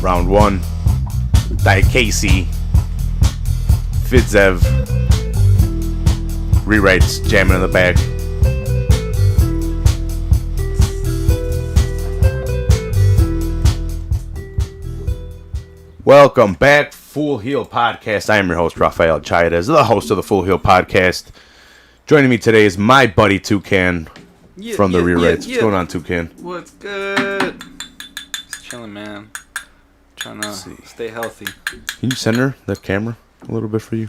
Round one. Casey. Fidzev. Rewrites jamming in the back. Welcome back, Full Heel Podcast. I am your host, Rafael Chairez, the host of the Full Heel Podcast. Joining me today is my buddy Toucan from the Rewrites. What's going on, Toucan? What's good? Just chilling, man. Trying to stay healthy. Can you center that camera a little bit for you?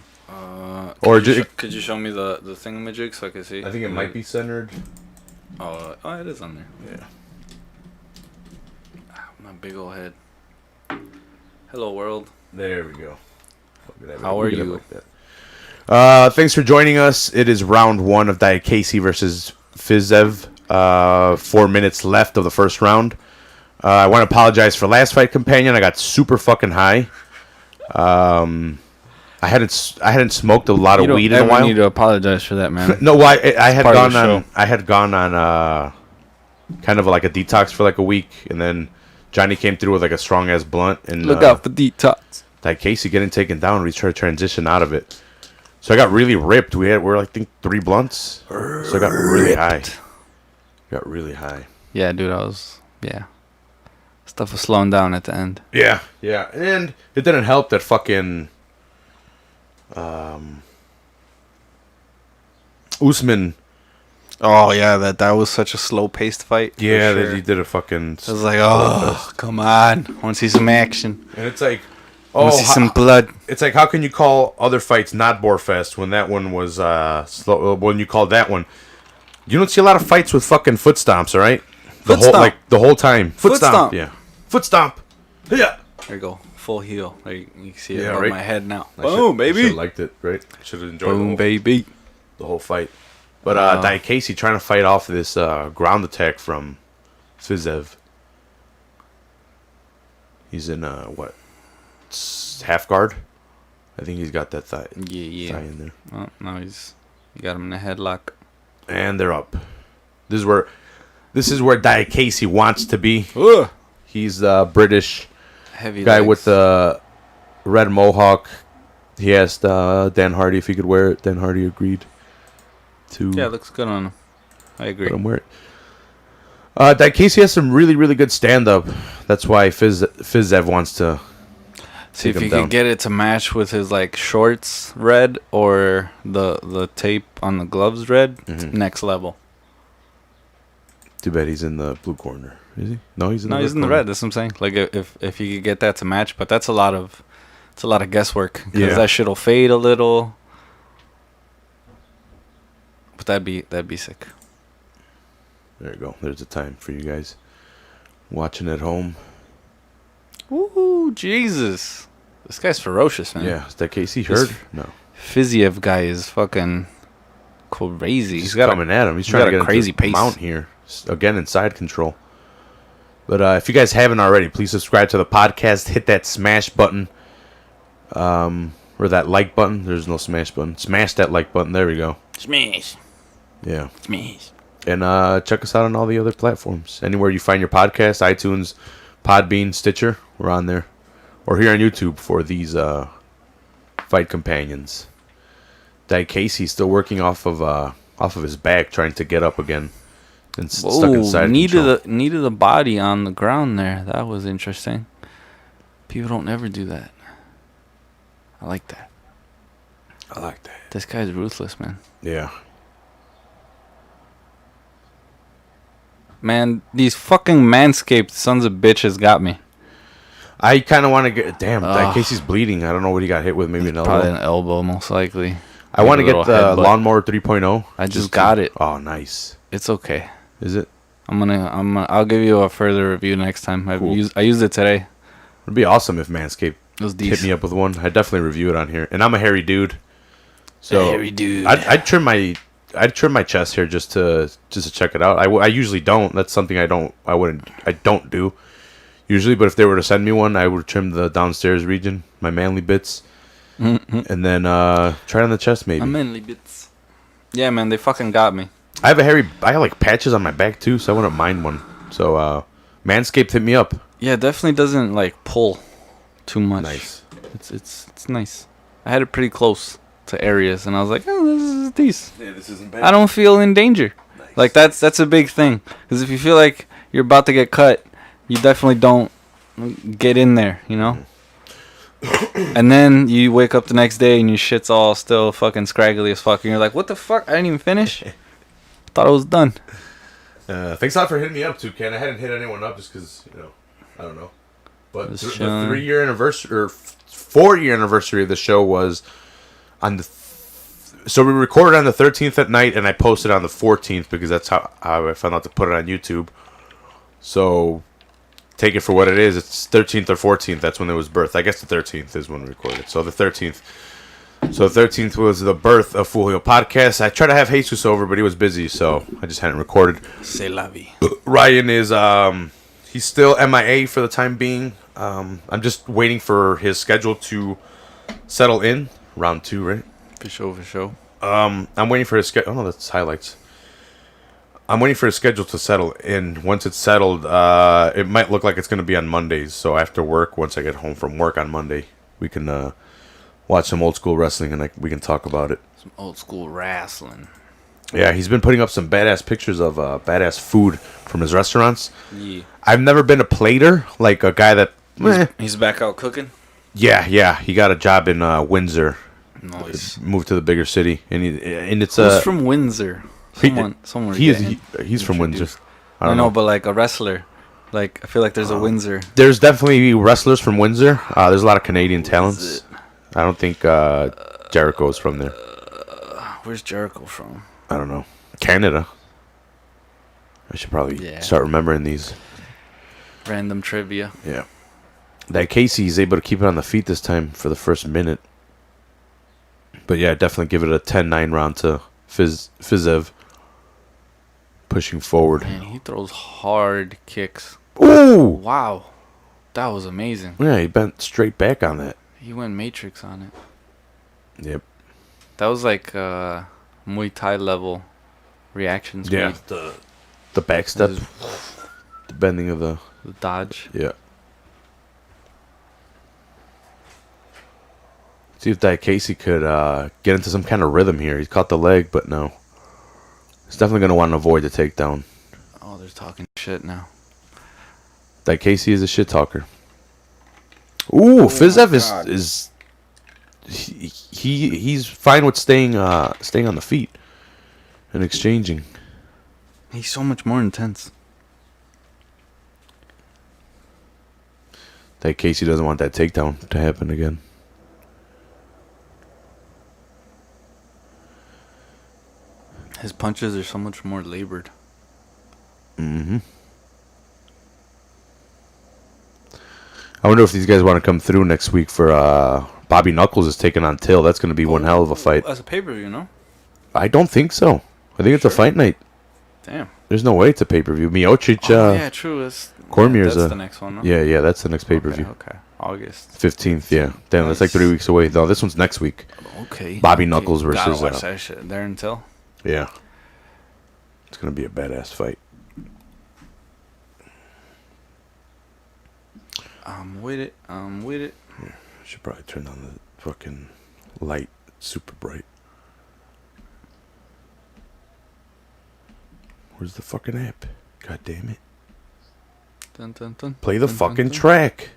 Could you show me the thingamajig so I can see? I think it might be centered. Oh, it is on there. Yeah. My big old head. Hello, world. There we go. How are you? Thanks for joining us. It is round one of Casey versus Fidzev. 4 minutes left of the first round. I want to apologize for last fight companion. I got super fucking high. I hadn't smoked a lot of weed in a while. You don't need to apologize for that, man. No, I had gone on kind of like a detox for like a week, and then Johnny came through with like a strong ass blunt, and look out for detox. Casey getting taken down. We tried to transition out of it, so I got really ripped. We're I think 3 blunts, so I got really high. Yeah, dude, stuff was slowing down at the end. Yeah, and it didn't help that fucking Usman. Oh yeah, that was such a slow paced fight. Yeah, sure. He did a fucking. I was like, oh, come on, I want to see some action. And it's like, see some blood. It's like, how can you call other fights not Borefest when that one was slow? When you call that one, you don't see a lot of fights with fucking foot stomps, all right? The whole time. Foot stomp. Yeah. Foot stomp. Yeah. There you go. Full heel. You can see it right. my head now. Boom, baby. Should have liked it, right? Should have enjoyed the whole fight. But Casey trying to fight off this ground attack from Fidzev. He's in half guard. I think he's got that thigh. Yeah. Thigh in there. Oh, now you got him in a headlock. And they're up. This is where Casey wants to be. Ugh. He's the British heavy guy legs. with the red mohawk. He asked Dan Hardy if he could wear it. Dan Hardy agreed. Yeah, it looks good on him. I agree. Let him wear it. Casey has some really, really good stand-up. That's why Fidzev wants to see if he could get it to match with his shorts red or the tape on the gloves red. Mm-hmm. Next level. Too bad he's in the blue corner. Is he? No, he's in the red. He's in the red. That's what I'm saying. If he could get that to match, but that's a lot of guesswork because that shit'll fade a little. But that'd be sick. There you go. There's a time for you guys watching at home. Ooh, Jesus! This guy's ferocious, man. Yeah, is that Casey hurt? No. Fiziev guy is fucking crazy. He's coming at him. He's trying to get a crazy pace. Mount here again in side control. But if you guys haven't already, please subscribe to the podcast. Hit that smash button. Or that like button. There's no smash button. Smash that like button. There we go. Smash. Yeah. Smash. And check us out on all the other platforms. Anywhere you find your podcast, iTunes, Podbean, Stitcher, we're on there. Or here on YouTube for these fight companions. Casey's still working off of his back, trying to get up again. And stuck inside. Knee to the body on the ground there. That was interesting. People don't ever do that. I like that. This guy's ruthless, man. Yeah. Man, these fucking manscaped sons of bitches got me. I kind of want to get... Damn, Casey's bleeding. I don't know what he got hit with. Maybe an elbow. Probably an elbow, most likely. I want to get the Lawnmower 3.0. I just got it. Oh, nice. It's okay. Is it? I'll give you a further review next time. Cool. I used it today. It'd be awesome if Manscaped hit me up with one. I'd definitely review it on here. And I'm a hairy dude. So hairy dude. I'd trim my chest hair just to check it out. I usually don't. That's something I don't do usually. But if they were to send me one, I would trim the downstairs region, my manly bits, and then try it on the chest maybe. My manly bits. Yeah, man, they fucking got me. I got like patches on my back too, so I wouldn't mind one. So Manscaped hit me up. Yeah, it definitely doesn't like pull. too much. Nice. It's nice. I had it pretty close to areas, and I was like, oh, this is decent. Yeah, this isn't bad. I don't feel in danger. Nice. Like that's a big thing. Because if you feel like you're about to get cut, you definitely don't get in there, you know. And then you wake up the next day and your shit's all still fucking scraggly as fuck, and you're like, what the fuck? I didn't even finish. Thought I was done. Thanks a lot for hitting me up too, Ken. I hadn't hit anyone up just because, I don't know. But the 3-year anniversary or 4-year anniversary of the show was on the. So we recorded on the 13th at night, and I posted on the 14th because that's how I found out to put it on YouTube. So take it for what it is. It's 13th or 14th. That's when it was birthed. I guess the 13th is when we recorded. So the 13th. So the 13th was the birth of Full Heel Podcast. I tried to have Jesus over, but he was busy, so I just hadn't recorded. C'est la vie. Ryan is he's still MIA for the time being. I'm just waiting for his schedule to settle in. Round 2, right? For sure. I'm waiting for his schedule. Oh no, that's highlights. I'm waiting for his schedule to settle in. Once it's settled, it might look like it's going to be on Mondays. So after work, once I get home from work on Monday, we can watch some old school wrestling and we can talk about it. Some old school wrestling. Yeah, he's been putting up some badass pictures of badass food from his restaurants. Yeah. I've never been a plater, like a guy that... He's back out cooking? Yeah. He got a job in Windsor. Nice. Moved to the bigger city. And it's... Who's from Windsor? Someone. He's from Windsor. I know, but like a wrestler. Like, I feel like there's a Windsor. There's definitely wrestlers from Windsor. There's a lot of Canadian talents. I don't think Jericho's from there. Where's Jericho from? I don't know. Canada. I should probably start remembering these. Random trivia. Yeah. That Casey's able to keep it on the feet this time for the first minute. But yeah, definitely give it a 10-9 round to Fizev. Pushing forward. Man, he throws hard kicks. Ooh! Wow. That was amazing. Yeah, he bent straight back on that. He went Matrix on it. Yep. That was like Muay Thai level reactions. Yeah. The back step. The bending of the dodge. Yeah. See if that Casey could get into some kind of rhythm here. He's caught the leg, but no. He's definitely going to want to avoid the takedown. Oh, they're talking shit now. That Casey is a shit talker. Ooh, Fizev is he's fine with staying on the feet and exchanging. He's so much more intense. That Casey doesn't want that takedown to happen again. His punches are so much more labored. Mm-hmm. I wonder if these guys want to come through next week for Bobby Knuckles is taking on Till. That's going to be one hell of a fight. As a pay-per-view, no? I don't think so. I think it's a fight night. Damn. There's no way it's a pay-per-view. Miocic. Yeah, true. Cormier's that's the next one, no? Yeah, that's the next pay-per-view. Okay. August 15th, yeah. Damn, that's like 3 weeks away. No, this one's next week. Okay. Bobby Knuckles versus... Gotta watch that shit. There until? Yeah. It's going to be a badass fight. I'm with it. Yeah, I should probably turn on the fucking light. It's super bright. Where's the fucking app? God damn it. Dun, dun, dun, Play the dun, fucking dun, dun. track.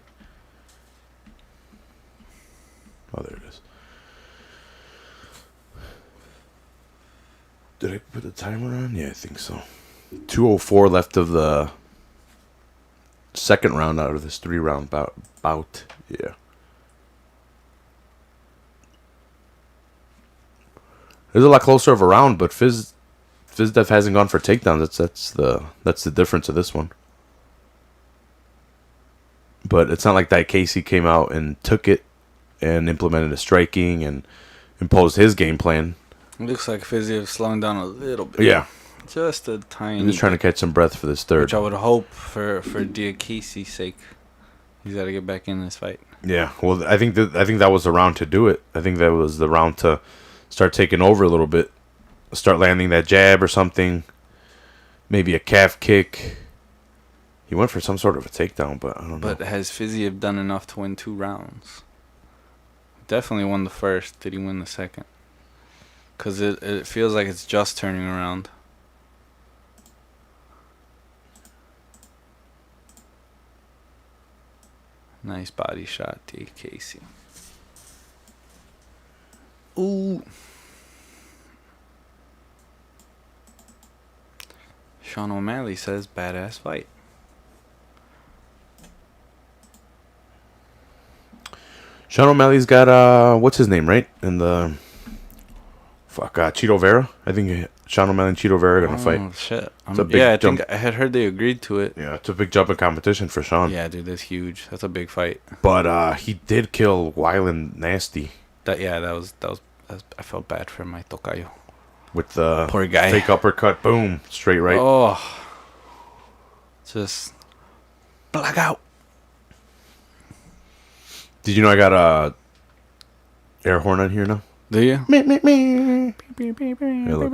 Oh, there it is. Did I put the timer on? Yeah, I think so. 2:04 left of the second round out of this 3-round bout. Yeah. There's a lot closer of a round, but Fizdev hasn't gone for takedowns. That's the difference of this one. But it's not like that Casey came out and took it and implemented a striking and imposed his game plan. It looks like Fiziev slowing down a little bit. Yeah. Just a tiny. He's just trying to catch some breath for this third. Which I would hope for dear Casey's sake. He's got to get back in this fight. Yeah. Well, I think that was the round to do it. I think that was the round to start taking over a little bit. Start landing that jab or something. Maybe a calf kick. He went for some sort of a takedown, but I don't know. But has Fiziev done enough to win 2 rounds? Definitely won the first. Did he win the second? Because it feels like it's just turning around. Nice body shot, D. Casey. Ooh. Sean O'Malley says, badass fight. Sean O'Malley's got, what's his name, right? In the, Cheeto Vera? I think Sean O'Malley and Cheeto Vera are going to fight. Oh, shit. It's a big I jump. think I had heard they agreed to it. Yeah, it's a big jump in competition for Sean. Yeah, dude, that's huge. That's a big fight. But he did kill Wyland nasty. That was I felt bad for my tocayo. With the Poor guy. fake uppercut, boom, straight right. Oh. Just black out. Did you know I got a air horn on here now? Do you? Me, me, me. Hey, look.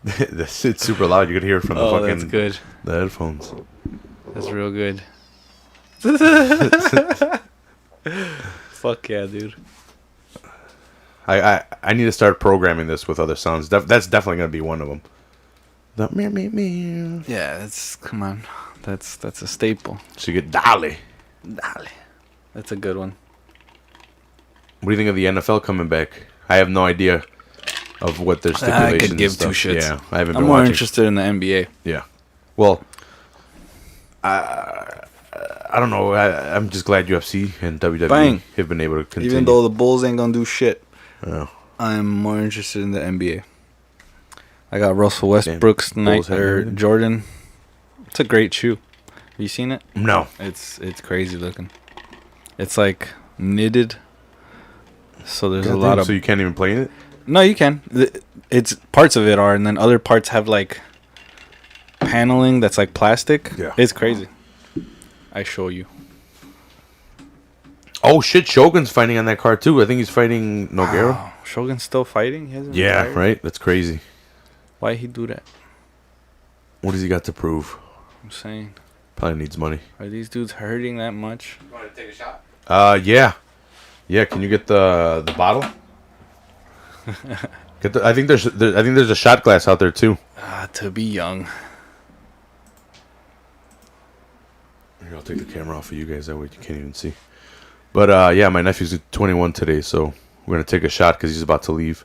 This shit's super loud. You could hear it from the fucking that's good. the headphones. That's real good. Fuck yeah, dude. I need to start programming this with other sounds. That's definitely gonna be one of them. The me, me, me. Yeah, come on. That's a staple. So you get Dale. Dale. That's a good one. What do you think of the NFL coming back? I have no idea of what their stipulations. I could give and stuff. 2 shits. Yeah, I haven't I'm been more watching. interested in the NBA. Yeah. Well, I don't know. I'm just glad UFC and WWE Bang. have been able to continue. Even though the Bulls ain't gonna do shit, Oh. I'm more interested in the NBA. I got Russell Westbrook's Bulls tonight, have or everything. Jordan. It's a great shoe. Have you seen it? No. It's crazy looking. It's like knitted. So there's a lot of. So you can't even play in it? No, you can. It's parts of it are, and then other parts have like paneling that's like plastic. Yeah. It's crazy. I show you. Oh shit! Shogun's fighting on that card too. I think he's fighting Nogueira. Wow. Shogun's still fighting? He hasn't Yeah, retired? right. That's crazy. Why'd he do that? What does he got to prove? I'm saying. Probably needs money. Are these dudes hurting that much? You want to take a shot? Yeah. Can you get the bottle? I think there's a shot glass out there too. To be young. Here, I'll take the camera off of you guys. That way you can't even see. But yeah, my nephew's 21 today, so we're gonna take a shot because he's about to leave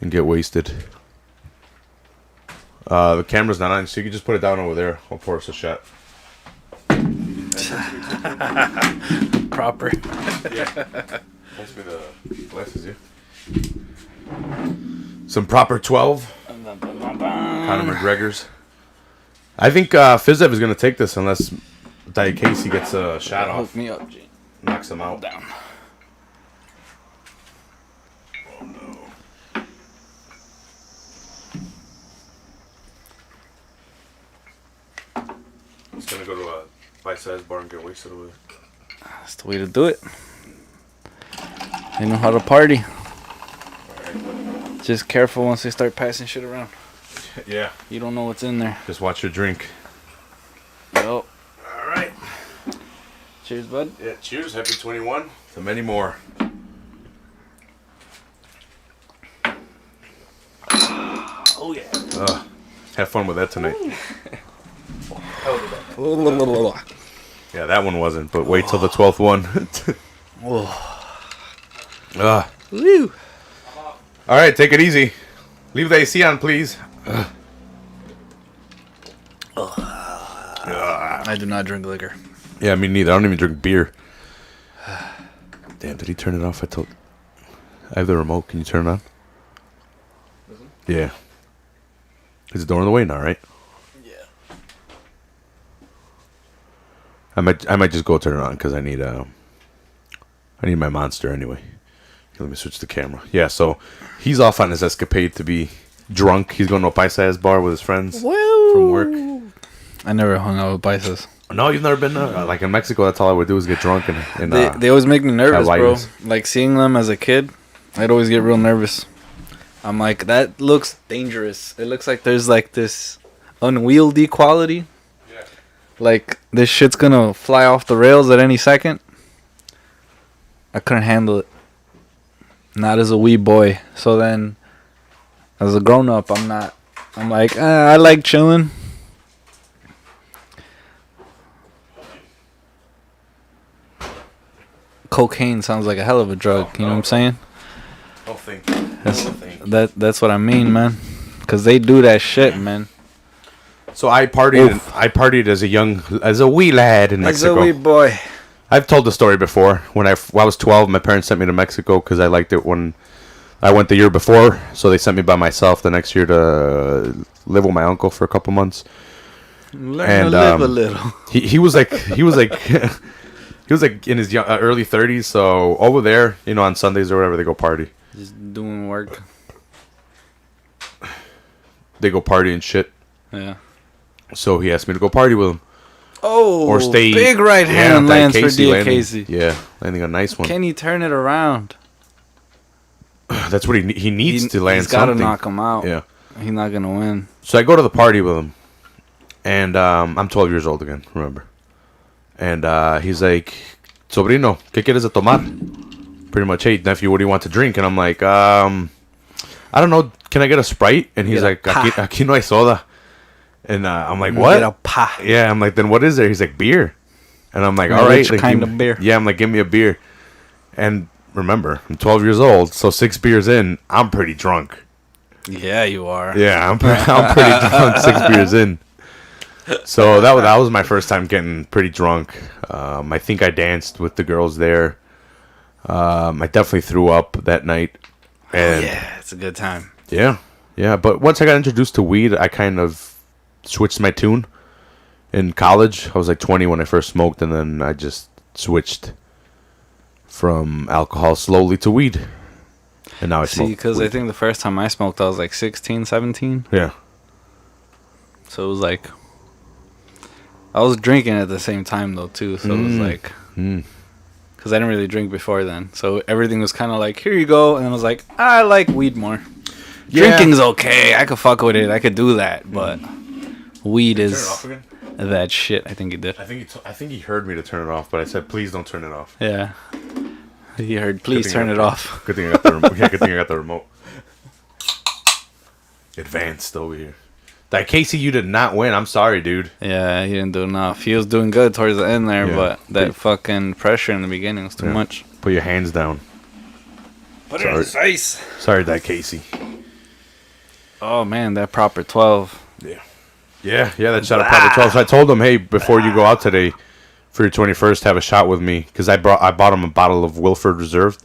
and get wasted. The camera's not on, so you can just put it down over there. I'll pour us a shot. Proper. Yeah. Pass me the glasses here. Some proper 12. Conor McGregor's. I think Fiziev is going to take this unless Casey gets a shot Hook off. me up, Gene. Knocks him out. Down. Oh, no. I'm just going to go to a bite-sized bar and get wasted with it. That's the way to do it. They know how to party. Just careful once they start passing shit around. Yeah. You don't know what's in there. Just watch your drink. Yo. All right. Cheers, bud. Yeah, cheers. Happy 21 to many more. Oh, yeah. Have fun with that tonight. Oh. Yeah, that one wasn't, but wait till the 12th one. Woo. All right, take it easy. Leave the AC on, please. I do not drink liquor. Yeah, me neither. I don't even drink beer. Damn, did he turn it off? I have the remote. Can you turn it on? Yeah. Is the door in the way now, right? Yeah. I might just go turn it on because I need my monster anyway. Here, let me switch the camera. Yeah, so he's off on his escapade to be drunk. He's going to a paisa bar with his friends from work. I never hung out with paisas. No, you've never been like in Mexico. That's all I would do is get drunk and They always make me nervous, bro. Lights. Like seeing them as a kid, I'd always get real nervous. I'm like, that looks dangerous. It looks like there's like this unwieldy quality. Yeah. Like, this shit's gonna fly off the rails at any second. I couldn't handle it. Not as a wee boy. So then, as a grown up, I'm not. I'm like, I like chilling. Cocaine sounds like a hell of a drug. You know what I'm saying? Oh, thank That's what I mean, man. Cause they do that shit, man. So I partied as a wee lad in Mexico. As a wee boy. I've told the story before. When I was 12, my parents sent me to Mexico because I liked it when I went the year before. So they sent me by myself the next year to live with my uncle for a couple months. Learn to live a little. He was like he was like in his early 30s. So over there, on Sundays or whatever, they go party. Just doing work. They go party and shit. Yeah. So he asked me to go party with him. Oh, or stay. Big right hand lands for Dia landing, Casey. Yeah, landing a nice one. Can he turn it around? That's what he needs to land. He's got to something. knock him out. Yeah. He's not going to win. So I go to the party with him. And I'm 12 years old again, remember. And he's like, Sobrino, ¿qué quieres de tomar? Pretty much, hey, nephew, what do you want to drink? And I'm like, I don't know, can I get a Sprite? And he's like, aquí no hay soda. And I'm like, what? Get a pa. Yeah, I'm like, then what is there? He's like, beer. And I'm like, All all right. which like, kind of beer? Yeah, I'm like, give me a beer. And remember, I'm 12 years old, so 6 beers in, I'm pretty drunk. Yeah, you are. Yeah, I'm pretty drunk 6 beers in. So that was my first time getting pretty drunk. I think I danced with the girls there. I definitely threw up that night. And yeah, it's a good time. Yeah. But once I got introduced to weed, I kind of switched my tune. In college, I was like 20 when I first smoked, and then I just switched from alcohol slowly to weed. And now I smoke. See, because I think the first time I smoked, I was like 16, 17. Yeah. So it was like... I was drinking at the same time, though, too. So it was like... Because I didn't really drink before then. So everything was kind of like, here you go. And I was like, I like weed more. Yeah. Drinking's okay. I could fuck with it. I could do that. But weed is that shit. I think he did. I think he heard me to turn it off, but I said, please don't turn it off. Yeah. He heard, please turn it off. Good thing I got the remote. Yeah, good thing I got the remote. Advanced over here. That Casey, you did not win. I'm sorry, dude. Yeah, he didn't do enough. He was doing good towards the end there, but that fucking pressure in the beginning was too much. Put your hands down. Put it in his face. Sorry, that Casey. Oh, man, that proper 12. Yeah, that shot of proper 12. So I told him, hey, before you go out today for your 21st, have a shot with me. Because I bought him a bottle of Wilford Reserve.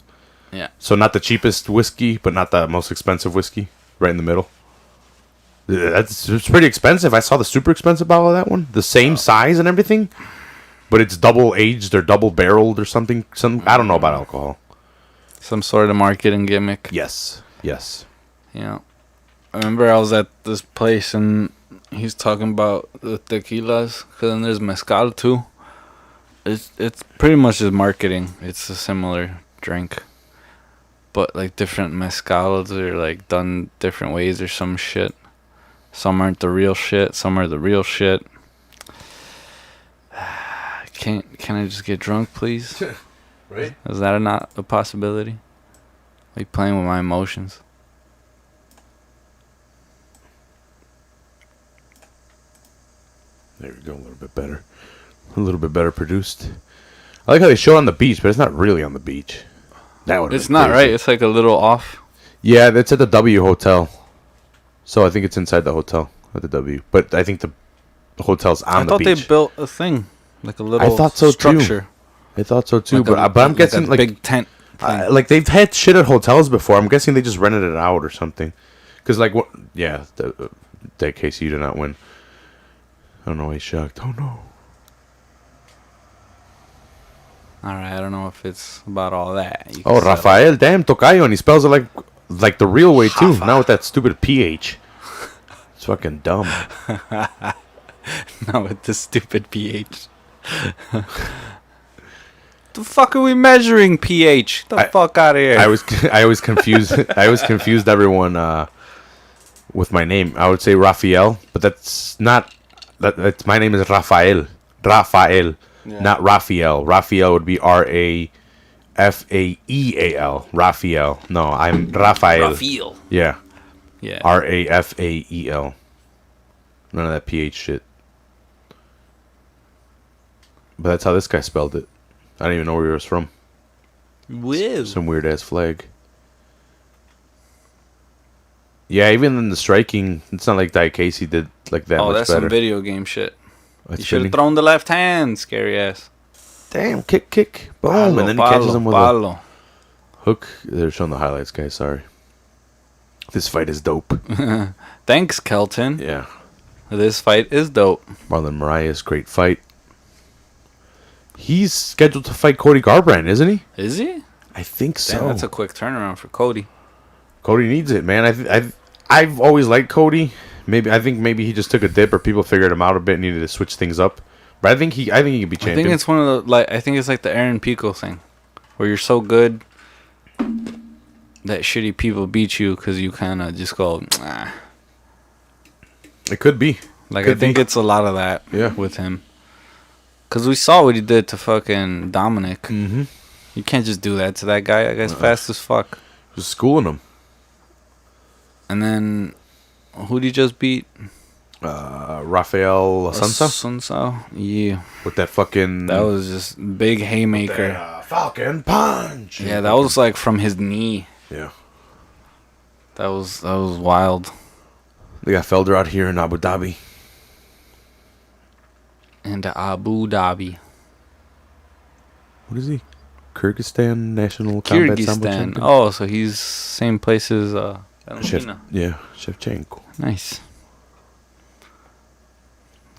Yeah. So not the cheapest whiskey, but not the most expensive whiskey. Right in the middle. It's pretty expensive. I saw the super expensive bottle of that one. The same size and everything. But it's double aged or double barreled or something. I don't know about alcohol. Some sort of marketing gimmick. Yes. Yeah. I remember I was at this place and he's talking about the tequilas. Because then there's mezcal too. It's pretty much just marketing. It's a similar drink. But like different mezcals are like done different ways or some shit. Some aren't the real shit. Some are the real shit. Can I just get drunk, please? Right? Is that not a possibility? Like playing with my emotions. There we go. A little bit better. A little bit better produced. I like how they show it on the beach, but it's not really on the beach. It's not crazy. Right. It's like a little off. Yeah, that's at the W Hotel. So I think it's inside the hotel at the W. But I think the hotel's on the beach. I thought they built a thing. Like a little structure. I thought so too. But I'm guessing like a big tent. Like they've had shit at hotels before. I'm guessing they just rented it out or something. Because like what? Yeah, that case you did not win. I don't know why he's shocked. Oh no. Alright, I don't know if it's about all that. Rafael, damn, Tocayo, and he spells it like the real way too. Not with that stupid PH. It's fucking dumb. Not with the stupid PH. The fuck are we measuring pH? The fuck out of here. I was confused. I was confused everyone with my name. I would say Rafael, but that's not. That's my name is Rafael. Rafael, not Raphael. Raphael would be Rafael. Raphael. No, I'm Rafael. Raphael. Yeah. Yeah. Rafael. None of that PH shit. But that's how this guy spelled it. I don't even know where he was from. Whoa. Some weird ass flag. Yeah, even in the striking, it's not like Casey did like that. Oh, much that's better. some video game shit. That's You should have spinning. thrown the left hand, scary ass. Damn, kick, boom, Palo, and then he catches him with a palo. hook. They're showing the highlights, guys. Sorry. This fight is dope. Thanks, Kelton. Yeah. This fight is dope. Marlon Moraes, great fight. He's scheduled to fight Cody Garbrandt, isn't he? Is he? I think so. Damn, that's a quick turnaround for Cody. Cody needs it, man. I've always liked Cody. I think maybe he just took a dip, or people figured him out a bit and needed to switch things up. But I think he could be champion. I think it's one of the I think it's like the Aaron Pico thing, where you're so good that shitty people beat you because you kind of just go. Ah. It could be. Like Could I think be. it's a lot of that. Yeah. With him, because we saw what he did to fucking Dominic. Mm-hmm. You can't just do that to that guy. That guy's fast as fuck. Just schooling him. And then, who'd he just beat? Rafael Sansa Sunsa? Yeah. with that fucking That was just big haymaker. Falcon punch. Yeah, that was like from his knee. Yeah. That was wild. They got Felder out here in Abu Dhabi. And Abu Dhabi. What is he? Kyrgyzstan National Combat Sambo Kyrgyzstan. Champion? Oh, so he's same place as Valentina. Shevchenko. Nice.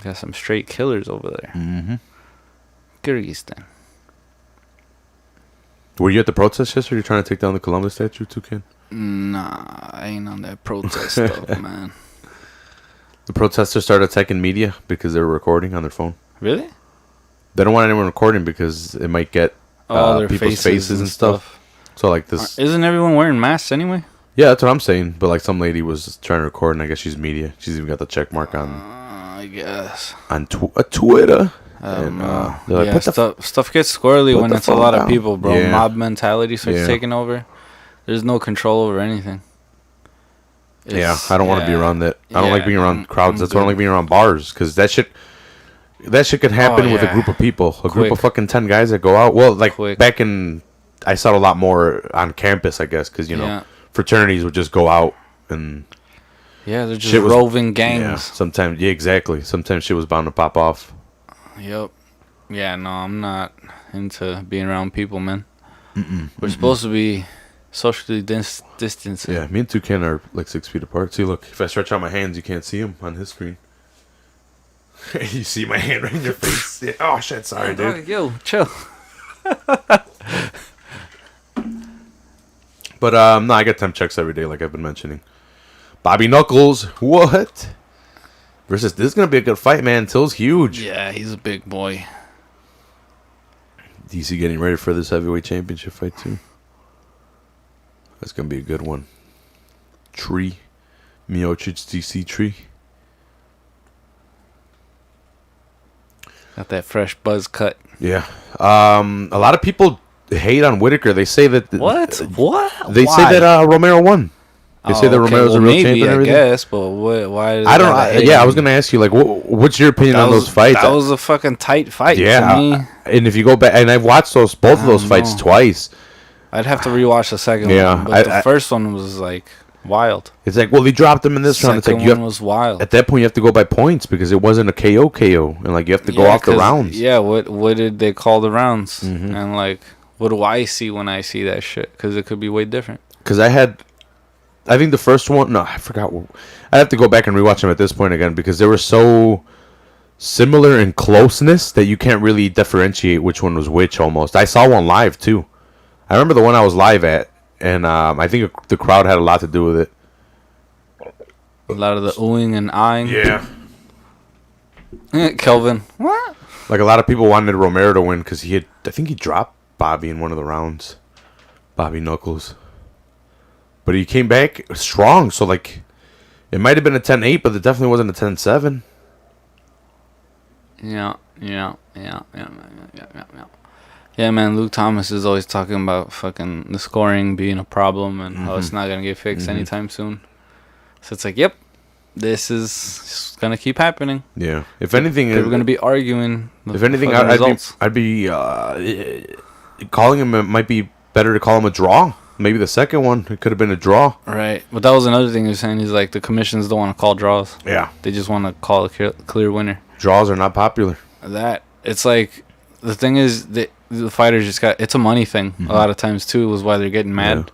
Got some straight killers over there. Mm-hmm. Kyrgyzstan. Were you at the protest yesterday? You're trying to take down the Columbus statue, Toucan? Nah, I ain't on that protest stuff, man. The protesters started attacking media because they were recording on their phone. Really? They don't want anyone recording because it might get Their people's faces and stuff. So like this. Isn't everyone wearing masks anyway? Yeah, that's what I'm saying. But like some lady was trying to record, and I guess she's media. She's even got the check mark on I guess. on Twitter. And they're like, Yeah, put the stuff gets squirrely put when the it's a phone lot down. of people, bro. Yeah. Mob mentality starts Yeah. taking over. There's no control over anything. Yeah, I don't want to be around that. I don't like being around crowds. I'm That's why I don't good. like being around bars, because that shit could happen with a yeah. group of people. A group Quick. of fucking 10 guys that go out. Well, like Quick. back in, I saw a lot more on campus, I guess, because, you know, Yeah. fraternities would just go out and Yeah, they're just shit was- roving yeah, gangs. sometimes, yeah, exactly. Sometimes shit was bound to pop off. Yep. Yeah, no, I'm not into being around people, man. We're supposed to be socially distancing. Yeah, me and Toucan are like 6 feet apart. See, look, if I stretch out my hands, you can't see them on his screen. You see my hand right in your face. Yeah. Oh, shit, sorry, dude. Yo, chill. But no, I get temp checks every day, like I've been mentioning. Bobby Knuckles, what? Versus this is gonna be a good fight, man. Till's huge. Yeah, he's a big boy. DC getting ready for this heavyweight championship fight too. That's gonna be a good one. Tree, Miocic DC tree. Got that fresh buzz cut. Yeah. A lot of people hate on Whitaker. They say that What? They Why? say that Romero won. They say that okay, Romero's well, a real maybe, champion and I everything. guess, but why? I don't know. Yeah, I was gonna ask you, like, what's your opinion on those fights? That was a fucking tight fight. Yeah, to me. and if you go back, and I've watched both of those don't fights know. twice. I'd have to rewatch the second Yeah, one. But the first one was like wild. It's like, well, he dropped him in this round. It's Second like you one have, was wild. at that point you have to go by points because it wasn't a KO, and like you have to go off the 'cause- rounds. Yeah, what did they call the rounds? Mhm. And like, what do I see when I see that shit? Because it could be way different. Because I think the first one. No, I forgot. I'd have to go back and rewatch them at this point again because they were so similar in closeness that you can't really differentiate which one was which. Almost, I saw one live too. I remember the one I was live at, and I think the crowd had a lot to do with it. A lot of the oohing and eyeing. Yeah, Kelvin. What? like a lot of people wanted Romero to win because I think he dropped Bobby in one of the rounds. Bobby Knuckles. But he came back strong, so like It might have been a 10-8, but it definitely wasn't a 10-7. Yeah. Yeah, man, Luke Thomas is always talking about fucking the scoring being a problem and how it's not going to get fixed anytime soon. So it's like, yep, this is just going to keep happening. Yeah. If anything... We're going to be arguing If anything, I'd be calling him... It might be better to call him a draw. Maybe the second one, it could have been a draw. Right. But that was another thing he was saying. He's like, the commissions don't want to call draws. Yeah. They just want to call a clear winner. Draws are not popular. It's like, the thing is, the fighters just got, it's a money thing a lot of times too, was why they're getting mad. Yeah.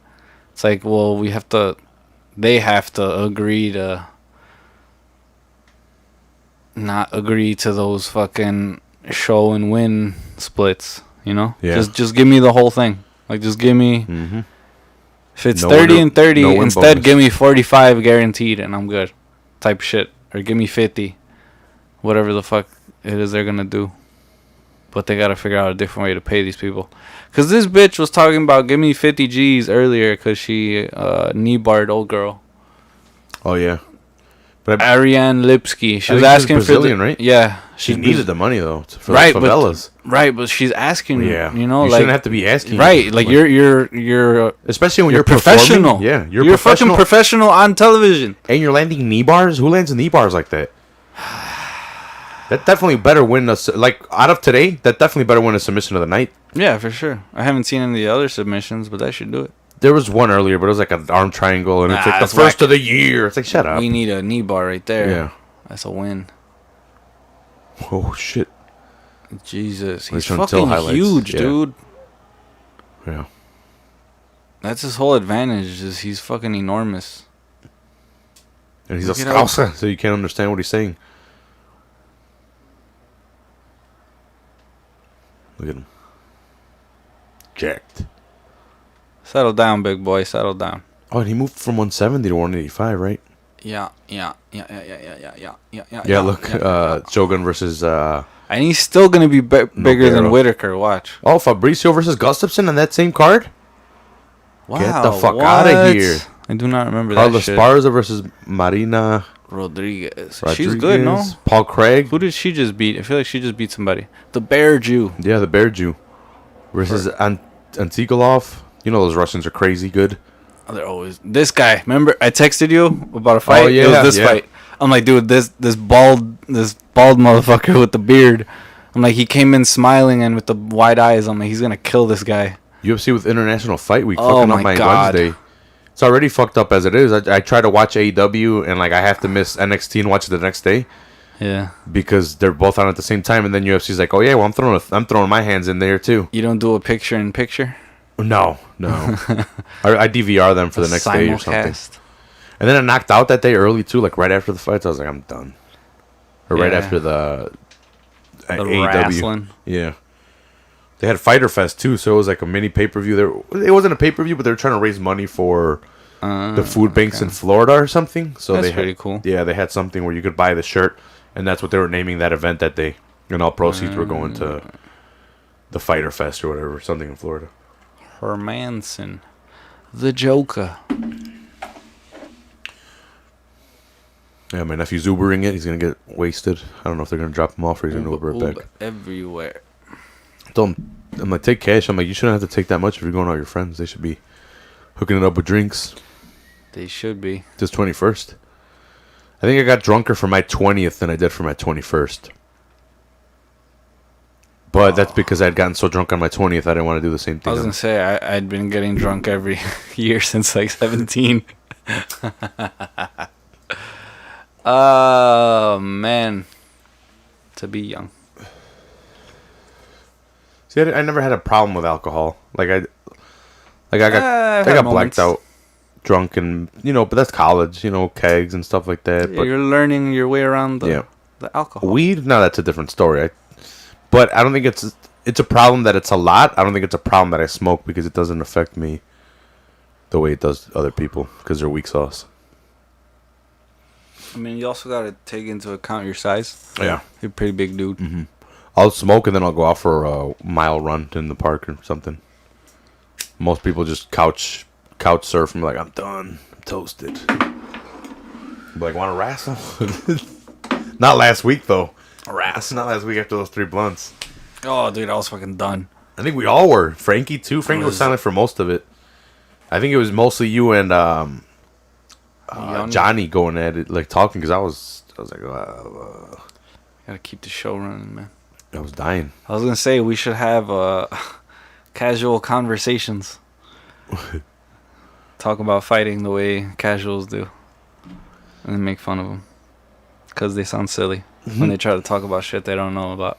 It's like, well, they have to agree to not agree to those fucking show and win splits, you know? Yeah. Just give me the whole thing. Like, just give me, if it's No 30 winner, and 30, no win instead bonus. give me 45 guaranteed and I'm good. Type shit. Or give me 50. Whatever the fuck it is they're gonna do. But they gotta figure out a different way to pay these people. Because this bitch was talking about give me 50 G's earlier because she knee-barred old girl. Oh, yeah. But Ariane Lipsky. She I was think she's asking Brazilian, for right? Yeah. She needed the money, though, for right, the favelas. But she's asking, Yeah. you know, you like... shouldn't have to be asking. Right, like you're... Especially when you're you're professional. Performing. Yeah, you're fucking professional on television. And you're landing knee bars? Who lands knee bars like that? That definitely better win like out of today. That definitely better win a submission of the night. Yeah, for sure. I haven't seen any of the other submissions, but that should do it. There was one earlier, but it was like an arm triangle, and it's like the that's first whack. of the year. It's like, shut up. We need a knee bar right there. Yeah. That's a win. Oh shit. Jesus, he's showing Till fucking highlights. huge, Yeah. dude. Yeah. That's his whole advantage. Is he's fucking enormous. And he's a Look it up. scouser, so you can't understand what he's saying. Look at him. Jacked. Settle down, big boy. Settle down. Oh, and he moved from 170 to 185, right? Yeah. Yeah, look. Shogun versus... And he's still gonna be bigger than Whitaker. Watch. Oh, Fabricio versus Gustafsson on that same card? Wow. Get the fuck out of here. I do not remember Carlos that shit. Esparza versus Marina Rodriguez. She's good, no? Paul Craig. Who did she just beat? I feel like she just beat somebody. The Bear Jew. Yeah, the Bear Jew. Versus Antigolov. You know those Russians are crazy good. Oh, they're always... This guy. Remember, I texted you about a fight? Oh, yeah, it was this yeah. fight. I'm like, dude, this bald motherfucker with the beard. I'm like, he came in smiling and with the wide eyes. I'm like, he's going to kill this guy. UFC with International Fight Week Oh fucking my up my God. Wednesday. It's already fucked up as it is. I try to watch AEW and like I have to miss NXT and watch it the next day Yeah. because they're both on at the same time. And then UFC's like, oh yeah, well I'm throwing my hands in there too. You don't do a picture-in-picture? No. I DVR them for the next day or something. Simulcast. And then I knocked out that day early too, like right after the fights. I was like, I'm done. Or right Yeah. after the AEW. wrestling. Yeah. They had Fighter Fest too, so it was like a mini pay-per-view. It wasn't a pay-per-view, but they were trying to raise money for the food banks in Florida or something. So That's they pretty had, cool. Yeah, they had something where you could buy the shirt, and that's what they were naming that event that day. And all proceeds were going to the Fighter Fest or whatever, something in Florida. Hermansson. The Joker. Yeah, my nephew's Ubering it. He's going to get wasted. I don't know if they're going to drop him off or he's going to Uber it back. Everywhere. I'm like, take cash. I'm like, you shouldn't have to take that much if you're going out with your friends. They should be hooking it up with drinks. They should be. This 21st. I think I got drunker for my 20th than I did for my 21st. But that's because I'd gotten so drunk on my 20th, I didn't want to do the same I thing. was going to say, I'd been getting drunk every year since like 17. Oh, man. To be young. See, I never had a problem with alcohol. I got blacked moments. out, drunk, and but that's college, kegs and stuff like that. But You're learning your way around the alcohol. weed, no, that's a different story. But I don't think it's a problem that it's a lot. I don't think it's a problem that I smoke because it doesn't affect me the way it does other people because they're weak sauce. I mean, you also got to take into account your size. Yeah. You're a pretty big dude. Mm-hmm. I'll smoke and then I'll go out for a mile run in the park or something. Most people just couch surf and be like, I'm done. I'm toasted. Like, want to wrestle? Not last week though. Wrestle. Not last week after those 3 blunts. Oh, dude, I was fucking done. I think we all were. Frankie too. Frankie was silent for most of it. I think it was mostly you and Johnny going at it, like talking, because I was like, Gotta keep the show running, man. I was dying. I was gonna say we should have casual conversations. Talk about fighting the way casuals do, and then make fun of them because they sound silly when they try to talk about shit they don't know about.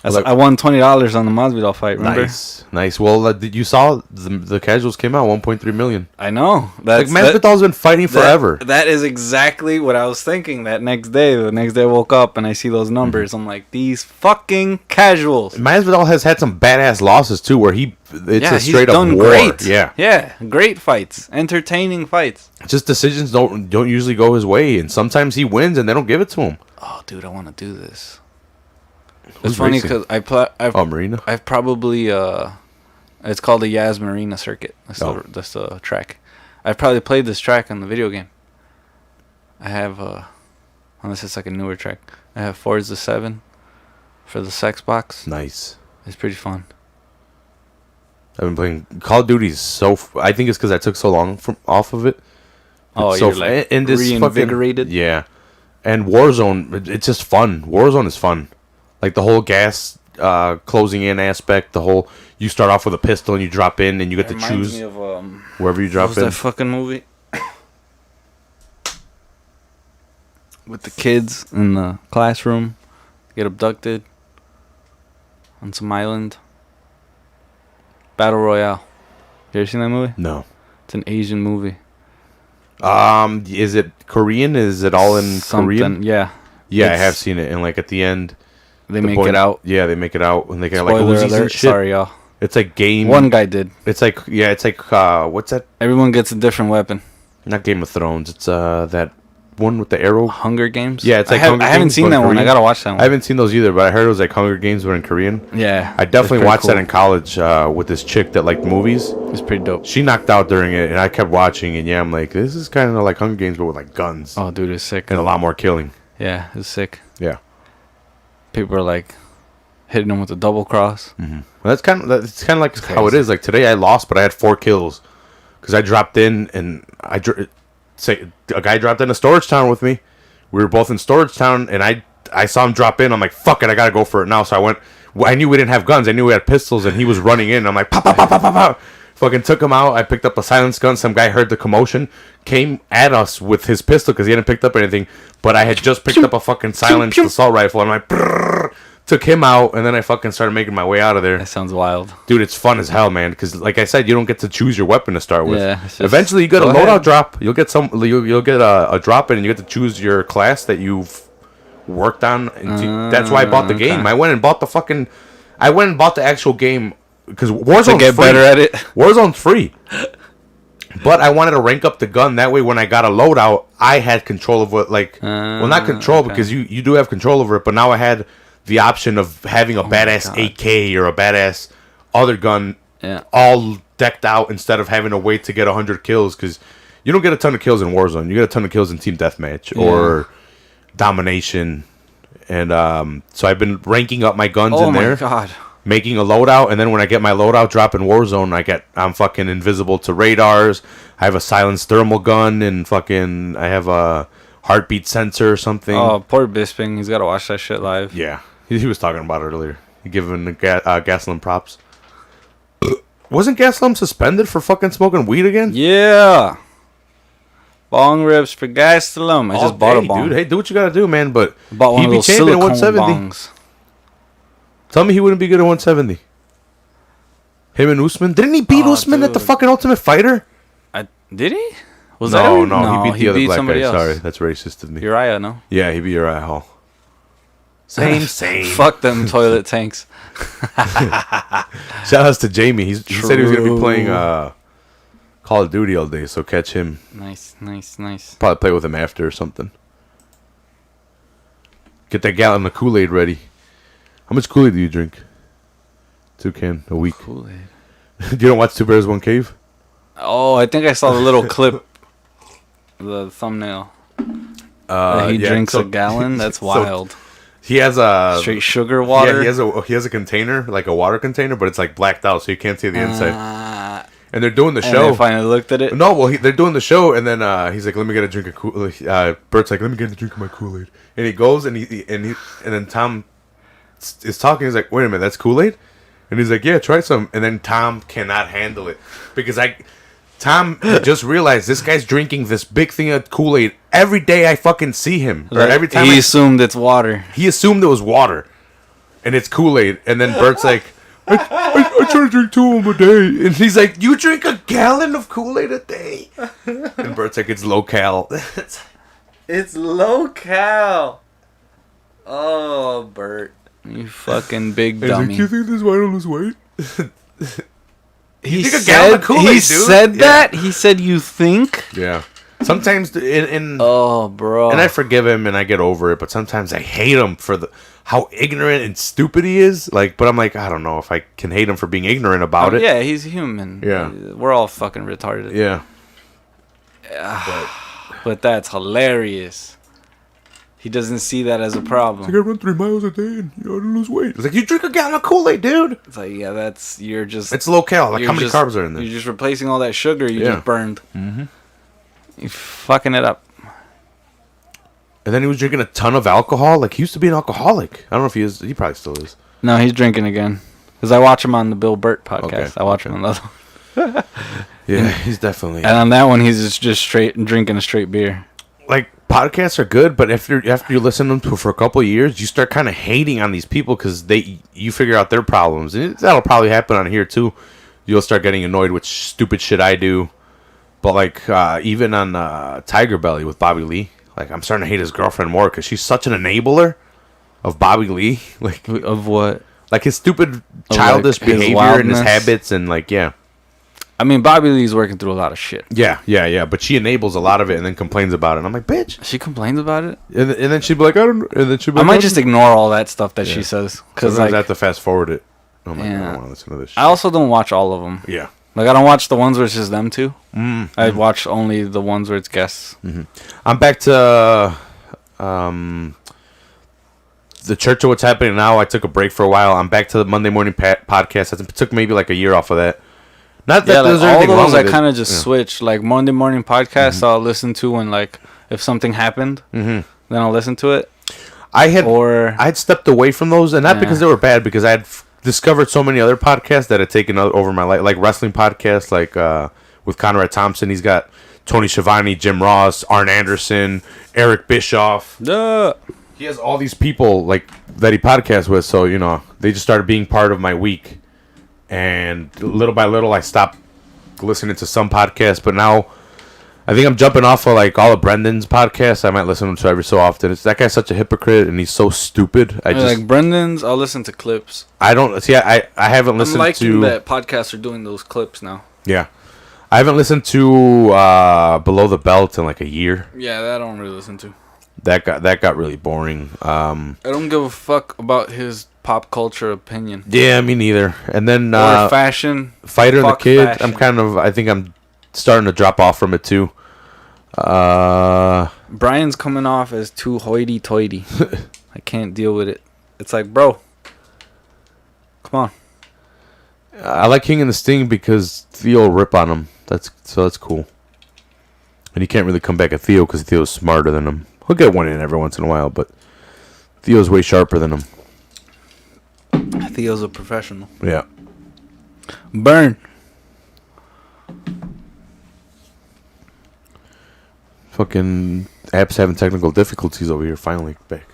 I won $20 on the Masvidal fight. Remember? Nice. Well, you saw the casuals came out 1.3 million. I know. Masvidal's been fighting forever. That is exactly what I was thinking. That next day, I woke up and I see those numbers. I'm like, these fucking casuals. Masvidal has had some badass losses too, where it's a straight up war. Great. Yeah, great fights, entertaining fights. Just decisions don't usually go his way, and sometimes he wins and they don't give it to him. Oh, dude, I want to do this. Who's it's funny racing? because Marina. I've probably it's called the Yaz Marina Circuit. That's the track. I've probably played this track in the video game. I have unless it's like a newer track. I have Forza 7 for the sex box. Nice. It's pretty fun. I've been playing Call of Duty. I think it's because I took so long off of it. Oh, so you're like reinvigorated. Yeah, and Warzone. It's just fun. Warzone is fun. Like the whole gas closing in aspect, you start off with a pistol and you drop in and you get to choose me of, wherever you drop in. What was that fucking movie? With the kids in the classroom, get abducted on some island. Battle Royale. You ever seen that movie? No. It's an Asian movie. Is it Korean? Is it all in Korean? Yeah. Yeah, I have seen it. And like at the end, they make it out. Yeah, they make it out when they get like Spoiler Uzis alert. and shit. Sorry, y'all. It's like game. One guy did. It's like what's that? Everyone gets a different weapon. Not Game of Thrones. It's that one with the arrow. Hunger Games. Yeah, it's like I haven't seen that one. I gotta watch that one. I haven't seen those either, but I heard it was like Hunger Games, but in Korean. Yeah, I definitely watched that in college with this chick that liked movies. It's pretty dope. She knocked out during it, and I kept watching. And yeah, I'm like, this is kind of like Hunger Games, but with like guns. Oh, dude, it's sick. And a lot more killing. Yeah, it's sick. Yeah. People are like hitting them with a double cross. Mm-hmm. Well, that's kind of like how it is. Like today, I lost, but I had 4 kills because I dropped in, and a guy dropped in a storage town with me. We were both in storage town, and I saw him drop in. I'm like, fuck it, I gotta go for it now. So I went. I knew we didn't have guns. I knew we had pistols, and he was running in. I'm like, pop, pop, pop, pop, pop, pop. Fucking took him out. I picked up a silenced gun. Some guy heard the commotion, came at us with his pistol because he hadn't picked up anything. But I had just picked up a fucking silenced assault rifle. I'm like, brrr, took him out, and then I fucking started making my way out of there. That sounds wild, dude. It's fun as hell, man. Because like I said, you don't get to choose your weapon to start with. Yeah. Eventually, you get a loadout drop. You'll get you'll get a drop in, and you get to choose your class that you've worked on. That's why I bought the game. I went and bought the actual game because Warzone's get free. Better at it. Warzone's free. But I wanted to rank up the gun. That way, when I got a loadout, I had control of what, well, not control because you do have control over it. But now I had the option of having a badass AK or a badass other gun, all decked out instead of having to wait to get 100 kills. Because you don't get a ton of kills in Warzone. You get a ton of kills in Team Deathmatch or Domination. And so I've been ranking up my guns in there. Oh my god. Making a loadout, and then when I get my loadout drop in Warzone, I'm fucking invisible to radars. I have a silenced thermal gun, and fucking I have a heartbeat sensor or something. Oh, poor Bisping. He's got to watch that shit live. Yeah, he was talking about it earlier. Giving Gastelum props. Wasn't Gastelum suspended for fucking smoking weed again? Yeah. Bong rips for Gastelum. I just bought a bong. Dude, hey, do what you gotta do, man. But bought one of those silicone bongs. Tell me he wouldn't be good at 170. Him and Usman. Didn't he beat Usman at the fucking Ultimate Fighter? Did he? No, he beat the other black guy. Else. Sorry, that's racist of me. Uriah, no? Yeah, he beat Uriah Hall. Same. Fuck them toilet tanks. Shout outs to Jamie. He said he was going to be playing Call of Duty all day, so catch him. Nice. Probably play with him after or something. Get that gallon of Kool-Aid ready. How much Kool-Aid do you drink? 2 cans a week. Kool-Aid. You don't watch 2 Bears, 1 Cave? Oh, I think I saw the little clip. The thumbnail. He yeah, drinks so- a gallon. That's so wild. He has a Straight sugar water. Yeah, he has a container, like a water container, but it's like blacked out, so you can't see the inside. And they're doing the And show. they finally looked at it. No, well, they're doing the show, and then he's like, "Let me get a drink of Kool-Aid." Bert's like, "Let me get a drink of my Kool-Aid," and he goes and and then Tom is talking. He's like, "Wait a minute, that's Kool-Aid," and he's like, "Yeah, try some." And then Tom cannot handle it because Tom just realized this guy's drinking this big thing of Kool-Aid every day. I fucking see him, or every time he assumed it's water. he assumed it was water, and it's Kool-Aid. And then Bert's like, I try to drink 2 of them a day. And he's like, you drink a gallon of Kool-Aid a day? And Bert's like, it's low cal. It's low cal. Oh, Bert. You fucking big He's dummy. like, you think this is why I don't lose weight? He think a gallon of Kool-Aid, he dude? said Yeah. that? He said you think? Yeah. Sometimes, in Oh, bro. and I forgive him and I get over it, but sometimes I hate him for how ignorant and stupid he is. Like, but I'm like, I don't know if I can hate him for being ignorant about it. Yeah, he's human. Yeah. We're all fucking retarded. Yeah. But that's hilarious. He doesn't see that as a problem. run 3 miles a day and I don't lose weight. It's like, you drink a gallon of Kool-Aid, dude. It's like, yeah, you're just... It's low cal. Like, you're how many just- carbs are in there? You're just replacing all that sugar you Yeah. just burned. Mm-hmm. You're fucking it up. And then he was drinking a ton of alcohol. Like, he used to be an alcoholic. I don't know if he is. He probably still is. No, he's drinking again. Because I watch him on the Bill Burt podcast. Okay, I watch him on the other one. Yeah, he's definitely... And on that one, he's just straight drinking a straight beer. Like, podcasts are good, but after you listen to them for a couple of years, you start kind of hating on these people because you figure out their problems. And that'll probably happen on here, too. You'll start getting annoyed with stupid shit I do. But, like, even on Tiger Belly with Bobby Lee, like, I'm starting to hate his girlfriend more because she's such an enabler of Bobby Lee. Like, Of what? like his stupid childish like, his behavior and his wildness? habits and, like, yeah. I mean, Bobby Lee's working through a lot of shit. Yeah. But she enables a lot of it and then complains about it. And I'm like, bitch. She complains about it? And then she'd be like, I don't know. And then she'd be I like, might just ignore all that stuff that she says. Because Because I like, have to fast forward it. I'm like, I Yeah. don't want to listen to this shit. I also don't watch all of them. Yeah. Like, I don't watch the ones where it's just them two. Mm-hmm. I watch only the ones where it's guests. I'm back to the Church of What's Happening Now. I took a break for a while. I'm back to the Monday Morning Podcast. I took maybe like a year off of that. Not that Yeah, there's like all anything wrong those I with it. kind of just Yeah. switch. Like Monday morning podcasts, I'll listen to when like if something happened, then I'll listen to it. I Or had stepped away from those, and not Yeah. because they were bad, because I had discovered so many other podcasts that had taken over my life, like wrestling podcasts, like with Conrad Thompson. He's got Tony Schiavone, Jim Ross, Arn Anderson, Eric Bischoff. He has all these people like that he podcasts with, so they just started being part of my week. And little by little, I stopped listening to some podcasts, but now I think I'm jumping off of like all of Brendan's podcasts. I might listen to every so often. That guy's such a hypocrite, and he's so stupid. like Brendan's, I'll listen to clips. I don't see. I haven't listened I'm liking to that podcasts are doing those clips now. Yeah, I haven't listened to Below the Belt in like a year. Yeah, that I don't really listen to. That got really boring. I don't give a fuck about his pop culture opinion. Yeah, me neither. And then Or fashion. Fighter and the Fuck Kid. fashion. I think I'm starting to drop off from it too. Brian's coming off as too hoity-toity. I can't deal with it. It's like, bro, come on. I like King and the Sting because Theo will rip on him. That's cool. And he can't really come back at Theo because Theo's smarter than him. He'll get one in every once in a while, but Theo's way sharper than him. Theo's a professional. Yeah. Burn. Fucking app's having technical difficulties over here. Finally back.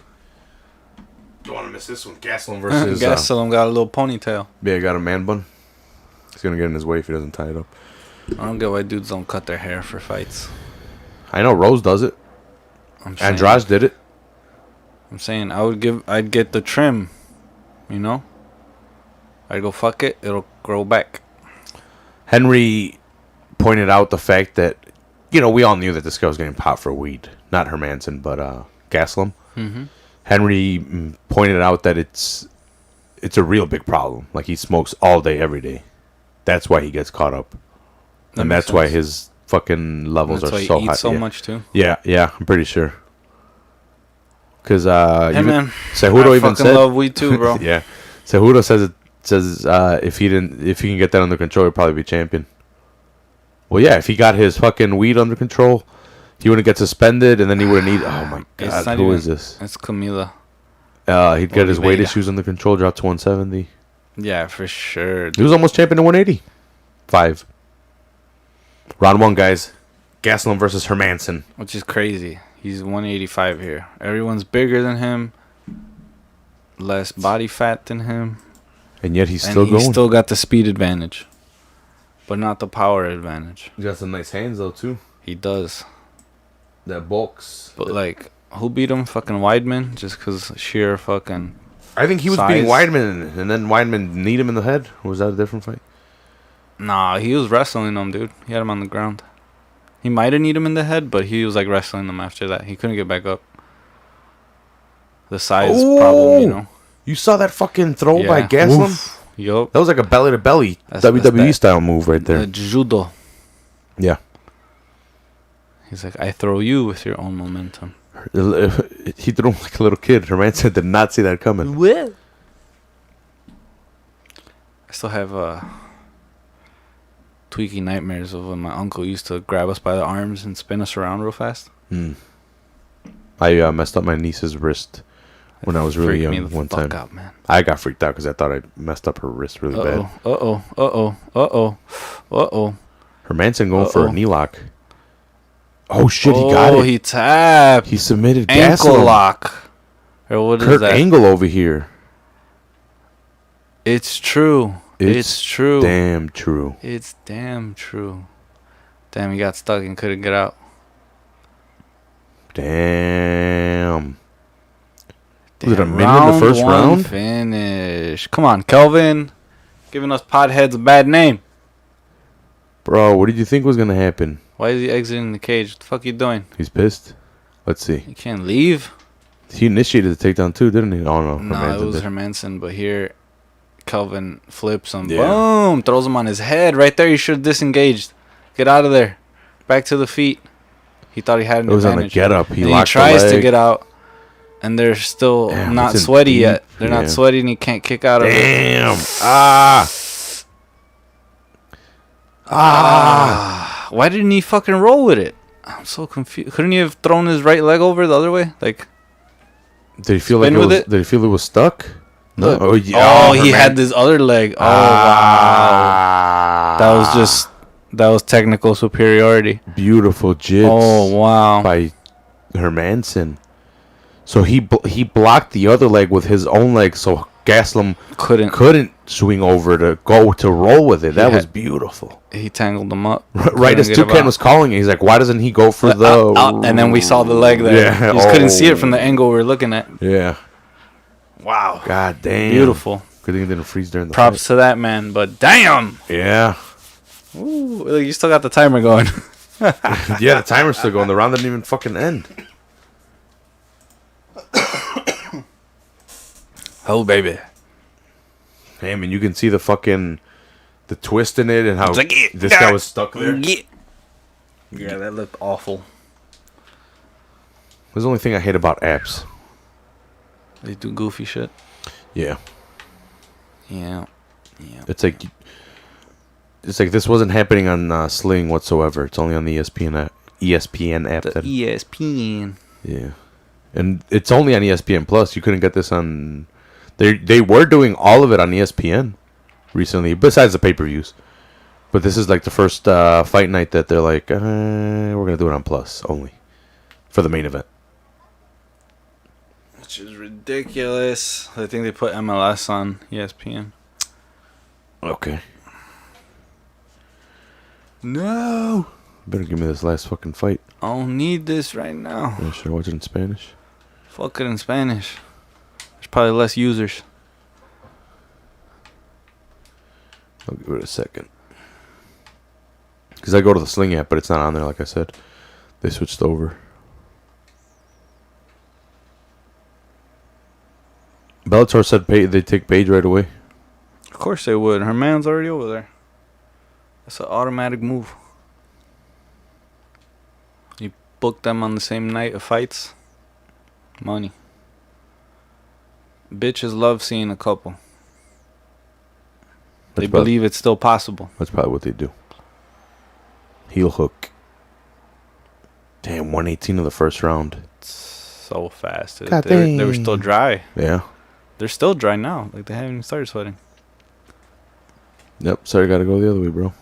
Don't want to miss this one. Gastelum versus. Gastelum got a little ponytail. Yeah, got a man bun. He's gonna get in his way if he doesn't tie it up. I don't get why dudes don't cut their hair for fights. I know Rose does it. Andrade did it. I'm saying I'd get the trim. You know? I'd go fuck it, it'll grow back. Henry pointed out the fact that, we all knew that this guy was getting popped for weed. Not Hermansson, but Gastelum. Mm-hmm. Henry pointed out that it's a real big problem. Like, he smokes all day, every day. That's why he gets caught up. And that's why his fucking levels That's are why so he high. eats so Yeah. much too. Yeah, I'm pretty sure. Because Hey man, Cejudo I even fucking said, love weed too, bro. yeah, Cejudo says if he can get that under control, he'd probably be champion. Well, yeah, if he got his fucking weed under control, he wouldn't get suspended, and then he wouldn't need. Oh my God, who is this? It's Camila. He'd get his weight Oliveira. issues under control, drop to 170. Yeah, for sure. He was almost champion at 185. Round 1, guys. Gastelum versus Hermansson. Which is crazy. He's 185 here. Everyone's bigger than him, less body fat than him, And yet he's and still he's going. still got the speed advantage, but not the power advantage. He got some nice hands, though, too. He does. That bulks. But, like, who beat him? Fucking Weidman? Just because sheer fucking... I think he was size. beating Weidman, and then Weidman kneed him in the head. Or was that a different fight? Nah, he was wrestling him, dude. He had him on the ground. He might have kneed him in the head, but he was, like, wrestling him after that. He couldn't get back up. The size problem, you know? You saw that fucking throw by Gastelum? Yup. That was like a belly-to-belly WWE-style move right there. Judo. Yeah. He's like, I throw you with your own momentum. He threw him like a little kid. Hermansson did not see that coming. What? I still have tweaky nightmares of when my uncle used to grab us by the arms and spin us around real fast. I messed up my niece's wrist when I was really Freaked me young the one fuck time. out, man. I got freaked out because I thought I messed up her wrist really bad. Hermansson going for a knee lock. Oh shit, he got it. He tapped. He submitted Ankle Gastelum. lock. Or what is Kurt that? Angle over here. It's true. It's true. Damn true. It's damn true. Damn, he got stuck and couldn't get out. Damn. Was it a Damn, minute in the first one round? Finish. Come on, Kelvin. Giving us potheads a bad name. Bro, what did you think was going to happen? Why is he exiting the cage? What the fuck are you doing? He's pissed. Let's see. You can't leave. He initiated the takedown too, didn't he? Oh, no. No, Hermansson it was did. Hermansson, but here, Kelvin flips him. Yeah. Boom! Throws him on his head. Right there, you should have disengaged. Get out of there. Back to the feet. He thought he had an It was on advantage. the get up. He And locked he tries the leg. to get out, and they're still Damn, not it's in sweaty deep. yet. They're Yeah. not sweaty, and he can't kick out of it. Damn. Ah. Why didn't he fucking roll with it? I'm so confused. Couldn't he have thrown his right leg over the other way? Like, Did he feel like spin it with was? it? Did he feel it was stuck? No. Look. Oh, yeah. Oh, he had this other leg. Oh, wow. That was technical superiority. Beautiful jits. Oh, wow. By Hermansson. So he blocked the other leg with his own leg, so Gastelum couldn't swing over to go to roll with it. That was beautiful. He tangled him up. Right as Toucan was calling it, he's like, "Why doesn't he go for the?" And then we saw the leg there. Yeah. You just couldn't see it from the angle we were looking at. Yeah. Wow. God damn. Beautiful. Good thing it didn't freeze during the Props fight. to that man, but damn. Yeah. Ooh, look, you still got the timer going. Yeah, the timer's still going. The round didn't even fucking end. Oh, baby. Hey, man, you can see the twist in it and how Like, this guy was stuck there. Yeah, that looked awful. That's the only thing I hate about apps. They do goofy shit. Yeah. Yeah. It's like this wasn't happening on Sling whatsoever. It's only on the ESPN app. ESPN app. ESPN. Yeah. And it's only on ESPN Plus. You couldn't get this on... They were doing all of it on ESPN recently, besides the pay-per-views. But this is like the first fight night that they're like, we're going to do it on Plus only for the main event. Which is ridiculous. I think they put MLS on ESPN. Okay. No. Better give me this last fucking fight. I don't need this right now. Yeah, should I watch it in Spanish? Fuck it in Spanish. There's probably less users. I'll give it a second. Because I go to the Sling app, but it's not on there, like I said. They switched over. Bellator said they'd take Page right away. Of course they would. Her man's already over there. That's an automatic move. You book them on the same night of fights. Money. Bitches love seeing a couple. They That's probably- believe it's still possible. That's probably what they do. Heel hook. Damn, 118 of the first round. So fast. God They were dang. still dry. Yeah. They're still dry now. Like, they haven't even started sweating. Yep. Sorry, got to go the other way, bro.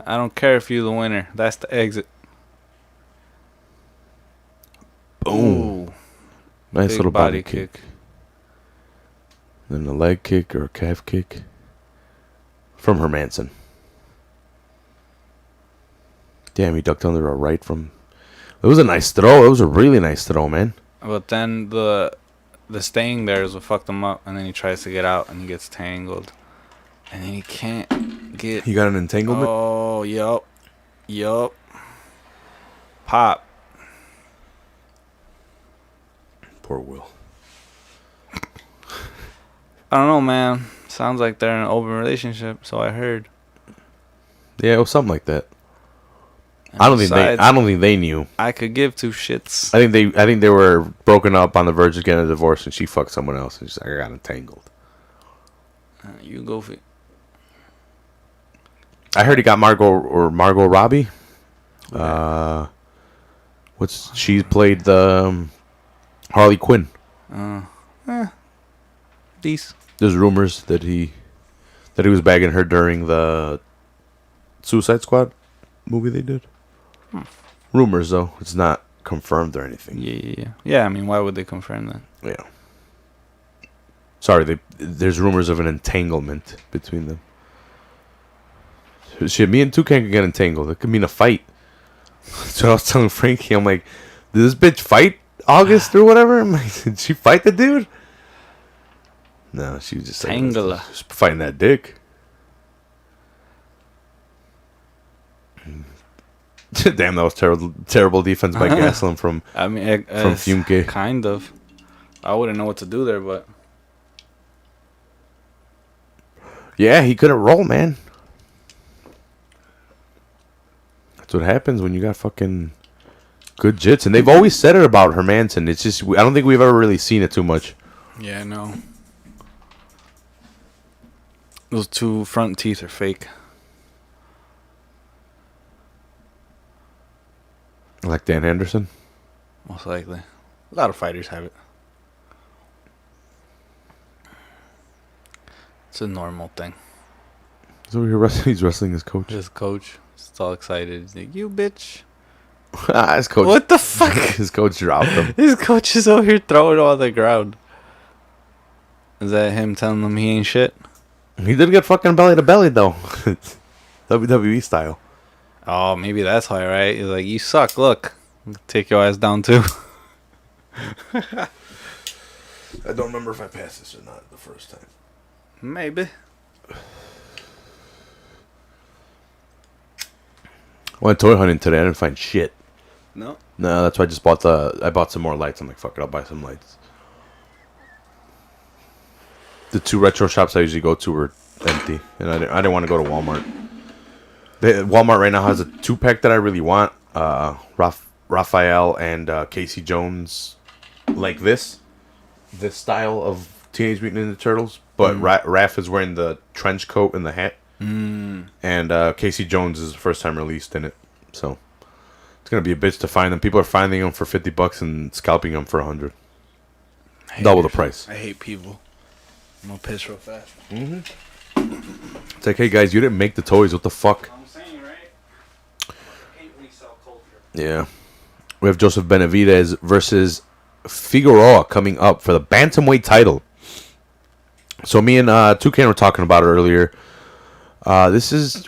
I don't care if you're the winner. That's the exit. Boom. Ooh, Nice big little body kick. kick. Then a leg kick or a calf kick from Hermansson. Damn, he ducked under a right from... It was a nice throw. It was a really nice throw, man. But then the staying there is what fucked him up. And then he tries to get out and he gets tangled. And then he can't get... He got an entanglement? Oh, yup. Pop. Poor Will. I don't know, man. Sounds like they're in an open relationship, so I heard. Yeah, it was something like that. And I don't think besides, they knew. I could give two shits. I think they were broken up on the verge of getting a divorce, and she fucked someone else, and she's like, I got entangled. You go for it. I heard he got Margot Robbie. She played the Harley Quinn. These. There's rumors that he was bagging her during the Suicide Squad movie they did. Rumors, though. It's not confirmed or anything. Yeah. Yeah, I mean, why would they confirm that? Yeah. Sorry, there's rumors of an entanglement between them. Shit, me and Toucan could get entangled. It could mean a fight. So I was telling Frankie, I'm like, did this bitch fight August or whatever? I'm like, did she fight the dude? No, she was just saying, just fighting that dick. Damn, that was terrible defense by Gastelum from Fumke. Kind of. I wouldn't know what to do there, but yeah, he couldn't roll, man. That's what happens when you got fucking good jits, and they've always said it about Hermansson. It's just I don't think we've ever really seen it too much. yeah, no. Those two front teeth are fake. Like Dan Henderson. Most likely. A lot of fighters have it. It's a normal thing. He's over here wrestling. He's wrestling his coach. His coach is all excited. He's like, you bitch. His coach. What the fuck? His coach dropped him. His coach is over here throwing on the ground. Is that him telling him he ain't shit? He did get fucking belly to belly though. WWE style. Oh, maybe that's why, right? He's like, you suck, look. Take your ass down too. I don't remember if I passed this or not the first time. Maybe. I went toy hunting today. I didn't find shit. No. No, that's why I bought some more lights. I'm like, fuck it, I'll buy some lights. The two retro shops I usually go to were empty, and I didn't want to go to Walmart. Walmart right now has a 2-pack that I really want. Raphael and Casey Jones, like this style of Teenage Mutant Ninja Turtles. But Raph is wearing the trench coat and the hat. And Casey Jones is the first time released in it. So it's going to be a bitch to find them. People are finding them for $50 and scalping them for $100. Double the price. I hate people. I'm going to piss real fast. It's like, hey guys, you didn't make the toys. What the fuck? I'm saying, right? I hate resale culture. Yeah. We have Joseph Benavidez versus Figueiredo coming up for the bantamweight title. So me and Toucan were talking about it earlier.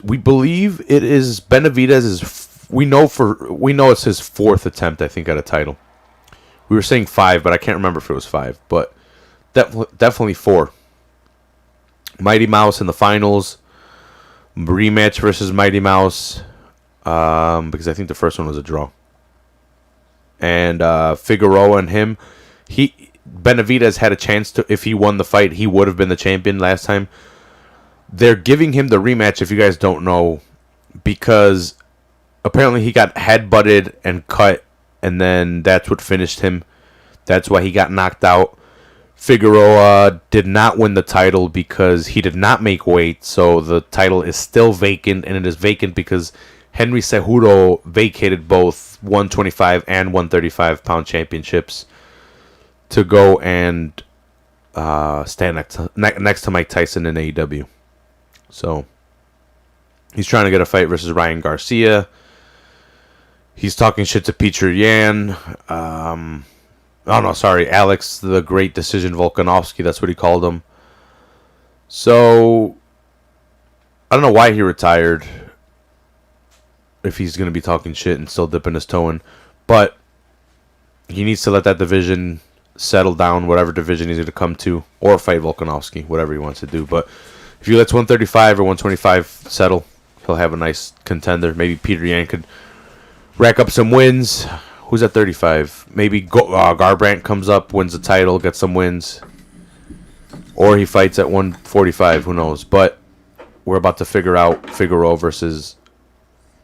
We believe it is Benavidez's. We know it's his 4th attempt, I think, at a title. We were saying 5, but I can't remember if it was 5. But definitely 4. Mighty Mouse in the finals. Rematch versus Mighty Mouse. Because I think the first one was a draw. And Figueiredo and him. Benavidez had a chance to, if he won the fight, he would have been the champion last time. They're giving him the rematch, if you guys don't know, because apparently he got headbutted and cut, and then that's what finished him. That's why he got knocked out. Figueroa did not win the title because he did not make weight, so the title is still vacant, and it is vacant because Henry Cejudo vacated both 125 and 135 pound championships to go and stand next to Mike Tyson in AEW. So he's trying to get a fight versus Ryan Garcia. He's talking shit to Peter Yan. Alex the Great Decision Volkanovski. That's what he called him. So I don't know why he retired. If he's going to be talking shit and still dipping his toe in. But he needs to let that division settle down, whatever division he's going to come to, or fight Volkanovski, whatever he wants to do. But if he lets 135 or 125 settle, he'll have a nice contender. Maybe Peter Yan could rack up some wins. Who's at 35? Maybe Garbrandt comes up, wins the title, gets some wins. Or he fights at 145, who knows. But we're about to figure out Figueroa versus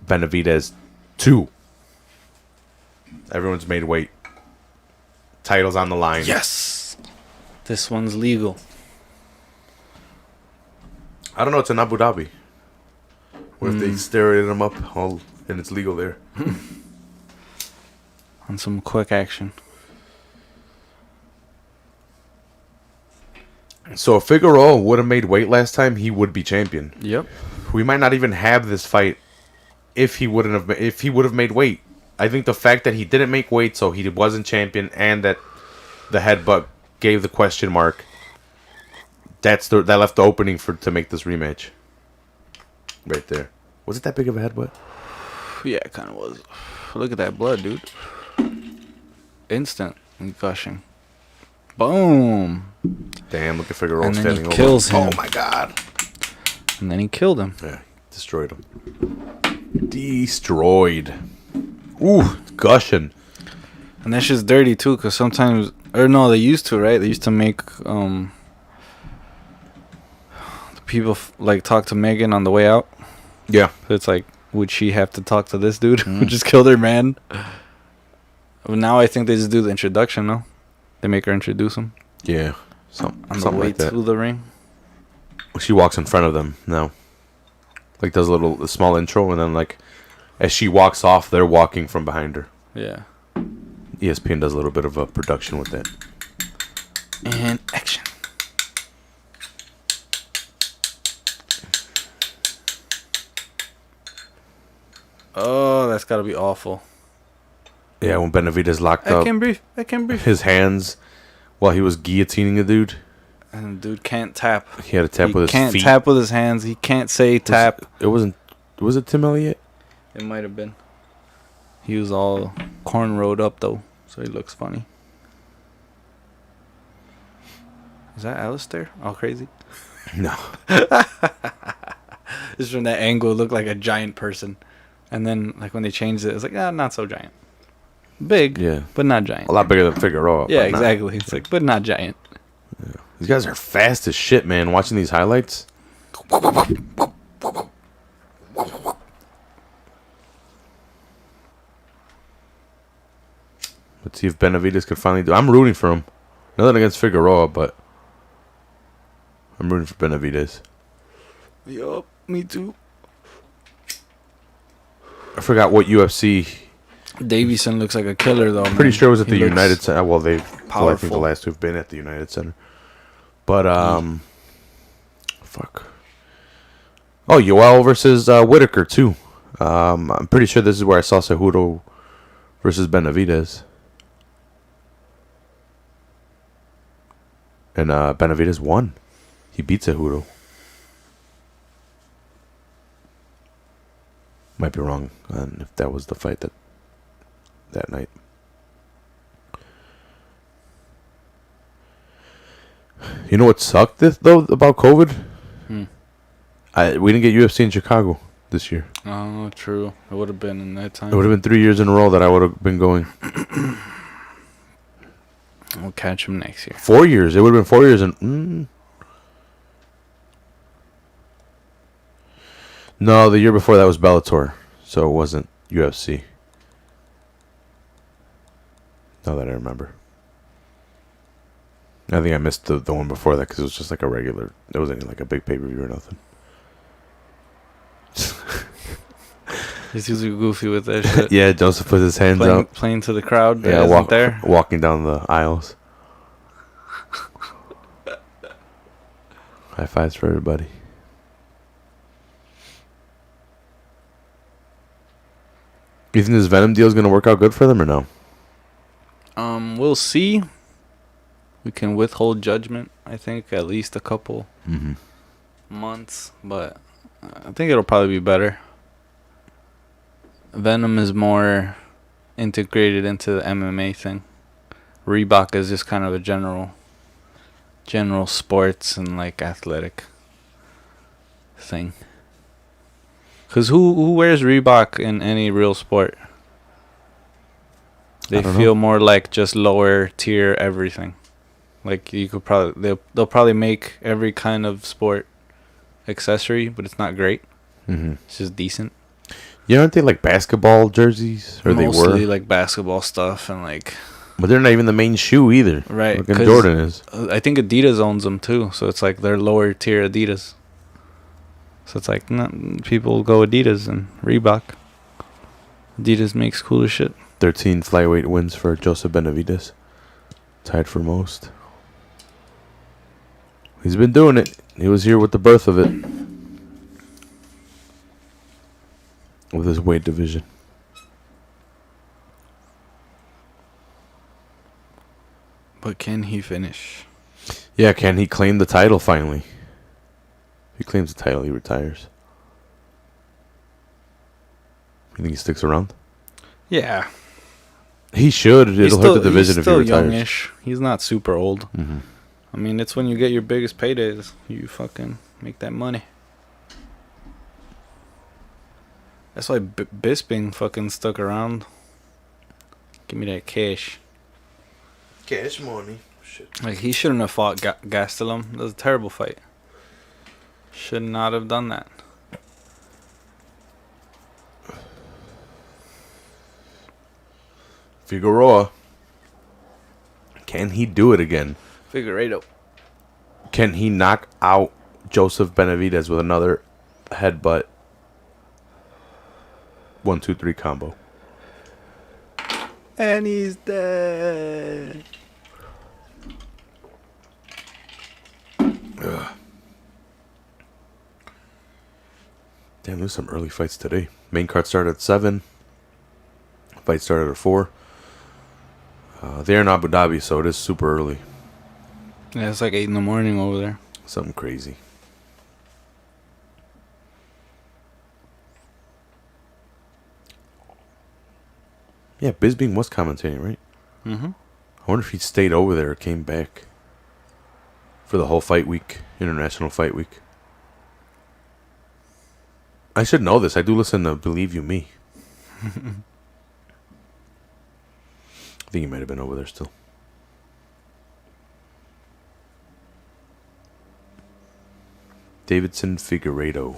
Benavidez 2. Everyone's made weight. Title's on the line. Yes. This one's legal. I don't know. It's in Abu Dhabi. What if they steroided him up all and it's legal there? On some quick action. So if Figueroa would have made weight last time, he would be champion. Yep. We might not even have this fight if he would have made weight. I think the fact that he didn't make weight, so he wasn't champion, and that the headbutt gave the question mark, that left the opening to make this rematch. Right there. Was it that big of a headbutt? Yeah, it kind of was. Look at that blood, dude. Instant and gushing. Boom. Damn, look at Figueroa And then standing he over. kills him. Oh my god. And then he killed him. Yeah, destroyed him. Destroyed. Ooh, gushing. And that shit's dirty too, because sometimes, or no, they used to, right? They used to make the people like talk to Megan on the way out. Yeah. So it's like, would she have to talk to this dude who just killed her man? Well, now I think they just do the introduction, no? They make her introduce him. Yeah. On the Something way like that. to the ring. She walks in front of them now. Like does a small intro, and then like as she walks off, they're walking from behind her. Yeah. ESPN does a little bit of a production with that. And action. Oh, that's gotta be awful. Yeah, when Benavidez locked I up can't breathe. his hands while he was guillotining a dude. And the dude can't tap. He had to tap with his He feet. can't tap with his hands. He can't say tap. Was it Tim Elliott? It might have been. He was all cornrowed up though, so he looks funny. Is that Alistair? All crazy? No. Just from that angle, it looked like a giant person. And then, like, when they changed it, it's like, not so giant. Big, Yeah. but not giant. A lot bigger than Figueroa. Yeah, but not- exactly. It's like, but not giant. These guys are fast as shit, man. Watching these highlights. Let's see if Benavidez could finally do. I'm rooting for him. Nothing against Figueroa, but I'm rooting for Benavidez. Yup, me too. I forgot what UFC. Davison looks like a killer, though. Pretty sure it was at the He looks United Center. Well, I think powerful. the last two have been at the United Center. But fuck. Oh, Yoel versus Whitaker too. I'm pretty sure this is where I saw Cejudo versus Benavidez. And Benavidez won. He beat Cejudo. Might be wrong on if that was the fight that night. You know what sucked though about COVID? We didn't get UFC in Chicago this year. Oh, true. It would have been in that time. It would have been 3 years in a row that I would have been going. We'll catch him next year. 4 years. It would have been 4 years and. No, the year before that was Bellator, so it wasn't UFC. Now that I remember. I think I missed the one before that because it was just like a regular. It wasn't like a big pay-per-view or nothing. He's usually goofy with that shit. Yeah, Joseph put his hands out. Playing to the crowd that Yeah, isn't there. walking down the aisles. High fives for everybody. You think this Venom deal is going to work out good for them or no? We'll see. We can withhold judgment. I think at least a couple months, but I think it'll probably be better. Venom is more integrated into the MMA thing. Reebok is just kind of a general sports and like athletic thing. Cause who wears Reebok in any real sport? They feel more like just lower tier everything. Like you could probably they'll probably make every kind of sport accessory, but it's not great. It's just decent. Yeah, aren't they like basketball jerseys? Or Mostly they were like basketball stuff and like. But they're not even the main shoe either. Right. Like Jordan is. I think Adidas owns them too, so it's like they're lower tier Adidas. So it's like people go Adidas and Reebok. Adidas makes cooler shit. 13 flyweight wins for Joseph Benavidez. Tied for most. He's been doing it. He was here with the birth of it. With his weight division. But can he finish? Yeah, can he claim the title finally? If he claims the title, he retires. You think he sticks around? Yeah. He should. It'll hurt the division if he retires. He's still youngish. He's not super old. I mean, it's when you get your biggest paydays. You fucking make that money. That's why Bisping fucking stuck around. Give me that cash. Cash money. Shit. Like, he shouldn't have fought Gastelum. That was a terrible fight. Should not have done that. Figueroa. Can he do it again? Figueiredo. Can he knock out Joseph Benavidez with another headbutt? 1, 2, 3 combo. And he's dead. Ugh. Damn, there's some early fights today. Main card started at 7. Fight started at 4. They're in Abu Dhabi, so it is super early. Yeah, it's like 8 in the morning over there. Something crazy. Yeah, Bisping was commentating, right? Mm-hmm. I wonder if he stayed over there or came back for the whole fight week, International Fight Week. I should know this. I do listen to Believe You Me. I think he might have been over there still. Davidson Figueiredo.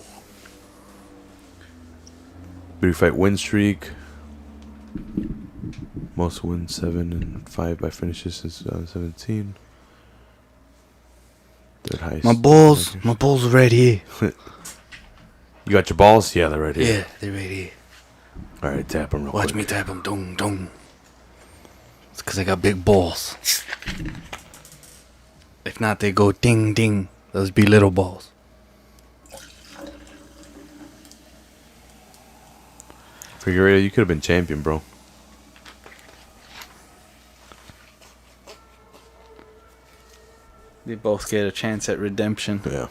3-fight win streak. Most wins 7 and 5 by finishes since 2017. Third highest. My balls are right here. You got your balls? Yeah, they're right here. Yeah, they're right here. All right, tap them real quick. Watch me tap them. Dong, dong. It's because I got big balls. If not, they go ding, ding. Those be little balls. Figueiredo, you could have been champion, bro. They both get a chance at redemption. Yeah.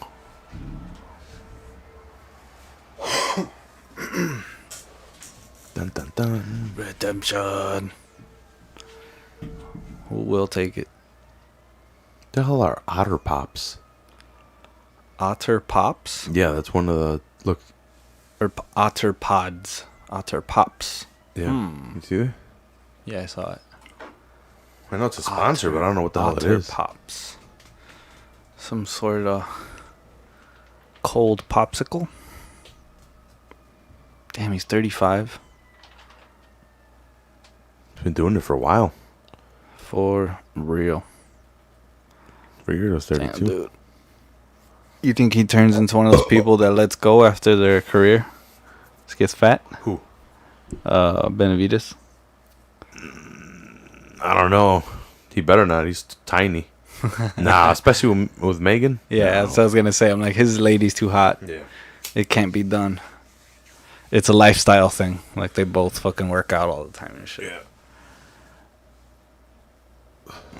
Dun, dun, dun. Redemption. Who will take it? The hell are otter pops? Otter pops? Yeah, that's one of the look. Or otter pods? Otter pops. Yeah, you see that? Yeah, I saw it. I know it's a sponsor, but I don't know what the hell it is. Otter pops. Some sort of cold popsicle. Damn, he's 35. He's been doing it for a while. For real. Figueiredo's 32. Damn, dude. You think he turns into one of those people that lets go after their career? Just gets fat? Who? Benavidez. I don't know. He better not. He's tiny. Nah, especially with Megan. Yeah, No. that's what I was going to say. I'm like, his lady's too hot. Yeah. It can't be done. It's a lifestyle thing. Like, they both fucking work out all the time and shit. Yeah.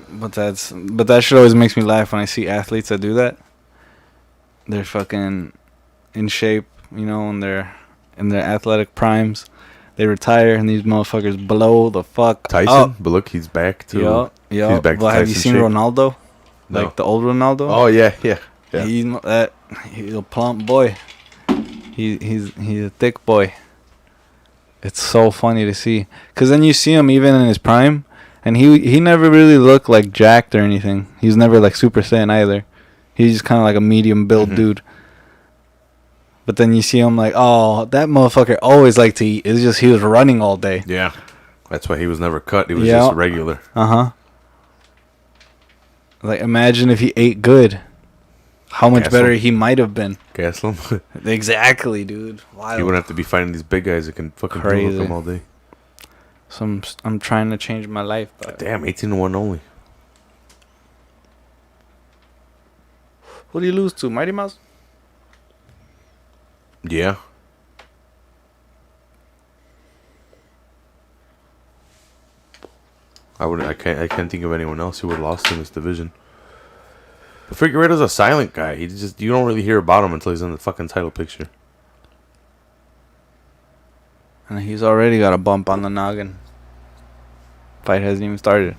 But that shit always makes me laugh when I see athletes that do that. They're fucking in shape, you know, in their athletic primes. They retire and these motherfuckers blow the fuck Tyson, up. but look, he's back to. Yeah. He's back to Well, have you Tyson seen shape. Ronaldo? No. Like the old Ronaldo? Oh yeah. He's a plump boy. He's a thick boy. It's so funny to see, cause then you see him even in his prime, and he never really looked like jacked or anything. He was never like super thin either. He's just kind of like a medium build dude. But then you see him like, oh, that motherfucker always liked to eat. It's just he was running all day. Yeah. That's why he was never cut. He was just regular. Like, imagine if he ate good. How much better he might have been. Gastelum. Exactly, dude. Wild. He wouldn't have to be fighting these big guys that can fucking deal with him all day. So I'm trying to change my life. But Damn, 18-1 only. Who do you lose to? Mighty Mouse? Yeah. I can't think of anyone else who would have lost in this division. But Figueiredo's a silent guy. You don't really hear about him until he's in the fucking title picture. And he's already got a bump on the noggin. Fight hasn't even started.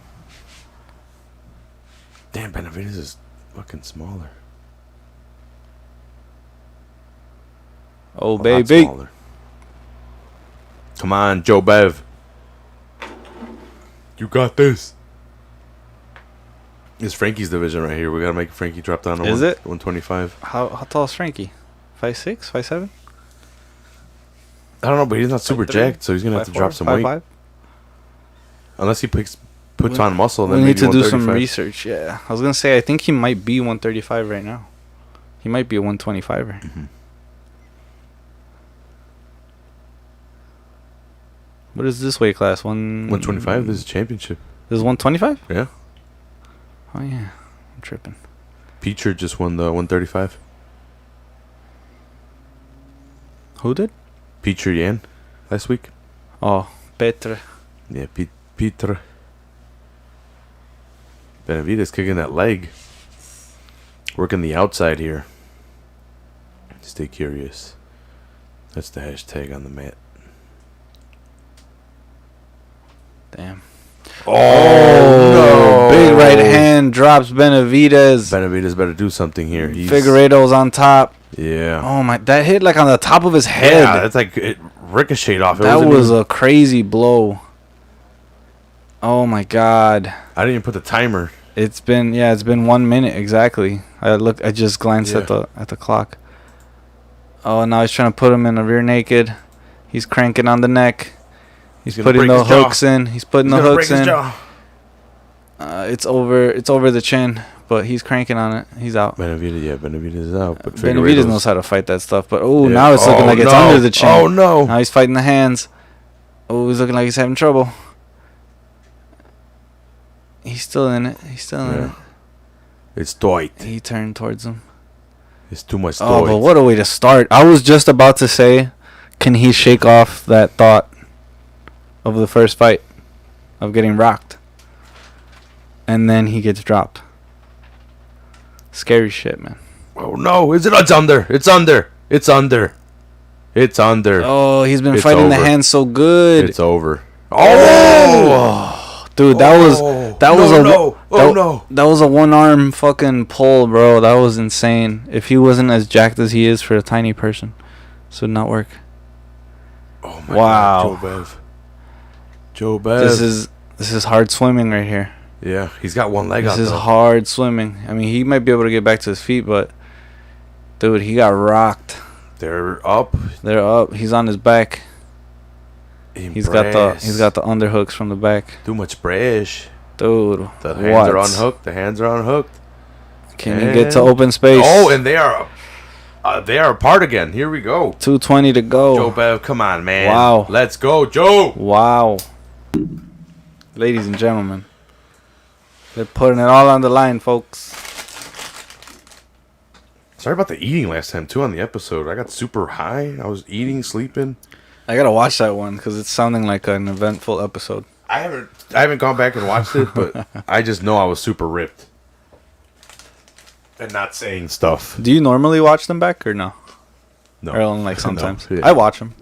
Damn, Benavidez is fucking smaller. Oh, A lot baby. smaller. Come on, Joe Bev. You got this. It's Frankie's division right here. We gotta make Frankie drop down to Is it? 125. How tall is Frankie? 5'6", 5'7"? I don't know, but he's not super 5'3", jacked, so he's gonna have to drop some weight. 5'5"? Unless he puts on muscle, We then need maybe to do some 135. research. Yeah, I was gonna say I think he might be 135 right now. He might be a 125er. Mm-hmm. What is this weight class? 125. This is championship. This is 125? Yeah. Oh yeah, I'm tripping. Peacher just won the 135. Who did? Peacher Yan last week. Oh, Petre. Yeah, Peter. Benavidez kicking that leg. Working the outside here. Stay curious. That's the hashtag on the mat. Damn. Oh, no. Big right hand drops Benavidez. Benavidez better do something here. Figueiredo's on top. Yeah. Oh my, that hit like on the top of his head. Yeah, that's like it ricocheted off. That was a crazy blow. Oh my god. I didn't even put the timer. It's been 1 minute exactly. I just glanced at the clock. Oh, now he's trying to put him in a rear naked. He's cranking on the neck. He's putting the hooks in. He's putting the hooks in. It's over the chin, but he's cranking on it. He's out. Benavidez is out. But Benavidez knows how to fight that stuff. But now it's looking like it's under the chin. Oh no! Now he's fighting the hands. Oh, he's looking like he's having trouble. He's still in it. He's still in it. It's tight. He turned towards him. It's too much tight. Oh, but what a way to start. I was just about to say, can he shake off that thought of the first fight of getting rocked? And then he gets dropped. Scary shit, man. Oh no! It's under. It's under. It's under. It's under. Oh, he's been fighting the hands so good. It's over. Oh, dude, that was a one-arm fucking pull, bro. That was insane. If he wasn't as jacked as he is for a tiny person, this would not work. Oh my God, Joe Bev. This is hard swimming right here. Yeah, he's got one leg out. This is hard swimming. I mean, he might be able to get back to his feet, but dude, he got rocked. They're up. They're up. He's on his back. He's got the underhooks from the back. Too much brash. Dude, The hands are unhooked. The hands are unhooked. Can you get to open space? Oh, and they are apart again. Here we go. 2:20 to go. Joe Bev, come on, man. Wow. Let's go, Joe. Wow. Ladies and gentlemen, they're putting it all on the line, folks. Sorry about the eating last time, too, on the episode. I got super high. I was eating, sleeping. I gotta watch that one because it's sounding like an eventful episode. I haven't gone back and watched it, but I just know I was super ripped. And not saying stuff. Do you normally watch them back or no? No. Or only like sometimes? No. Yeah. I watch them.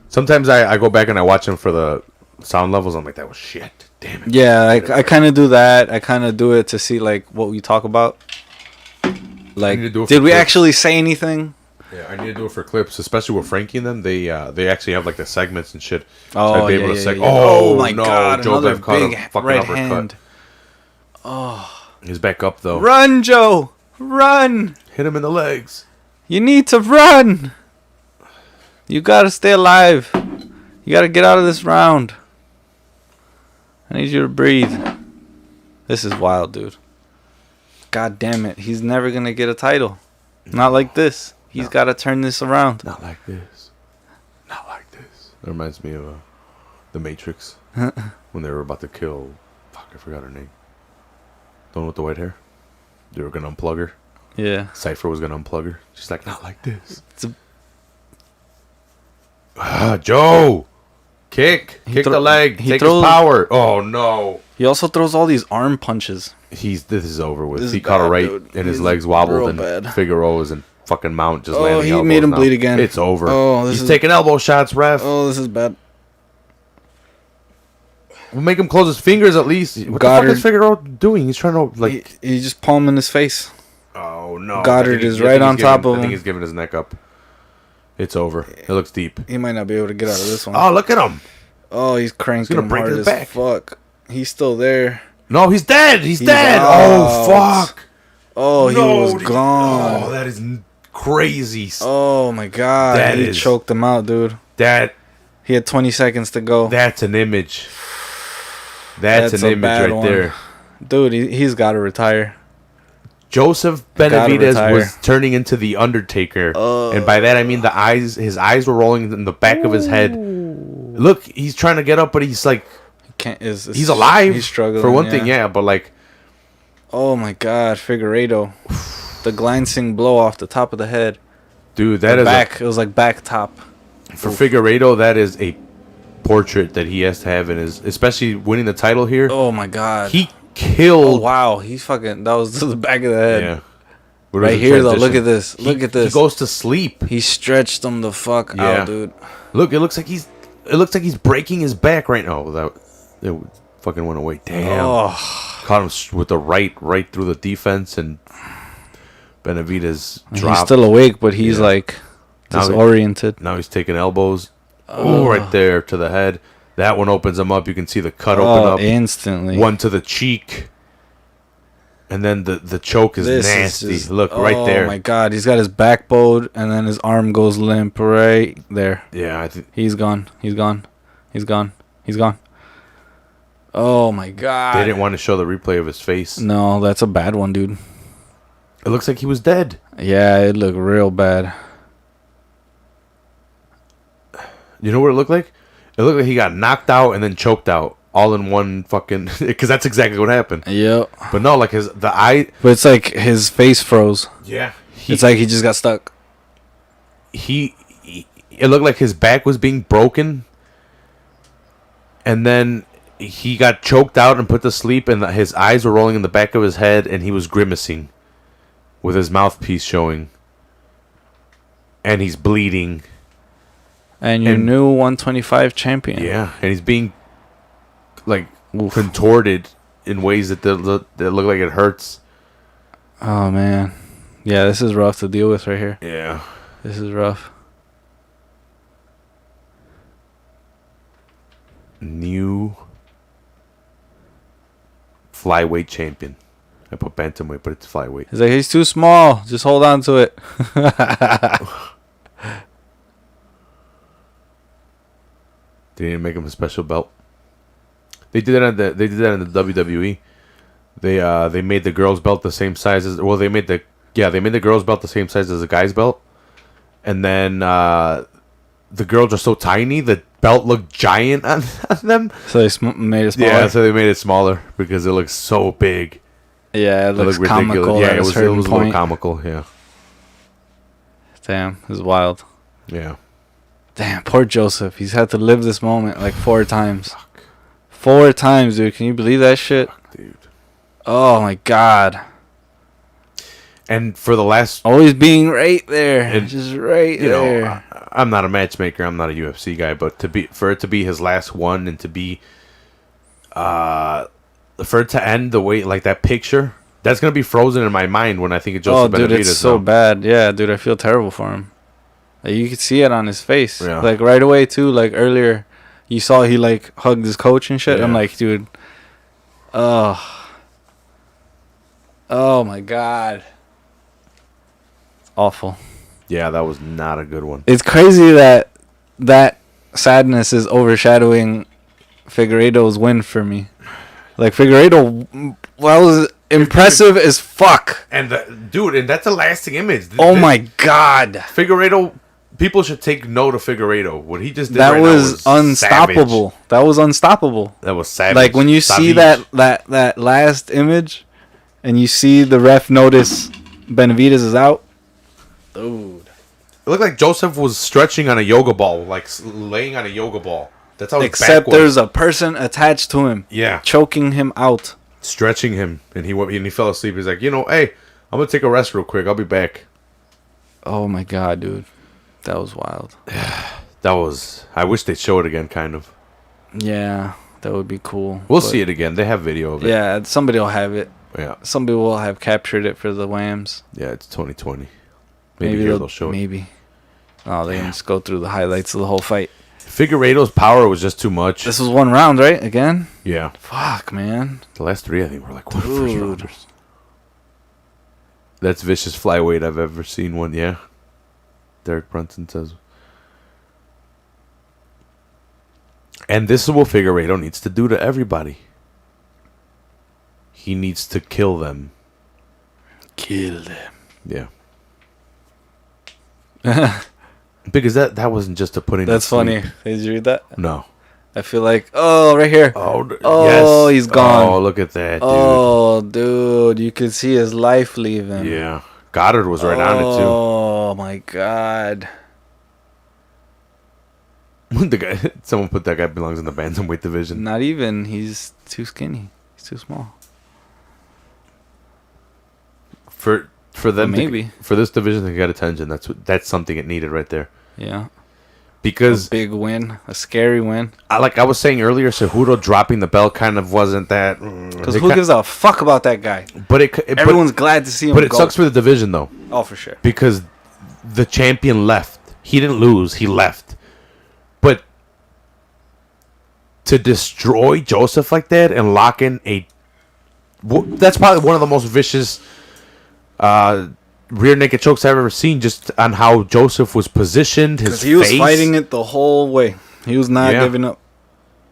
Sometimes I go back and I watch them for the sound levels. I'm like, that was shit. Damn it. Yeah, I kind of do that. I kind of do it to see like what we talk about. Like, need to do it did for we clips. actually say anything? Yeah, I need to do it for clips, especially with Frankie and them. They actually have like the segments and shit. Oh, I'd be yeah, able to yeah, say, yeah. oh my no, God, Joe another Bev caught big a fucking right uppercut. hand. He's back up though. Run, Joe! Run! Hit him in the legs. You need to run! You gotta stay alive. You gotta get out of this round. I need you to breathe. This is wild, dude. God damn it. He's never gonna get a title. Not like this. He's gotta turn this around. Not like this. Not like this. That reminds me of The Matrix. When they were about to kill... Fuck, I forgot her name. The one with the white hair? They were gonna unplug her. Yeah. Cypher was gonna unplug her. She's like, not like this. It's a- Joe! Kick the leg. Take his power. Oh no. He also throws all these arm punches. This is over with. This He is caught bad, a right dude. and his He's legs wobbled real and bad. Figueiredo was in fucking mount just Oh, landing he elbows made him now. bleed again. It's over. Oh, He's taking elbow shots, ref. Oh, this is bad. We'll make him close his fingers at least. What the fuck is Figueiredo doing? He's trying to like. He just palming his face. Oh no. Goddard is right on top of him. I think he's giving his neck up. It's over. It looks deep. He might not be able to get out of this one. Oh, look at him. Oh, he's cranking him break hard his as back. fuck. He's still there. No, he's dead. He's dead. out. Oh fuck. Oh, he was gone. Oh, that is crazy. Oh my god. He choked him out, dude. He had 20 seconds to go. That's an image. That's an image right there. Dude, he's got to retire. Joseph Benavidez was turning into the Undertaker, and by that I mean his eyes were rolling in the back of his head. Look, he's trying to get up, but he's like, he's alive. He's struggling for one thing, yeah, but like, oh my god, Figueiredo, the glancing blow off the top of the head, dude, that is back. It was like back top. For Figueiredo, that is a portrait that he has to have in his, especially winning the title here. Oh my god, he killed. Oh wow, he's fucking. That was to the back of the head. Yeah. Right here though, look at this. Look at this. He goes to sleep. He stretched him the fuck out, dude. Look, it looks like he's breaking his back right now. It fucking went away. Damn. Oh. Caught him with the right through the defense, and Benavidez dropped. He's still awake, but he's like disoriented. Now he's taking elbows. Oh, right there to the head. That one opens him up. You can see the cut open up instantly. One to the cheek. And then the choke is nasty. Look, right there. Oh my god, he's got his back bowed, and then his arm goes limp right there. Yeah, he's gone. He's gone. He's gone. He's gone. Oh my god. They didn't want to show the replay of his face. No, that's a bad one, dude. It looks like he was dead. Yeah, it looked real bad. You know what it looked like? It looked like he got knocked out and then choked out. All in one fucking... Because that's exactly what happened. Yep. But no, like the eye... But it's like his face froze. Yeah. It's like he just got stuck. It looked like his back was being broken. And then he got choked out and put to sleep. And his eyes were rolling in the back of his head. And he was grimacing. With his mouthpiece showing. And he's bleeding. And your new 125 champion. Yeah. And he's being... like contorted in ways that look like it hurts. Oh man, yeah, this is rough to deal with right here. Yeah, this is rough. New flyweight champion. I put bantamweight, but it's flyweight. He's like, he's too small. Just hold on to it. They didn't make him a special belt. They did that in the WWE. They made the girls' belt the same size as they made the girls' belt the same size as the guys' belt, and then the girls are so tiny the belt looked giant on them. So they made it smaller. Yeah, so they made it smaller because it looks so big. Yeah, it looks looked comical. Yeah, it was a point. little comical. Yeah. Damn, it was wild. Yeah. Damn, poor Joseph. He's had to live this moment like 4 times. Fuck. 4 times, dude. Can you believe that shit? Fuck, dude. Oh my god. And for the last, always being right there, just right there. You know, I'm not a matchmaker. I'm not a UFC guy, but for it to be his last one, and to be, for it to end the way like that picture, that's gonna be frozen in my mind when I think of Joseph Benavidez. Oh, dude, it's so bad. Yeah, dude, I feel terrible for him. Like, you could see it on his face, like right away too. Like earlier, you saw he like hugged his coach and shit. Yeah. I'm like, dude, oh my god. Awful. Yeah, that was not a good one. It's crazy that sadness is overshadowing Figueiredo's win for me. Like, Figueiredo was impressive as fuck. And and that's a lasting image. Oh my god. Figueiredo, people should take note of Figueiredo. What he just did that was unstoppable. Savage. That was unstoppable. That was savage. Like, when you see that last image and you see the ref notice Benavidez is out. Dude. It looked like Joseph was stretching on a yoga ball, like laying on a yoga ball. That's how. Except there's a person attached to him. Yeah. Choking him out. Stretching him, and he fell asleep. He's like, hey, I'm gonna take a rest real quick. I'll be back. Oh my god, dude, that was wild. That was. I wish they'd show it again, kind of. Yeah, that would be cool. We'll see it again. They have video of it. Yeah, somebody will have it. Yeah. Somebody will have captured it for the Whams. Yeah, it's 2020. Maybe they'll show it. Maybe. Oh, they can just go through the highlights of the whole fight. Figueiredo's power was just too much. This was 1 round, right? Again? Yeah. Fuck, man. The last 3, I think, were like first rounders. That's vicious flyweight I've ever seen one, yeah. Derek Brunson says. And this is what Figueiredo needs to do to everybody. He needs to kill them. Kill them. Yeah. Because that wasn't just to put in. That's funny. Did you read that? No. I feel like, right here. Oh, yes. He's gone. Oh, look at that, dude. Oh, dude, you could see his life leaving. Yeah. Goddard was right on it too. Oh my god. Someone put that guy belongs in the bantamweight division. Not even. He's too skinny. He's too small. For them, maybe for this division to get attention, that's something it needed right there. Yeah, because a big win, a scary win. Like I was saying earlier, Cejudo dropping the belt kind of wasn't that. Because who gives a fuck about that guy? But everyone's glad to see him. But it sucks for the division though. Oh, for sure. Because the champion left. He didn't lose. He left. But to destroy Joseph like that and lock in that's probably one of the most vicious. Rear naked chokes I've ever seen, just on how Joseph was positioned. His face. He was fighting it the whole way. He was not giving up.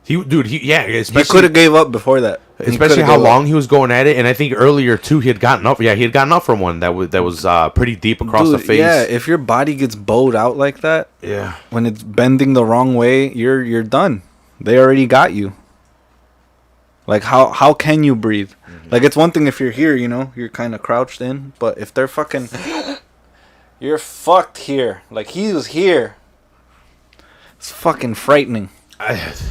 He could have gave up before that. Especially how long he was going at it, and I think earlier too he had gotten up. Yeah, he had gotten up from one that was pretty deep across the face. Yeah, if your body gets bowed out like that, when it's bending the wrong way, you're done. They already got you. Like, how can you breathe? Mm-hmm. Like, it's one thing if you're here, you're kind of crouched in. But if they're fucking... you're fucked here. Like, he was here. It's fucking frightening. That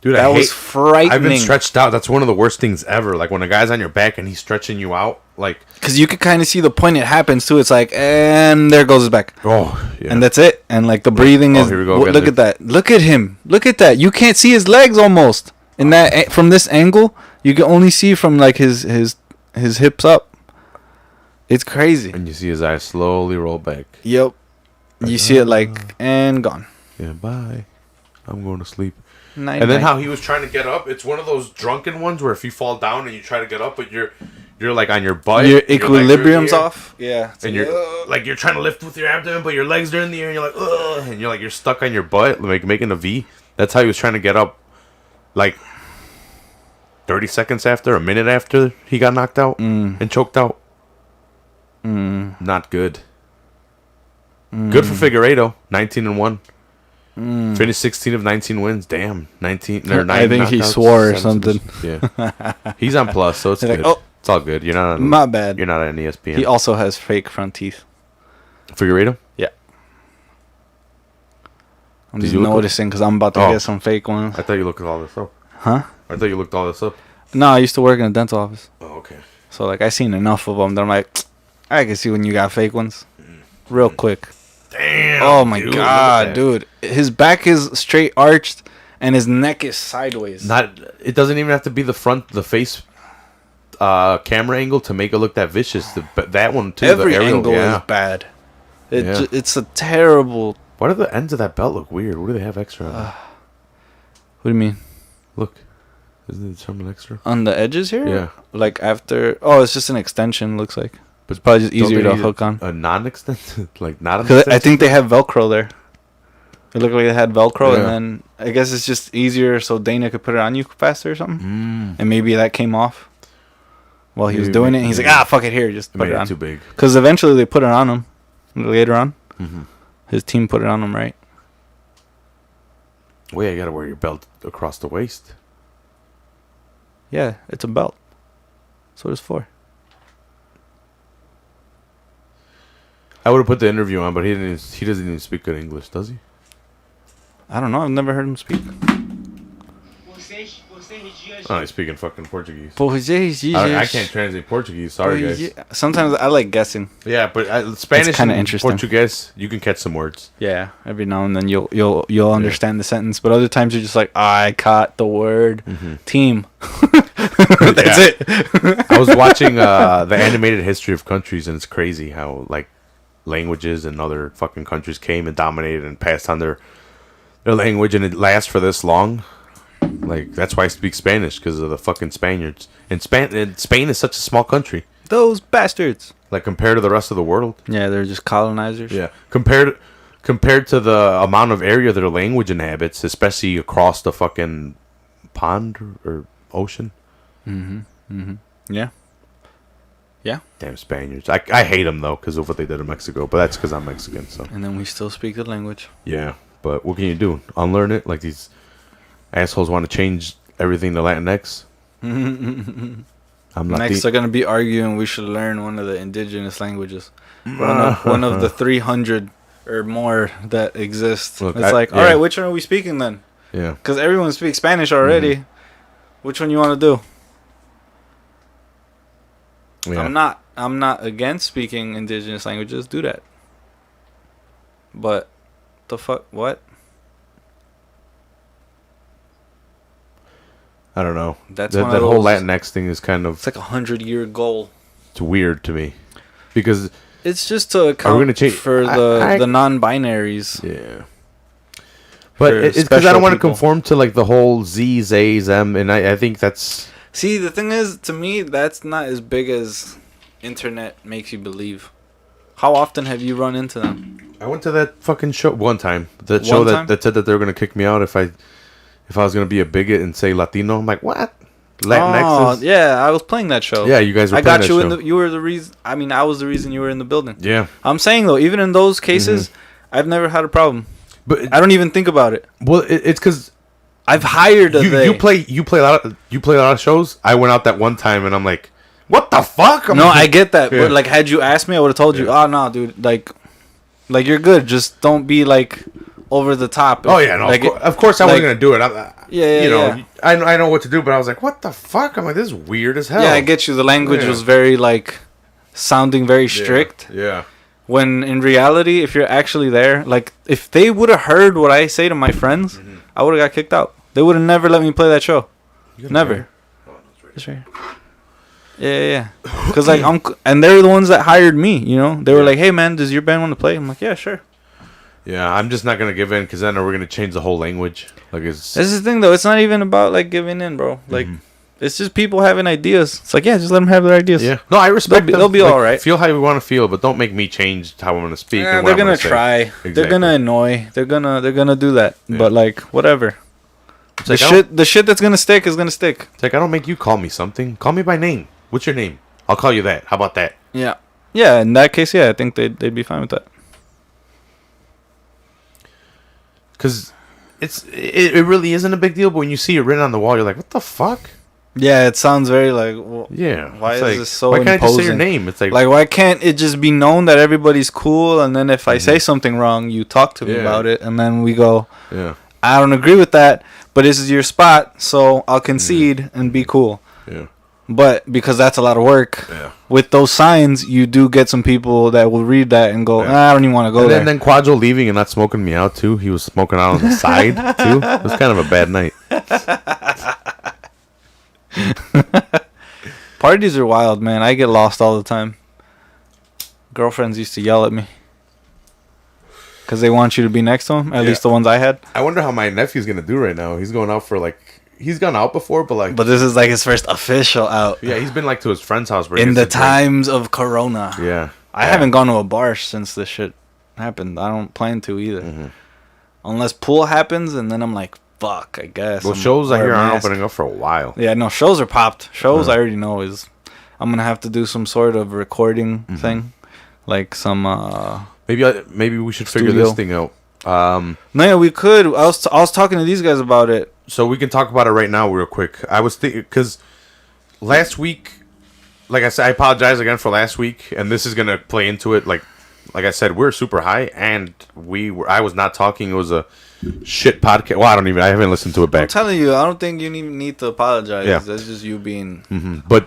was frightening. I've been stretched out. That's one of the worst things ever. Like, when a guy's on your back and he's stretching you out. Like... Because you could kind of see the point it happens to. It's like, and there goes his back. Oh, yeah. And that's it. And, like, the breathing is... Here we go. Look at that. Look at him. Look at that. You can't see his legs almost. In that, from this angle, you can only see from like his hips up. It's crazy. And you see his eyes slowly roll back. Yep. You see it like and gone. Yeah, bye. I'm going to sleep. Night, and then how he was trying to get up. It's one of those drunken ones where if you fall down and you try to get up, but you're like on your butt. Your equilibrium's off. Yeah. And you're trying to lift with your abdomen, but your legs are in the air, and you're like, ugh, and you're stuck on your butt, like making a V. That's how he was trying to get up. Like, 30 seconds after, a minute after he got knocked out and choked out. Not good. Good for Figueiredo, 19-1. Finished 16 of 19 wins. Damn, 19 or 9. I think he knockouts, swore or something. Yeah, he's on plus, so it's He's good. like, oh. It's all good. You're not on. My bad. You're not on ESPN. He also has fake front teeth. Figueiredo? Yeah. I'm Did just you look noticing because I'm about to get some fake ones. I thought you looked all this up. Huh? I thought you looked all this up. No, I used to work in a dental office. Oh, okay. So, like, I seen enough of them that I'm like, I can see when you got fake ones. Real quick. Damn. Oh, my dude, God, dude. His back is straight arched and his neck is sideways. It doesn't even have to be the face camera angle to make it look that vicious. That one, too. Every the aerial, angle is bad. It's a terrible... Why do the ends of that belt look weird? What do they have extra on? What do you mean? Look. Isn't it something extra? On the edges here? Yeah. Like after... Oh, it's just an extension, looks like. But it's probably just easier to hook on. A non-extension? Like not an Because extension? I think they have Velcro there. It looked like they had Velcro, and then I guess it's just easier so Dana could put it on you faster or something. And maybe that came off while he was doing it. And he's like, fuck it, here, just put it on. Too big. Because eventually they put it on him later on. His team put it on him, right? Wait, I gotta wear your belt across the waist. Yeah, it's a belt. That's what it's for. I would have put the interview on, but he doesn't even speak good English, does he? I don't know. I've never heard him speak. Oh, he's speaking fucking Portuguese. I I can't translate Portuguese. Sorry, guys. Sometimes I like guessing. Yeah, but Spanish kinda and interesting. Portuguese, you can catch some words. Yeah, every now and then you'll understand the sentence, but other times you're just like, I caught the word team. That's it. I was watching the animated history of countries, and it's crazy how like languages and other fucking countries came and dominated and passed on their language, and it lasts for this long. Like that's why I speak Spanish, because of the fucking Spaniards. And Spain is such a small country. Those bastards. Like compared to the rest of the world. Yeah, they're just colonizers. Yeah, compared to the amount of area their language inhabits, especially across the fucking pond or ocean. Yeah. Yeah. Damn Spaniards. I hate them though because of what they did in Mexico, but that's because I'm Mexican. So. And then we still speak the language. Yeah, but what can you do? Unlearn it? Like these assholes want to change everything to Latinx. Next, they're gonna be arguing we should learn one of the indigenous languages, one of the 300 or more that exist. Look, it's all right, which one are we speaking then? Yeah, because everyone speaks Spanish already. Which one you want to do? Yeah. I'm not against speaking indigenous languages. Do that. But the fuck, what? I don't know. That's that whole Latinx thing is kind of... It's like a 100-year goal. It's weird to me. Because... It's just to account for the non-binaries. Yeah. But it's because I don't want to conform to like the whole Z, Z's, M, and I think that's... See, the thing is, to me, that's not as big as internet makes you believe. How often have you run into them? I went to that fucking show one time. That show that said that they were going to kick me out if I was going to be a bigot and say Latino. I'm like, what? Latinx? Yeah, I was playing that show. Yeah, you guys were playing that show. You were the reason. I mean, I was the reason you were in the building. Yeah. I'm saying, though, even in those cases, I've never had a problem. But I don't even think about it. Well, it's because I've hired you play a lot of shows. I went out that one time and I'm like, what the fuck? I get that. Yeah. But like, had you asked me, I would have told you. Oh no, dude. Like you're good. Just don't be like over the top. Oh yeah, no. Like, of course I wasn't gonna do it. Yeah. I know what to do, but I was like, what the fuck? I'm like, this is weird as hell. Yeah, I get you. The language was very like sounding very strict. Yeah. When in reality, if you're actually there, like if they would have heard what I say to my friends, I would have got kicked out. They would have never let me play that show. Never. It's right here. Yeah. Because like and they're the ones that hired me. You know, they were like, "Hey man, does your band want to play?" I'm like, "Yeah, sure." Yeah, I'm just not gonna give in because then we're gonna change the whole language. Like, this is the thing though. It's not even about like giving in, bro. Like. It's just people having ideas. It's like, yeah, just let them have their ideas. Yeah. No, I respect them. They'll be all right. Feel how you want to feel, but don't make me change how I'm going to speak. Yeah, they're going to try. Exactly. They're going to annoy. They're going to do that. Yeah. But, like, whatever. The shit that's gonna stick is gonna stick. It's like, I don't make you call me something. Call me by name. What's your name? I'll call you that. How about that? Yeah. Yeah, in that case, yeah, I think they'd be fine with that. Because it really isn't a big deal, but when you see it written on the wall, you're like, what the fuck? Yeah, it sounds very like, well, Yeah. why is like, this so why can't I just say your imposing? name? It's like why can't it just be known that everybody's cool, and then if I say something wrong, you talk to me about it, and then we go, yeah. I don't agree with that, but this is your spot, so I'll concede and be cool. Yeah. But because that's a lot of work, Yeah. with those signs, you do get some people that will read that and go, I don't even want to go there. And then Quadro leaving and not smoking me out, too. He was smoking out on the side, too. It was kind of a bad night. Parties are wild, man. I get lost all the time. Girlfriends used to yell at me because they want you to be next to them. At least the ones I had. I wonder how my nephew's going to do right now. He's going out for, like... He's gone out before, but, like... But this is like his first official out. Yeah, he's been, like, to his friend's house. Where In the times of Corona. Yeah. I haven't gone to a bar since this shit happened. I don't plan to either. Mm-hmm. Unless pool happens, and then I'm like, fuck, I guess. Well, shows I hear aren't opening up for a while. Yeah, no, shows are popped. Shows I already know is... I'm going to have to do some sort of recording thing. Like some... Maybe we should figure Studio. this thing out. No, yeah, we could. I was talking to these guys about it. So we can talk about it right now real quick. I was thinking... Because last week... Like I said, I apologize again for last week. And this is going to play into it. Like I said, we're super high. And I was not talking. It was a shit podcast. Well, I haven't listened to it back. I'm telling you, I don't think you even need to apologize. Yeah. That's just you being... But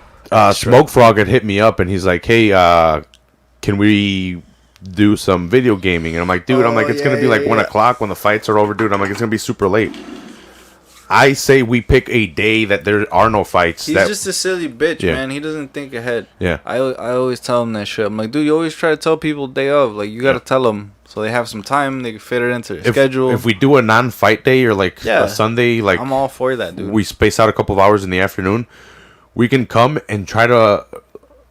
Smoke Frog had hit me up and he's like, hey, can we do some video gaming? And I'm like, dude, it's going to be like 1 o'clock when the fights are over, dude. I'm like, it's going to be super late. I say we pick a day that there are no fights. He's just a silly bitch, man. He doesn't think ahead. Yeah. I always tell him that shit. I'm like, dude, you always try to tell people day of. Like, you got to tell them so they have some time. They can fit it into their schedule. If we do a non-fight day or like a Sunday, like I'm all for that, dude. We space out a couple of hours in the afternoon. We can come and try to,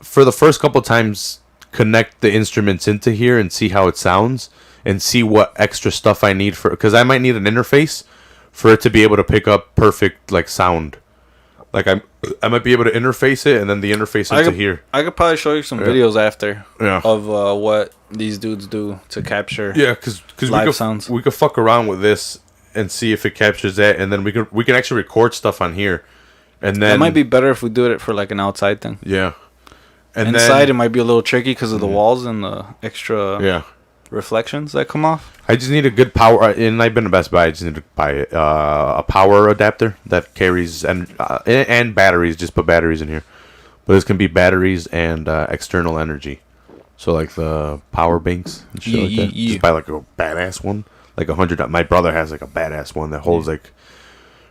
for the first couple times, connect the instruments into here and see how it sounds and see what extra stuff I need for, because I might need an interface for it to be able to pick up perfect like sound. Like I might be able to interface it and then the interface into here. I could probably show you some videos after Yeah. of what these dudes do to capture. Yeah, because live sounds. We could fuck around with this and see if it captures that, and then we can actually record stuff on here, and then It might be better if we do it for like an outside thing. yeah. And Inside then, it might be a little tricky because of the walls and the extra reflections that come off. I just need a good power, and I've been to Best Buy. I just need to buy a power adapter that carries and batteries. Just put batteries in here, but this can be batteries and external energy. So like the power banks and shit like that. Just buy like a badass one, like 100. My brother has like a badass one that holds like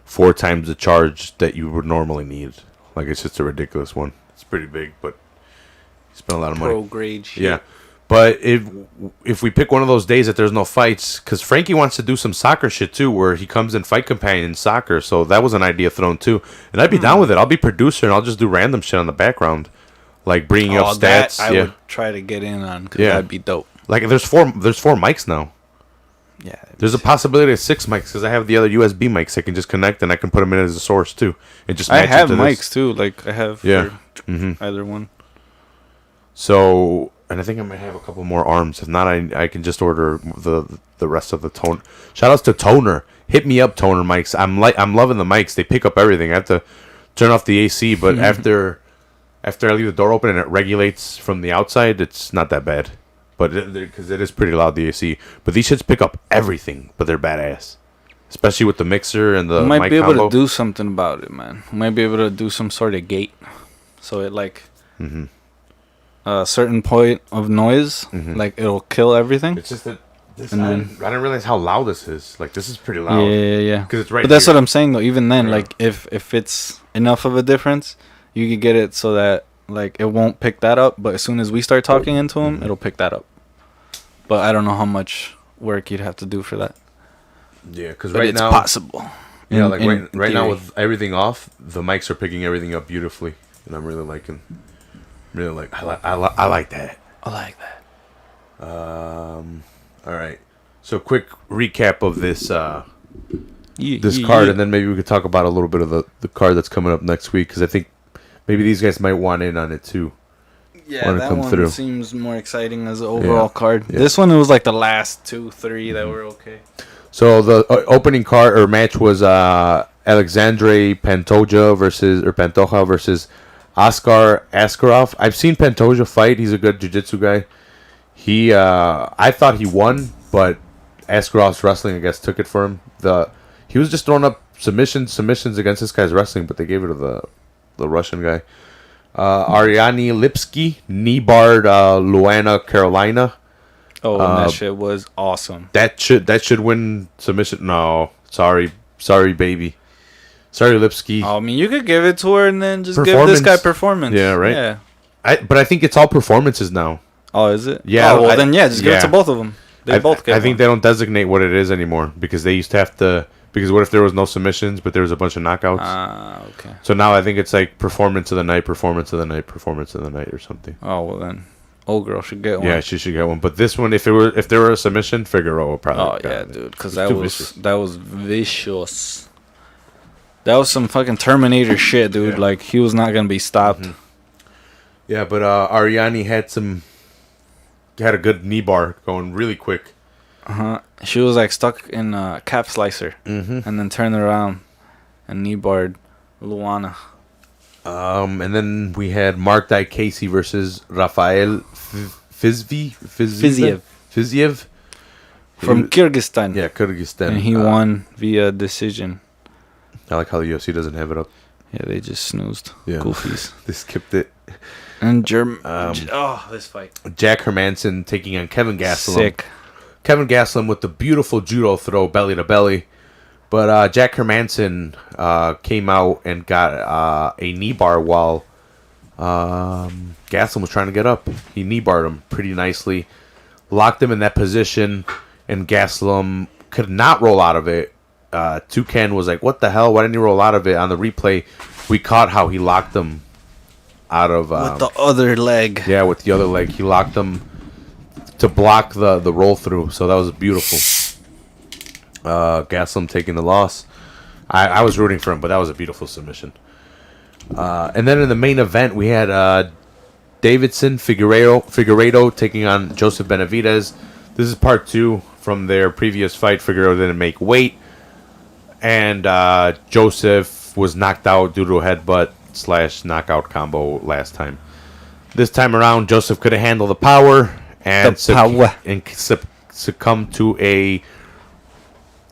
4 times the charge that you would normally need. Like it's just a ridiculous one. It's pretty big, but you spend a lot of money. Pro grade shit. Yeah. But if we pick one of those days that there's no fights, because Frankie wants to do some soccer shit too, where he comes in fight companion in soccer, so that was an idea thrown too, and I'd be down with it. I'll be producer and I'll just do random shit on the background, like bringing up stats. That I would try to get in on, because that'd be dope. Like there's four mics now. Yeah. There's a possibility of 6 mics because I have the other USB mics I can just connect and I can put them in as a source too, and just I match have it to mics this. too. Like I have either one. So. And I think I might have a couple more arms. If not, I can just order the rest of the tone. Shout outs to Toner. Hit me up, Toner mics. I'm loving the mics. They pick up everything. I have to turn off the AC, but after I leave the door open and it regulates from the outside, it's not that bad. But because it is pretty loud, the AC. But these shits pick up everything, but they're badass. Especially with the mixer and the might mic be able combo. to do something about it, man. We might be able to do some sort of gate, so it like. A certain point of noise, like it'll kill everything. It's just that this, And I then- didn't realize how loud this is. Like this is pretty loud. Yeah. Because it's right. But that's here. what I'm saying though. Even then, Yeah. like if it's enough of a difference, you could get it so that like it won't pick that up. But as soon as we start talking into them, it'll pick that up. But I don't know how much work you'd have to do for that. Yeah, because But right it's now, possible. yeah, in- like in right now theory. with everything off, the mics are picking everything up beautifully, and I'm really liking. Really like I like that. I like that. All right. So quick recap of this this card, and then maybe we could talk about a little bit of the card that's coming up next week, because I think maybe these guys might want in on it too. Yeah, that one seems more exciting as an overall card. Yeah. This one, it was like the last 2-3 that were okay. So the opening card or match was Alexandre Pantoja versus Oskar Askarov. I've seen Pantoja fight. He's a good jiu-jitsu guy. I thought he won, but Askarov's wrestling, I guess, took it for him. He was just throwing up submissions against this guy's wrestling, but they gave it to the Russian guy. Ariane Lipsky knee-barred Luana Carolina. Oh, and that shit was awesome. That should win submission. No, sorry, baby. Sorry, Lipsky. I mean, you could give it to her and then just give this guy performance. Yeah, right. Yeah. But I think it's all performances now. Oh, is it? Yeah. Oh, well, then just give it to both of them. I think they don't designate what it is anymore, because they used to have to. Because what if there was no submissions, but there was a bunch of knockouts? Okay. So now I think it's like performance of the night, performance of the night, performance of the night, or something. Oh, well then, old girl should get one. Yeah, she should get one. But this one, if there were a submission, Figueiredo would probably. Oh yeah, dude, because that was vicious. That was some fucking Terminator shit, dude. Yeah. Like, he was not gonna be stopped. Mm-hmm. Yeah, but Ariane had a good knee bar going really quick. She was like stuck in a cap slicer, and then turned around and knee barred Luana. And then we had Mark Di Casey versus Rafael Fiziev from Kyrgyzstan. Yeah, Kyrgyzstan. And he won via decision. I like how the UFC doesn't have it up. Yeah, they just snoozed. Yeah. Goofies. They skipped it. And this fight. Jack Hermansson taking on Kevin Gastelum. Sick. Kevin Gastelum with the beautiful judo throw, belly to belly. But Jack Hermansson came out and got a knee bar while Gastelum was trying to get up. He knee barred him pretty nicely. Locked him in that position, and Gastelum could not roll out of it. Toucan was like, what the hell? Why didn't he roll out of it? On the replay, we caught how he locked him out of... with the other leg. Yeah, with the other leg. He locked him to block the roll through, so that was beautiful. Gastelum taking the loss. I was rooting for him, but that was a beautiful submission. And then in the main event, we had Davidson Figueiredo taking on Joseph Benavidez. This is part 2 from their previous fight. Figueiredo didn't make weight, and Joseph was knocked out due to a headbutt / knockout combo last time. This time around, Joseph couldn't handle the power and succumbed to a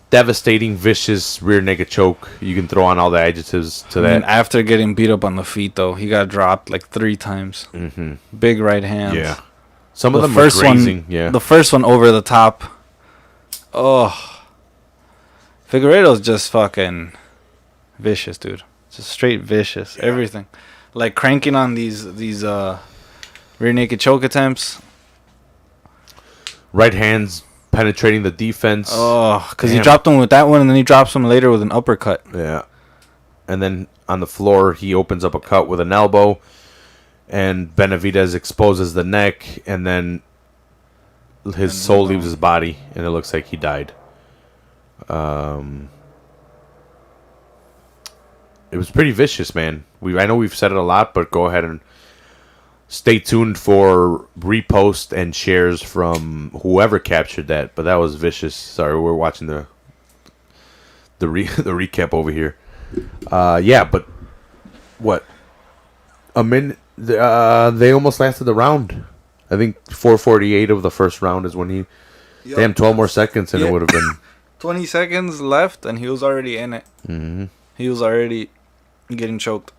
devastating, vicious rear naked choke. You can throw on all the adjectives to that. And after getting beat up on the feet, though, he got dropped like 3 times. Big right hands. Yeah. Some of them were grazing. Yeah. The first one over the top. Oh. Figueiredo's just fucking vicious, dude. Just straight vicious. Yeah. Everything. Like cranking on these rear naked choke attempts. Right hands penetrating the defense. Oh, because he dropped him with that one, and then he drops him later with an uppercut. Yeah. And then on the floor, he opens up a cut with an elbow, and Benavidez exposes the neck, and then his soul leaves his body, and it looks like he died. It was pretty vicious, man. I know we've said it a lot, but go ahead and stay tuned for repost and shares from whoever captured that. But that was vicious. Sorry, we're watching the recap over here. Yeah, but what? A minute. They almost lasted the round. I think 4:48 of the first round is when he. Yep. Damn, 12 more seconds and it would have been. 20 seconds left and he was already in it. He was already getting choked.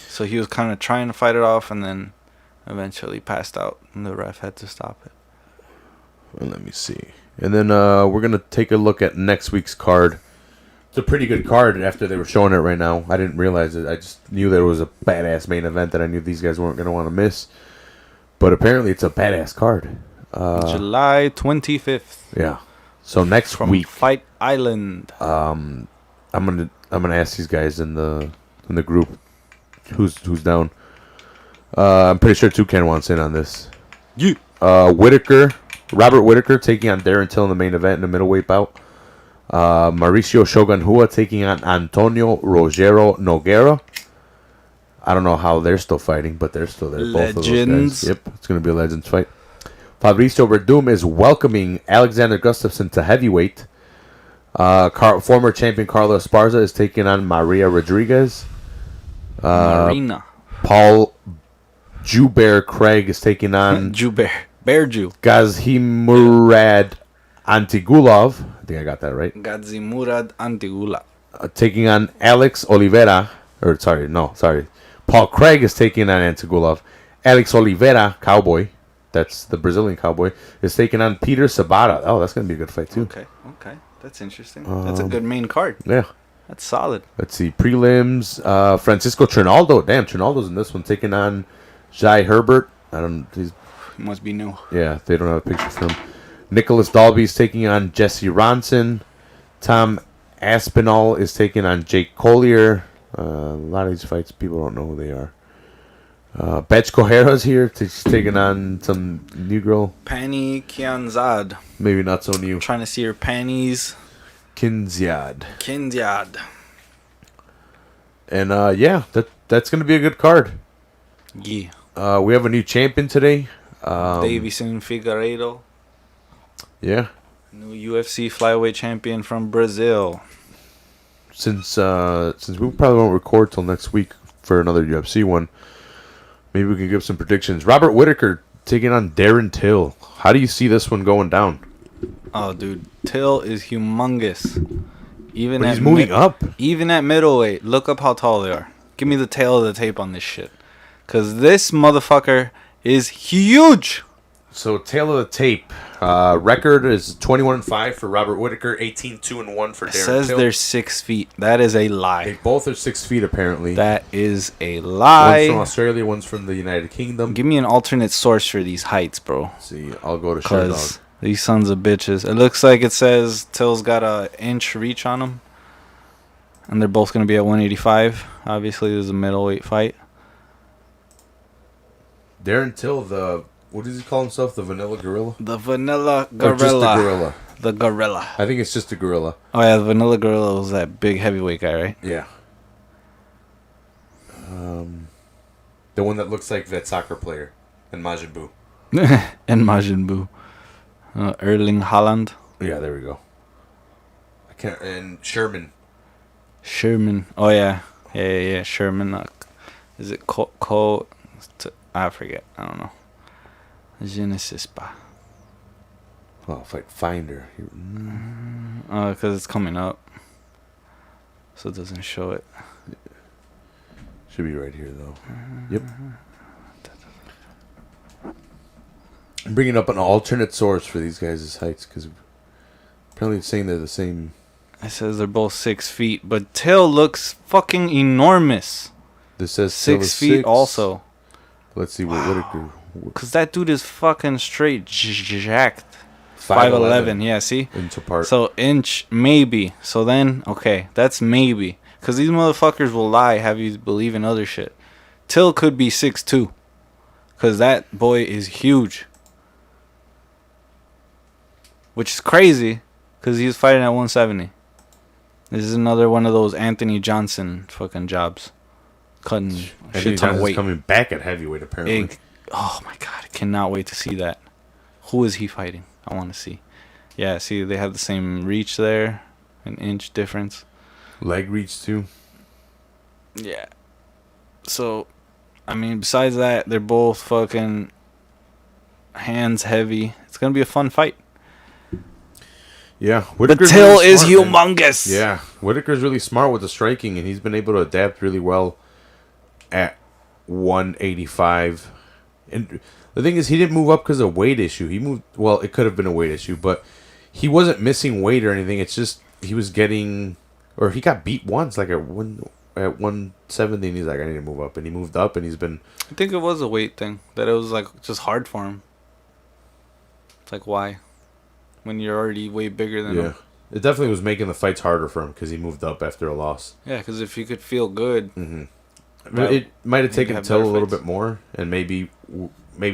So he was kind of trying to fight it off, and then eventually passed out, and the ref had to stop it. Well, let me see. And then we're going to take a look at next week's card. It's a pretty good card after they were showing it right now. I didn't realize it. I just knew there was a badass main event that I knew these guys weren't going to want to miss. But apparently it's a badass card. July 25th. Yeah. So next from week, Fight Island. I'm gonna ask these guys in the group who's down. I'm pretty sure Toucan wants in on this. Yeah. Robert Whittaker taking on Darren Till in the main event in the middleweight bout. Mauricio Shogun Hua taking on Antonio Rogero Nogueira. I don't know how they're still fighting, but they're still there. Both of those Legends. guys. Yep, it's going to be a Legends fight. Fabricio Verdum is welcoming Alexander Gustafsson to heavyweight. Former champion Carlos Esparza is taking on Maria Rodriguez. Marina. Paul Joubert Craig is taking on Joubert. Bear Jew. Gazimurad Antigulov. I think I got that right. Gazimurad Antigula. Taking on Alex Oliveira. Paul Craig is taking on Antigulov. Alex Oliveira, Cowboy. That's the Brazilian Cowboy. Is taking on Peter Sabata. Oh, that's going to be a good fight, too. Okay. That's interesting. That's a good main card. Yeah. That's solid. Let's see. Prelims. Francisco Trinaldo. Damn, Trinaldo's in this one. Taking on Jai Herbert. He must be new. Yeah, they don't have a picture for him. Nicholas Dalby's taking on Jesse Ronson. Tom Aspinall is taking on Jake Collier. A lot of these fights, people don't know who they are. Betch Cojera's here. She's taking on some new girl. Pani Kianzad. Maybe not so new. Trying to see her panties. Kinziad. And that's going to be a good card. Yeah. We have a new champion today. Davison Figueiredo. Yeah. New UFC Flyweight Champion from Brazil. Since we probably won't record till next week for another UFC one, maybe we can give some predictions. Robert Whittaker taking on Darren Till. How do you see this one going down? Oh, dude, Till is humongous. But he's moving up. Even at middleweight, look up how tall they are. Give me the tail of the tape on this shit, cause this motherfucker is huge. So tail of the tape. Record is 21-5 for Robert Whittaker, 18-2-1 for Darren Till. It says they're 6 feet. That is a lie. They both are 6 feet apparently. That is a lie. One's from Australia, one's from the United Kingdom. Give me an alternate source for these heights, bro. Let's see, I'll go to Sherdog. These sons of bitches. It looks like it says Till's got a inch reach on him. And they're both going to be at 185. Obviously, there's a middleweight fight. Darren Till, what does he call himself? The Vanilla Gorilla? The Vanilla Gorilla. Or just the Gorilla? The Gorilla. I think it's just a Gorilla. Oh, yeah, the Vanilla Gorilla was that big heavyweight guy, right? Yeah. The one that looks like that soccer player in Majin Buu. And Majin Buu. Erling Haaland. Yeah, there we go. And Sherman. Oh, yeah. Yeah. Sherman. Is it I forget. I don't know. Je ne sais pas. Oh, fight Finder. Because it's coming up. So it doesn't show it. Should be right here, though. Yep. I'm bringing up an alternate source for these guys' heights, because apparently it's saying they're the same. It says they're both 6 feet, but Till looks fucking enormous. This says 6 feet also. Let's see what Whittaker. Because that dude is fucking straight jacked. 5'11". Yeah, see? Inch apart. So inch, maybe. So then, okay, that's maybe. Because these motherfuckers will lie, have you believe in other shit. Till could be 6'2". Because that boy is huge. Which is crazy. Because he was fighting at 170. This is another one of those Anthony Johnson fucking jobs. Cutting shit ton of weight. Coming back at heavyweight, apparently. Oh my god, I cannot wait to see that. Who is he fighting? I want to see. Yeah, see, they have the same reach there. An inch difference. Leg reach, too. Yeah. So, I mean, besides that, they're both fucking hands heavy. It's going to be a fun fight. Yeah. The Till is humongous. Man. Yeah. Whittaker's really smart with the striking, and he's been able to adapt really well at 185. And the thing is, he didn't move up because of weight issue. He moved, well, it could have been a weight issue, but he wasn't missing weight or anything. It's just he was getting, or he got beat once, like at 170, and he's like, I need to move up. And he moved up, and he's been. I think it was a weight thing, that it was like just hard for him. It's like, why? When you're already way bigger than him. It definitely was making the fights harder for him because he moved up after a loss. Yeah, because if you could feel good. It might have taken Till a little bit more, and maybe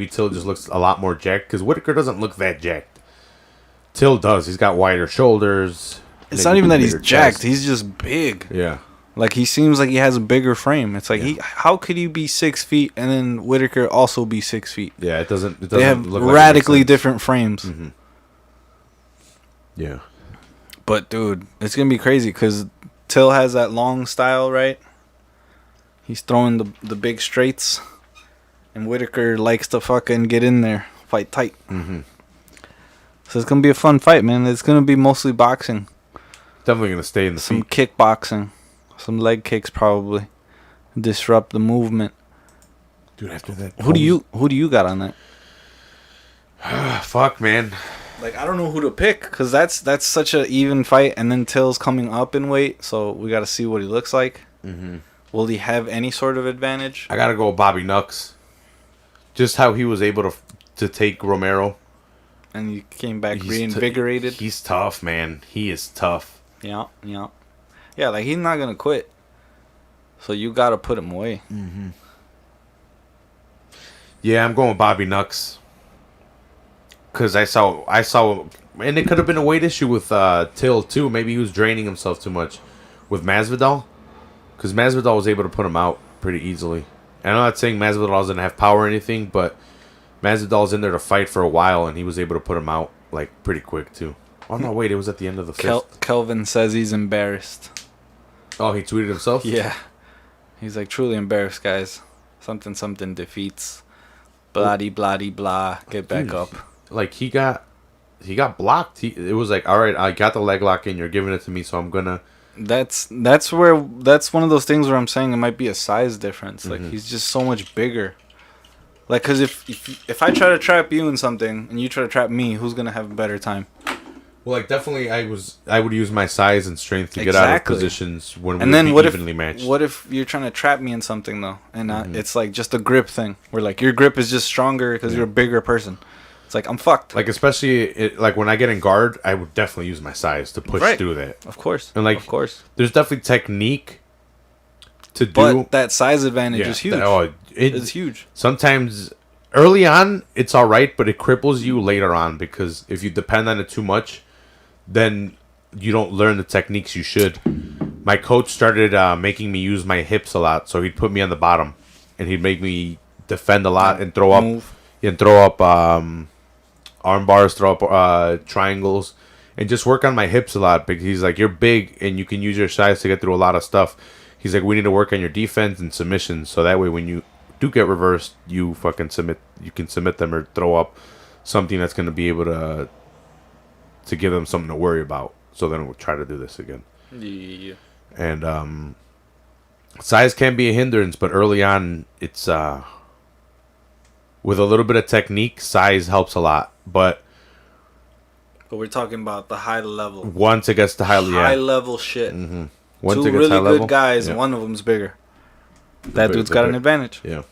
Till just looks a lot more jacked, because Whittaker doesn't look that jacked. Till does. He's got wider shoulders, It's not even that he's jacked. He's just big. Yeah. Like, he seems like he has a bigger frame. It's like, how could he be 6 feet and then Whitaker also be 6 feet? Yeah, it doesn't they have look like radically different frames. Mm-hmm. Yeah. But, dude, it's going to be crazy because Till has that long style, right? He's throwing the big straights. And Whitaker likes to fucking get in there, fight tight. Mm-hmm. So it's going to be a fun fight, man. It's going to be mostly boxing. Definitely going to stay in the Some feet. kickboxing. Some leg kicks probably. Disrupt the movement. Dude, after that... Who do you got on that? Fuck, man. Like, I don't know who to pick because that's such an even fight, and then Till's coming up in weight, so we got to see what he looks like. Mm-hmm. Will he have any sort of advantage? I got to go with Bobby Nux. Just how he was able to take Romero. And he came back reinvigorated. He's tough, man. He is tough. Yeah. Yeah, like, he's not going to quit. So you got to put him away. Mm-hmm. Yeah, I'm going with Bobby Nux. Because I saw, and it could have been a weight issue with Till, too. Maybe he was draining himself too much with Masvidal. Because Masvidal was able to put him out pretty easily. And I'm not saying Masvidal doesn't have power or anything, but Masvidal's in there to fight for a while, and he was able to put him out, like, pretty quick, too. Oh, no, wait, it was at the end of the fifth. Kelvin says he's embarrassed. Oh, he tweeted himself? Yeah. He's like, truly embarrassed, guys. Something defeats. Bloody, bloody, blah. Get back up. Like, he got blocked. It was like, all right, I got the leg lock in. You're giving it to me, so I'm gonna. That's one of those things where I'm saying it might be a size difference. Like, he's just so much bigger. Like, because if I try to trap you in something and you try to trap me, who's gonna have a better time? Well, like, definitely, I would use my size and strength to get out of positions when we would be evenly matched. What if you're trying to trap me in something though, and it's like just a grip thing, where like your grip is just stronger because you're a bigger person. It's like, I'm fucked. Like, especially like when I get in guard, I would definitely use my size to push through that. Of course. And like, of course, there's definitely technique to do. But that size advantage is huge. It's huge. Sometimes early on it's all right, but it cripples you later on because if you depend on it too much, then you don't learn the techniques you should. My coach started making me use my hips a lot, so he'd put me on the bottom, and he'd make me defend a lot and throw up arm bars, throw up triangles, and just work on my hips a lot. Because he's like, you're big and you can use your size to get through a lot of stuff. He's like, we need to work on your defense and submissions, so that way when you do get reversed, you fucking submit. You can submit them or throw up something that's going to be able to give them something to worry about. So then we'll try to do this again. Yeah. And size can be a hindrance, but early on, it's with a little bit of technique, size helps a lot. But we're talking about the high level. Once it gets to high level shit. Mm-hmm. Once Two it gets really high level, good guys, and one of them's bigger. That dude's got an advantage. Yeah.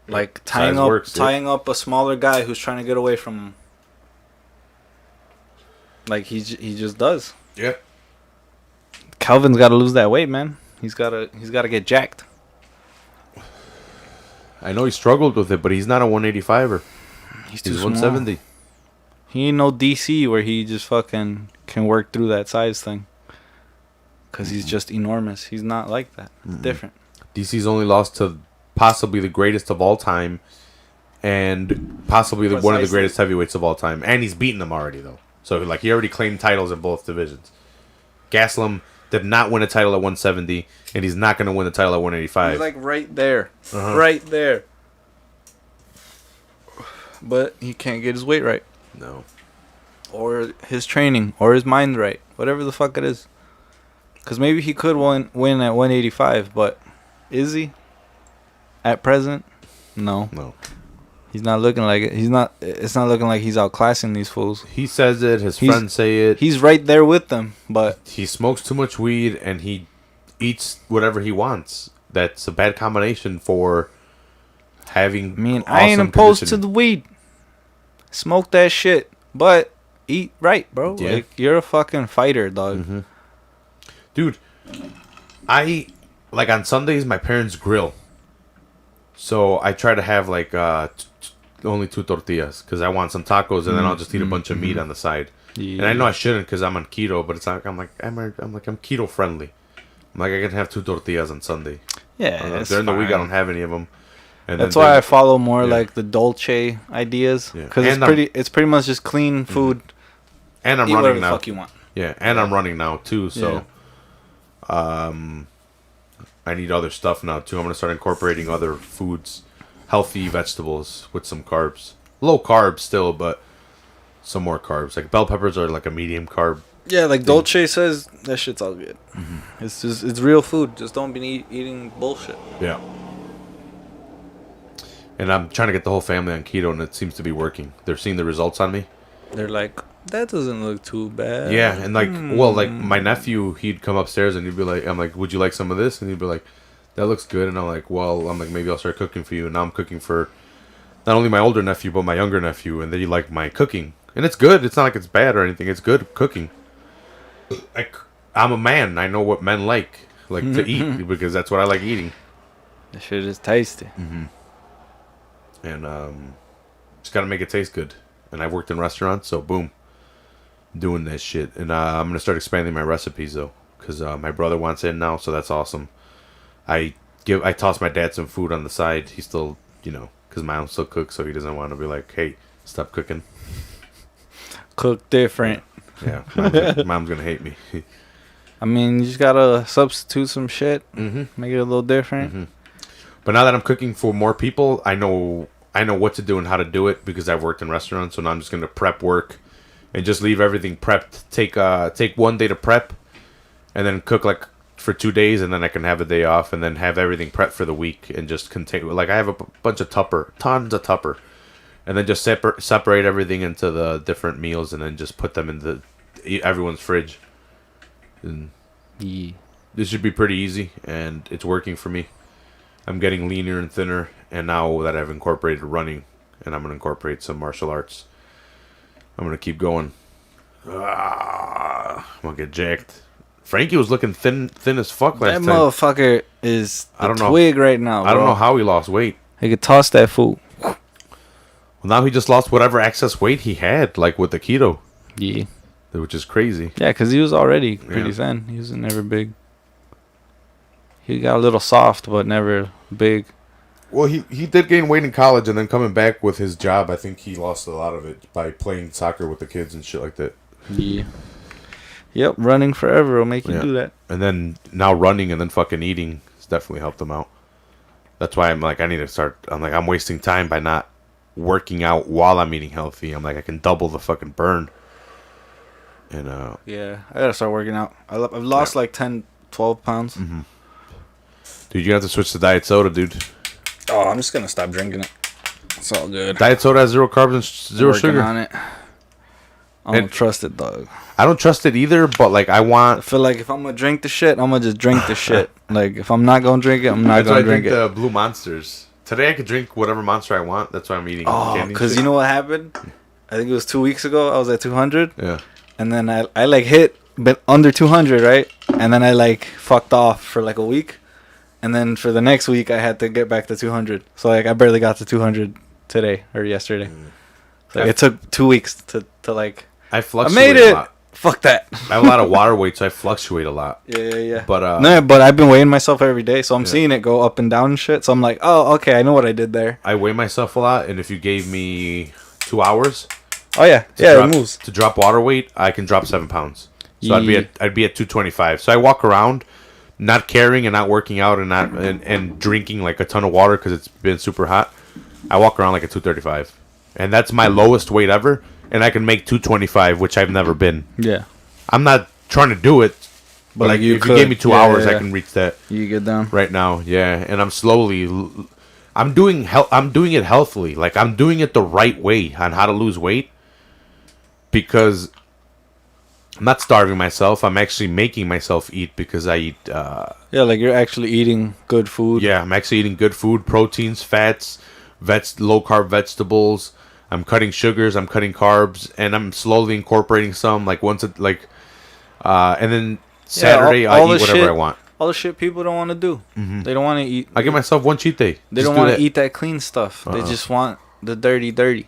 Like tying up a smaller guy who's trying to get away from him. Like he just does. Yeah. Calvin's got to lose that weight, man. He's got to get jacked. I know he struggled with it, but he's not a 185er. He's too 170. Small. He ain't no DC where he just fucking can work through that size thing. Because he's just enormous. He's not like that. It's different. DC's only lost to possibly the greatest of all time and possibly one of the greatest heavyweights of all time. And he's beaten them already, though. So, like, he already claimed titles in both divisions. Gastelum did not win a title at 170, and he's not going to win the title at 185. He's, like, right there. Right there. But he can't get his weight right. No. Or his training. Or his mind right. Whatever the fuck it is. Because maybe he could win at 185, but is he? At present? No. No. He's not looking like it. It's not looking like he's outclassing these fools. He says it. His friends say it. He's right there with them, but he smokes too much weed and he eats whatever he wants. That's a bad combination for having. I mean, I ain't opposed to the weed. Smoke that shit, but eat right, bro. Yeah. Like, you're a fucking fighter, dog. Mm-hmm. Dude, like on Sundays, my parents grill. So I try to have like only 2 tortillas because I want some tacos and then I'll just eat a bunch of meat on the side. Yeah. And I know I shouldn't because I'm on keto, but it's like I'm keto friendly. I'm like I can have 2 tortillas on Sunday. Yeah, it's during the week I fine. don't have any of them. And That's then why I follow more yeah. like the dolce ideas Yeah. because And it's pretty much just clean food. And I'm Eat whatever running the now. fuck you want. Yeah, and I'm running now too. So, I need other stuff now too. I'm gonna start incorporating other foods, healthy vegetables with some carbs. Low carb still, but some more carbs. Like bell peppers are like a medium carb. Yeah, like Dolce says, that shit's all good. It's real food. Just don't be eating bullshit. Yeah. And I'm trying to get the whole family on keto, and it seems to be working. They're seeing the results on me. They're like, that doesn't look too bad. Yeah, and like, well, like my nephew, he'd come upstairs and he'd be like, I'm like, would you like some of this? And he'd be like, that looks good. And I'm like, well, maybe I'll start cooking for you. And now I'm cooking for not only my older nephew, but my younger nephew. And they like my cooking. And it's good. It's not like it's bad or anything. It's good cooking. I'm a man. I know what men like to eat because that's what I like eating. That shit is tasty. And just got to make it taste good. And I've worked in restaurants, so boom. Doing this shit. And I'm going to start expanding my recipes, though. Because my brother wants in now, so that's awesome. I toss my dad some food on the side. He still, because my mom still cooks, so he doesn't want to be like, hey, stop cooking. Cook different. Yeah, mom's going to hate me. I mean, you just got to substitute some shit. Make it a little different. But now that I'm cooking for more people, I know what to do and how to do it because I've worked in restaurants. So now I'm just going to prep work and just leave everything prepped. Take 1 day to prep and then cook like for 2 days, and then I can have a day off and then have everything prepped for the week and just contain. Like I have a bunch of tons of Tupper, and then just separate everything into the different meals and then just put them in everyone's fridge. And this should be pretty easy, and it's working for me. I'm getting leaner and thinner, and now that I've incorporated running, and I'm going to incorporate some martial arts, I'm going to keep going. I'm going to get jacked. Frankie was looking thin as fuck last time. That motherfucker is I don't know. twig right now, bro. I don't know how he lost weight. He could toss that food. Well, now he just lost whatever excess weight he had, like with the keto. Yeah. Which is crazy. Yeah, because he was already pretty thin. He was never big. He got a little soft, but never big. Well, he did gain weight in college, and then coming back with his job, I think he lost a lot of it by playing soccer with the kids and shit like that. Yeah. Yep, running forever will make you do that. And then now running and then fucking eating has definitely helped him out. That's why I'm like, I need to start. I'm like, I'm wasting time by not working out while I'm eating healthy. I'm like, I can double the fucking burn. And yeah, I gotta start working out. I've lost like 10, 12 pounds. Dude, you have to switch to diet soda, dude. Oh, I'm just gonna stop drinking it. It's all good. Diet soda has 0 carbs and 0 sugar. On it. I don't trust it, dog. I don't trust it either, but like I feel like if I'm gonna drink the shit, I'm gonna just drink the shit. Like if I'm not gonna drink it, I'm not gonna drink it. The blue monsters. Today I could drink whatever monster I want. That's why I'm eating candy. Because you know what happened? I think it was 2 weeks ago. I was at 200. Yeah. And then I like hit but under 200, right? And then I like fucked off for like a week. And then for the next week I had to get back to 200. So like I barely got to 200 today or yesterday. So it took 2 weeks to like. I fluctuate. I made it. A lot. Fuck that. I have a lot of water weight, so I fluctuate a lot. Yeah. But no, but I've been weighing myself every day, so I'm seeing it go up and down and shit. So I'm like, oh, okay, I know what I did there. I weigh myself a lot, and if you gave me 2 hours, it moves. To drop water weight, I can drop 7 pounds. So I'd be at 225. So I walk around, not caring and not working out and not and drinking like a ton of water because it's been super hot. I walk around like a 235, and that's my lowest weight ever. And I can make 225, which I've never been. Yeah. I'm not trying to do it, but like if you gave me 2 hours, I can reach that. You get down right now, yeah. And I'm slowly, I'm doing it healthily. Like I'm doing it the right way on how to lose weight, because I'm not starving myself. I'm actually making myself eat because I eat. Like you're actually eating good food. Yeah, I'm actually eating good food, proteins, fats, low carb vegetables. I'm cutting sugars, I'm cutting carbs, and I'm slowly incorporating some. Like once it and then Saturday I eat whatever I want. All the shit people don't want to do. They don't want to eat. I give myself one cheat day. They don't want to eat that clean stuff. They just want the dirty.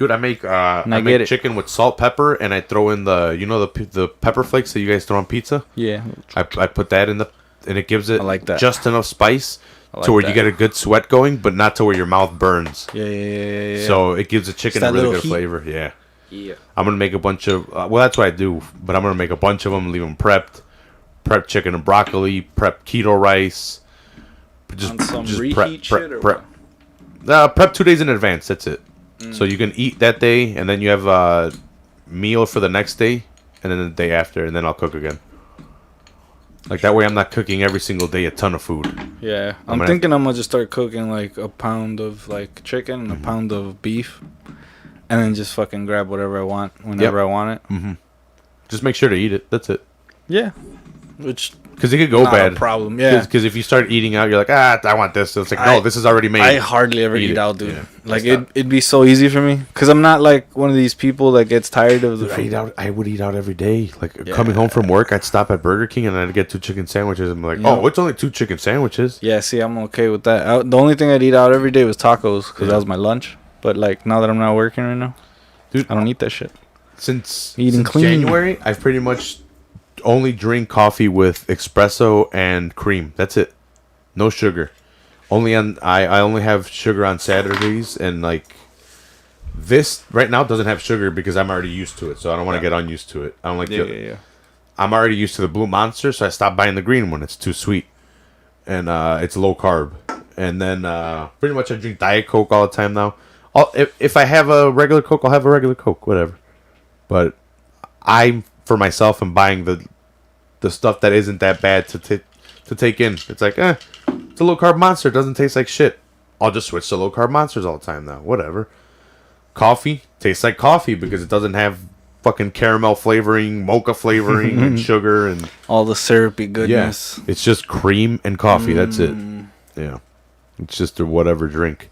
Dude, I make I make get it. chicken with salt, pepper, and I throw in the pepper flakes that you guys throw on pizza. Yeah. I put that in and it gives it I like that. just enough spice I like to where that. you get a good sweat going, but not to where your mouth burns. Yeah. So it gives the chicken a that really little good heat. flavor. Yeah. Yeah. I'm gonna make a bunch of. Well, that's what I do. But I'm gonna make a bunch of them, leave them prepped. Prep chicken and broccoli. Prep keto rice. On some just reheat shit or prep. what? Prep 2 days in advance. That's it. So you can eat that day, and then you have a meal for the next day, and then the day after, and then I'll cook again. Like that way, I'm not cooking every single day a ton of food. Yeah, I'm I'm gonna- thinking I'm gonna just start cooking like a pound of like chicken and a pound of beef, and then just fucking grab whatever I want whenever I want it. Just make sure to eat it. That's it. Yeah, which Because it could go not bad. a problem. Yeah, Because if you start eating out, you're like, I want this. So it's like, I- no, this is already made. I hardly ever Eat eat it. out, dude. Yeah. Like Stop. it'd be so easy for me because I'm not like one of these people that gets tired of the Dude, food. I would eat out every day. Like Yeah. coming home from work, I'd stop at Burger King and I'd get 2 chicken sandwiches. I'm like, You know- oh, it's only 2 chicken sandwiches. Yeah, see, I'm okay with that. The only thing I'd eat out every day was tacos because Yeah. that was my lunch. But like now that I'm not working right now, Dude, I don't eat that shit. since Eating clean. January, I've pretty much only drink coffee with espresso and cream. That's it. No sugar. I only have sugar on Saturdays, and like this right now doesn't have sugar because I'm already used to it. So I don't want to get unused to it. I don't like the, I'm already used to the Blue Monster, so I stopped buying the green one. It's too sweet, and it's low carb. And then pretty much I drink Diet Coke all the time now. If I have a regular Coke, I'll have a regular Coke, whatever. But I, for myself, am buying the stuff that isn't that bad to take in. It's like, it's a low carb Monster. It doesn't taste like shit. I'll just switch to low carb Monsters all the time now. Whatever. Coffee tastes like coffee because it doesn't have fucking caramel flavoring, mocha flavoring, and sugar and All the syrupy goodness. yeah. It's just cream and coffee. That's it. Yeah. It's just a whatever drink.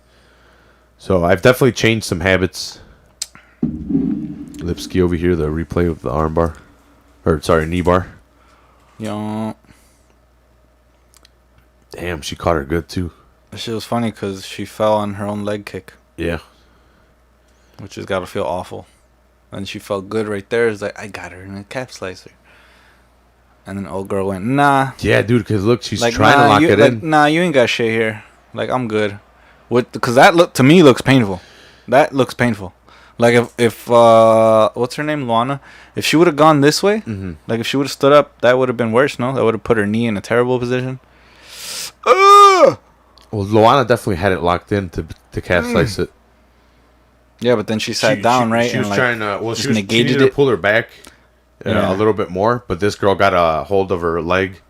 So I've definitely changed some habits. Lipsky over here, the replay of the arm bar. Or, sorry, knee bar. Yo, Damn, she caught her good, too. that shit was funny because she fell on her own leg kick, Yeah. which has got to feel awful. And she felt good right there. It's like, I got her in a calf slicer. And then old girl went, nah. Yeah, dude, because look, she's Like, trying to lock you, it like, in. nah, you ain't got shit here. Like, I'm good. Because that to me looks painful. That looks painful. Like if what's her name, Luana? If she would have gone this way, like if she would have stood up, that would have been worse. No, that would have put her knee in a terrible position. Well, Luana definitely had it locked in to calf slice it. Yeah, but then she sat down, right? She was and trying to. Well, just she negated needed to it. pull her back Yeah. a little bit more, but this girl got a hold of her leg.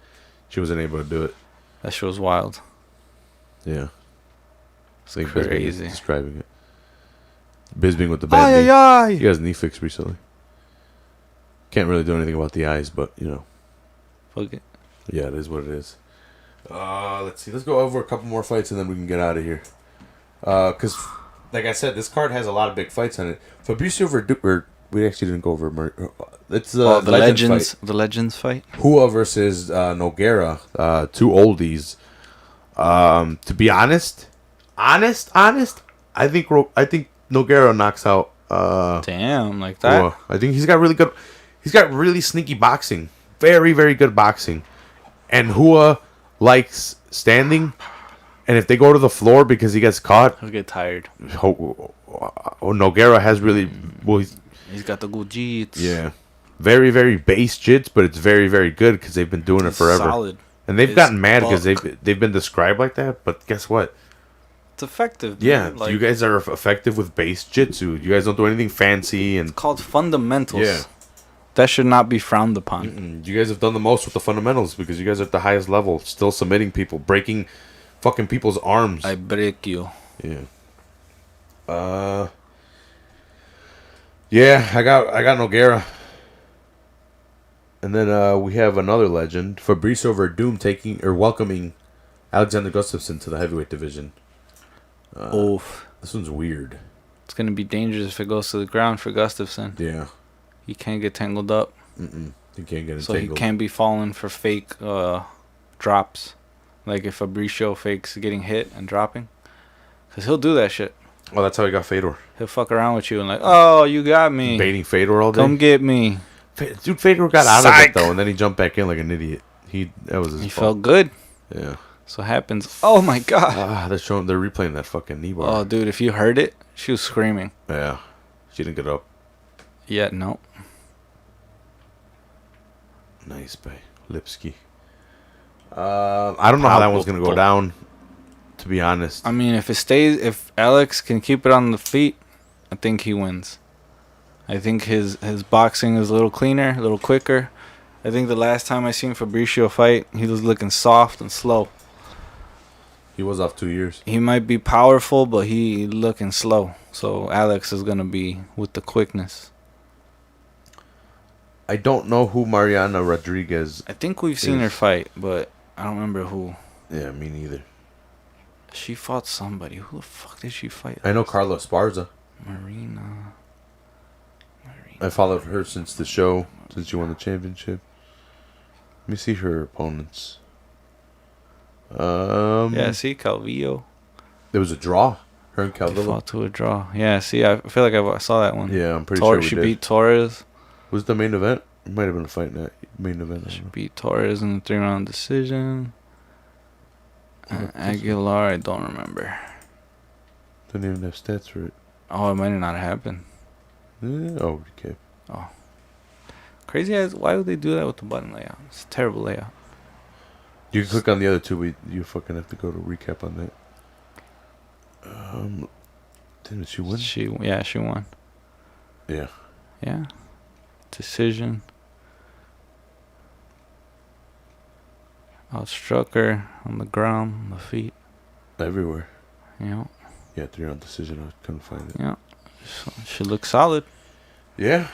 She wasn't able to do it. That shit was wild. Yeah. I think Crazy. Bisbing is describing it. Bisbing with the bad knee. Ay, He got his knee fixed recently. Can't really do anything about the eyes, but, you know. Fuck it. Yeah, it is what it is. Let's see. Let's go over a couple more fights and then we can get out of here. Because, like I said, this card has a lot of big fights on it. Fabricio Verdun... We actually didn't go over... It's The Legends fight. The Legends fight. Hua versus Nogueira. 2 oldies. To be honest, I think Nogueira knocks out Damn, like that. Hua. I think he's got really sneaky boxing. Very, very good boxing. And Hua likes standing. And if they go to the floor because he gets caught, He'll get tired. Nogueira has really... Well, He's got the good jits. yeah. Very, very base jits, but it's very, very good because they've been doing it forever. Solid. And they've It's gotten mad because bulk. they've been described like that. But guess what? It's effective. Yeah, man. Like, you guys are effective with base jitsu. You guys don't do anything fancy, and called fundamentals. Yeah. That should not be frowned upon. you guys have done the most with the fundamentals because you guys are at the highest level, still submitting people, breaking fucking people's arms. I break you. Yeah. Yeah, I got Nogueira. And then we have another legend, Fabricio Verdum welcoming Alexander Gustafsson to the heavyweight division. Oof. This one's weird. It's going to be dangerous if it goes to the ground for Gustafsson. Yeah. He can't get tangled up. You can't get So he entangled. can't be falling for fake drops. Like if Fabricio fakes getting hit and dropping. Because he'll do that shit. Oh, that's how he got Fedor. He'll fuck around with you and like, oh, you got me. Baiting Fedor all day. Come get me. Dude, Fedor got out of Psych. it though, and then he jumped back in like an idiot. That was his He fault. felt good. Yeah. So happens. Oh my god. They're replaying that fucking knee bar. Oh, dude, if you heard it, she was screaming. Yeah. She didn't get up. Yeah, no. Nice by Lipsky. I don't know how that one's gonna go down. To be honest. I mean, if Alex can keep it on the feet, I think he wins. I think his boxing is a little cleaner, a little quicker. I think the last time I seen Fabricio fight, he was looking soft and slow. He was off 2 years. He might be powerful, but he looking slow. So Alex is gonna be with the quickness. I don't know who Mariana Rodriguez. I think we've seen her fight, but I don't remember who. Yeah, me neither. She fought somebody. Who the fuck did she fight? I know Carla Esparza. Marina. I followed her since the show, since she won the championship. Let me see her opponents. Yeah, see, Calvillo. There was a draw. Her and They Calvillo. fought to a draw. Yeah, see, I feel like I saw that one. Yeah, I'm pretty sure we She did. beat Torres. Was it the main event? It might have been a fight night. Main event. I She don't know. beat Torres in a 3-round decision. Aguilar, I don't remember. Don't even have stats for it. Oh, it might not have happened. Oh, okay. Crazy as why would they do that with the button layout? It's a terrible layout. You can click on the other two, but you fucking have to go to recap on that. Didn't she win? She won. Yeah. Yeah. Decision. Outstruck her on the ground, on the feet. Everywhere. You know. Yeah, 3-round decision. I couldn't find it. Yeah. So she looks solid. Yeah.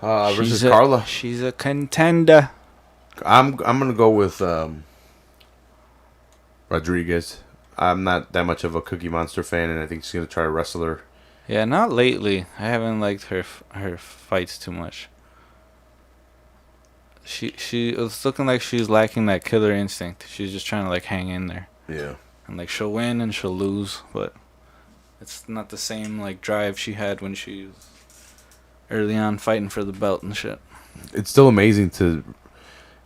Versus She's Carla. She's a contender. I'm gonna go with Rodriguez. I'm not that much of a Cookie Monster fan, and I think she's gonna try to wrestle her. Yeah, not lately. I haven't liked her fights too much. She it's looking like she's lacking that killer instinct. She's just trying to like hang in there. Yeah. And like she'll win and she'll lose, but it's not the same like drive she had when she was early on fighting for the belt and shit. It's still amazing to,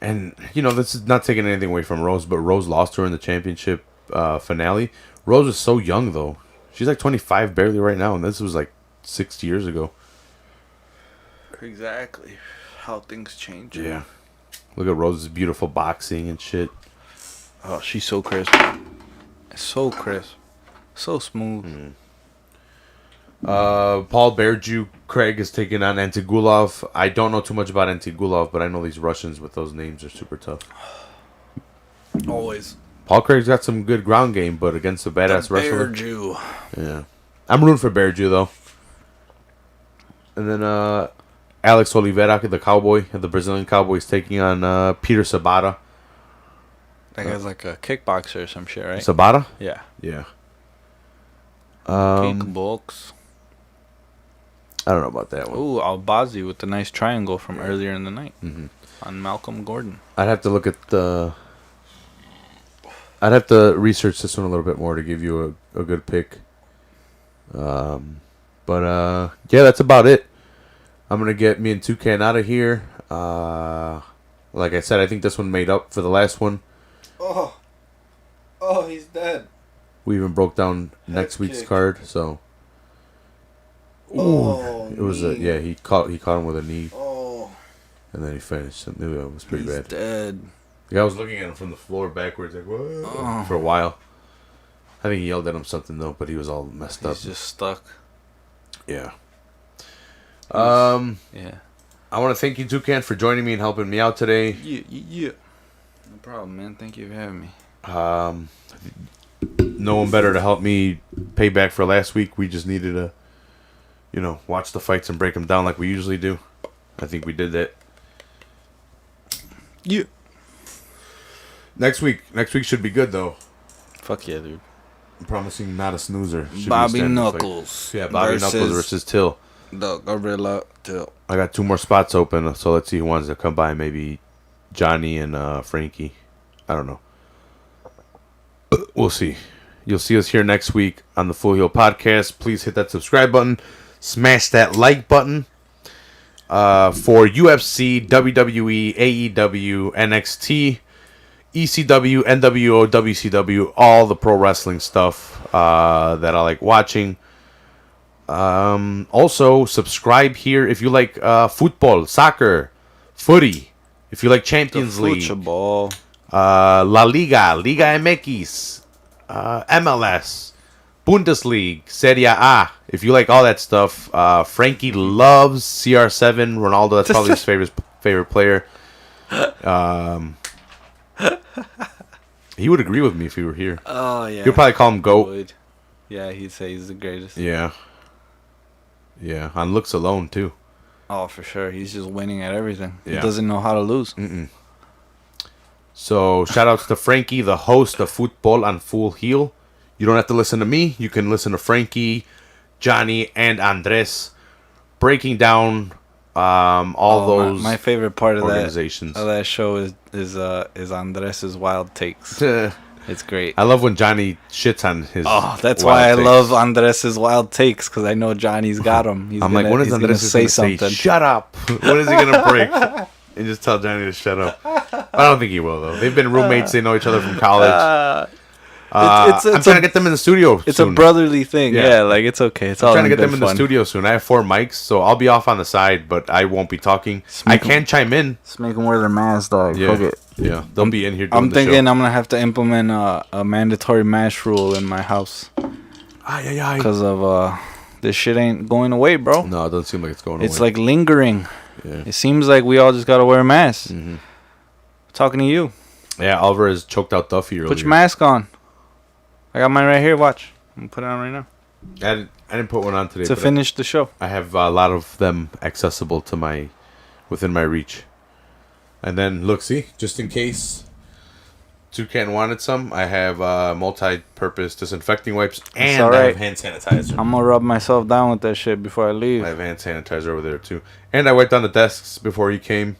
and you know, this is not taking anything away from Rose, but Rose lost her in the championship finale. Rose is so young though. She's like 25 barely right now, and this was like 6 years ago. Exactly. How things change. Yeah. Look at Rose's beautiful boxing and shit. Oh, she's so crisp. So crisp. So smooth. Paul Berju Craig is taking on Antigulov. I don't know too much about Antigulov, but I know these Russians with those names are super tough. Always. Paul Craig's got some good ground game, but against a badass wrestler. Berju. Yeah. I'm rooting for Berju, though. And then Alex Oliveira, the cowboy, the Brazilian cowboy, is taking on Peter Sabata. That guy's like a kickboxer or some shit, right? Sabata? Yeah. Yeah. Kickbox. I don't know about that one. Ooh, Albazi with the nice triangle from earlier in the night Mm-hmm. on Malcolm Gordon. I'd have to look at the... I'd have to research this one a little bit more to give you a good pick. But yeah, that's about it. I'm going to get me and Toucan out of here. Like I said, I think this one made up for the last one. Oh, he's dead. We even broke down next week's kick. card, so... Oh, it was knee. he caught him with a knee, Oh, and then he finished. It was pretty he's bad. dead. The guy was looking at him from the floor backwards, like, whoa, Oh. for a while. I think he yelled at him something, though, but he was all messed up. He's just stuck. Yeah. Yeah. I want to thank you, Toucan, for joining me and helping me out today. Yeah. No problem, man. Thank you for having me. No one better to help me pay back for last week. We just needed to, watch the fights and break them down like we usually do. I think we did that. Yeah. Next week should be good, though. Fuck yeah, dude. I'm promising not a snoozer. Should be a Bobby standard Knuckles. fight. Yeah, Bobby Knuckles versus Till. The Gorilla Till. I got 2 more spots open, so let's see who wants to come by. Maybe Johnny and Frankie. I don't know. We'll see. You'll see us here next week on the Full Heel Podcast. Please hit that subscribe button. Smash that like button. For UFC, WWE, AEW, NXT, ECW, NWO, WCW, all the pro wrestling stuff that I like watching. Also, subscribe here if you like football, soccer, footy. If you like Champions League, Football. La Liga, Liga MX, MLS, Bundesliga, Serie A. If you like all that stuff, Frankie loves CR7, Ronaldo. That's probably his favorite player. He would agree with me if he were here. Oh yeah. You'll probably call him GOAT. Yeah, he'd say he's the greatest. Yeah. Yeah, on looks alone too. Oh, for sure. He's just winning at everything. Yeah. He doesn't know how to lose. So shout outs to Frankie, the host of Football on Full Heel. You don't have to listen to me. You can listen to Frankie, Johnny, and Andres breaking down all those. My favorite part of organizations. that show is Andres's wild takes. It's great. I love when Johnny shits on his. Oh, that's wild why I takes. love Andres's wild takes, because I know Johnny's got him. I'm like, when is Andres say going to say, something? shut up? When is he going to break? And just tell Johnny to shut up. I don't think he will, though. They've been roommates. They know each other from college. I'm trying to get them in the studio It's soon. a brotherly thing. Yeah, like, it's okay. It's all I'm trying to get them good in the fun. studio soon. I have 4 mics, so I'll be off on the side, but I won't be talking. I can chime in. Just make them wear their mask, dog. Yeah, Fuck it. yeah. They'll be in here doing I'm the thinking show. I'm going to have to implement a mandatory mask rule in my house. Because of this shit ain't going away, bro. No, it doesn't seem like it's going away. It's like lingering. Yeah. It seems like we all just got to wear masks. Mm-hmm. Talking to you. Yeah, Alvarez choked out Duffy earlier. Put your mask on. I got mine right here. Watch. I'm going to put it on right now. I didn't put one on today. To but finish the show. I have a lot of them accessible to within my reach. And then, look, see, just in case Toucan wanted some, I have multi-purpose disinfecting wipes and I have hand sanitizer. I'm going to rub myself down with that shit before I leave. I have hand sanitizer over there, too. And I wiped down the desks before he came.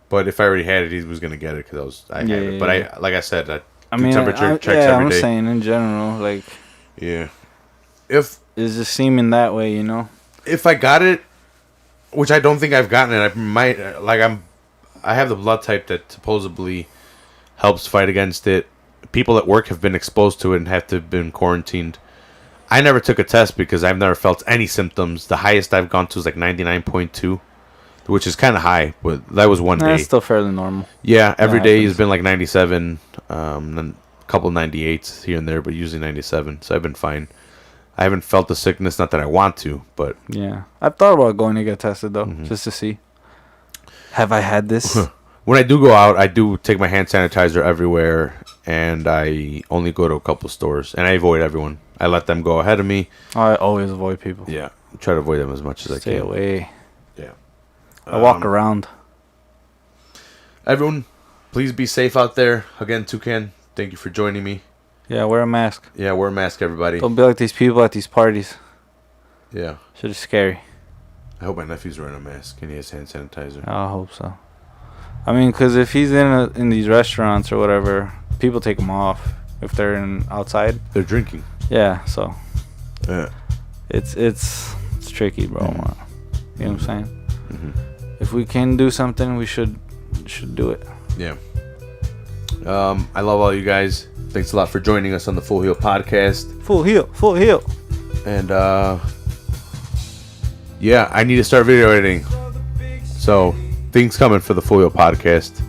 But if I already had it, he was going to get it because I had it. But like I said, I do temperature checks every day. I'm saying in general, like, yeah. it's just seeming that way, you know? If I got it, which I don't think I've gotten it, I might, I have the blood type that supposedly helps fight against it. People at work have been exposed to it and have to have been quarantined. I never took a test because I've never felt any symptoms. The highest I've gone to is like 99.2, which is kind of high, but that was one day. That's still fairly normal. Yeah, every day has been like 97, then a couple 98s here and there, but usually 97. So I've been fine. I haven't felt the sickness, not that I want to, but yeah, I've thought about going to get tested though, just to see. Have I had this? When I do go out, I do take my hand sanitizer everywhere, and I only go to a couple stores, and I avoid everyone. I let them go ahead of me. I always avoid people. Yeah, try to avoid them as much as I can. Stay away. Yeah. I walk around. Everyone, please be safe out there. Again, Toucan, thank you for joining me. Yeah, wear a mask. Yeah, wear a mask, everybody. Don't be like these people at these parties. Yeah. Shit is scary. I hope my nephew's wearing a mask and he has hand sanitizer. I hope so. I mean, because if he's in these restaurants or whatever, people take them off if they're outside. They're drinking. Yeah, so Yeah. it's tricky, bro. You know what I'm saying? Mm-hmm. If we can do something, we should do it. Yeah. I love all you guys. Thanks a lot for joining us on the Full Heel Podcast. Full heel. And yeah, I need to start video editing. So things coming for the Full Heel Podcast.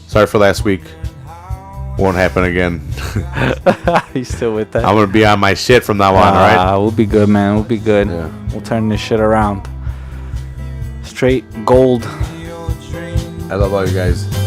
Sorry for last week. Won't happen again. You still with that? I'm gonna be on my shit from now on, alright? We'll be good, man. We'll be good. Yeah. We'll turn this shit around. Straight gold. I love all you guys.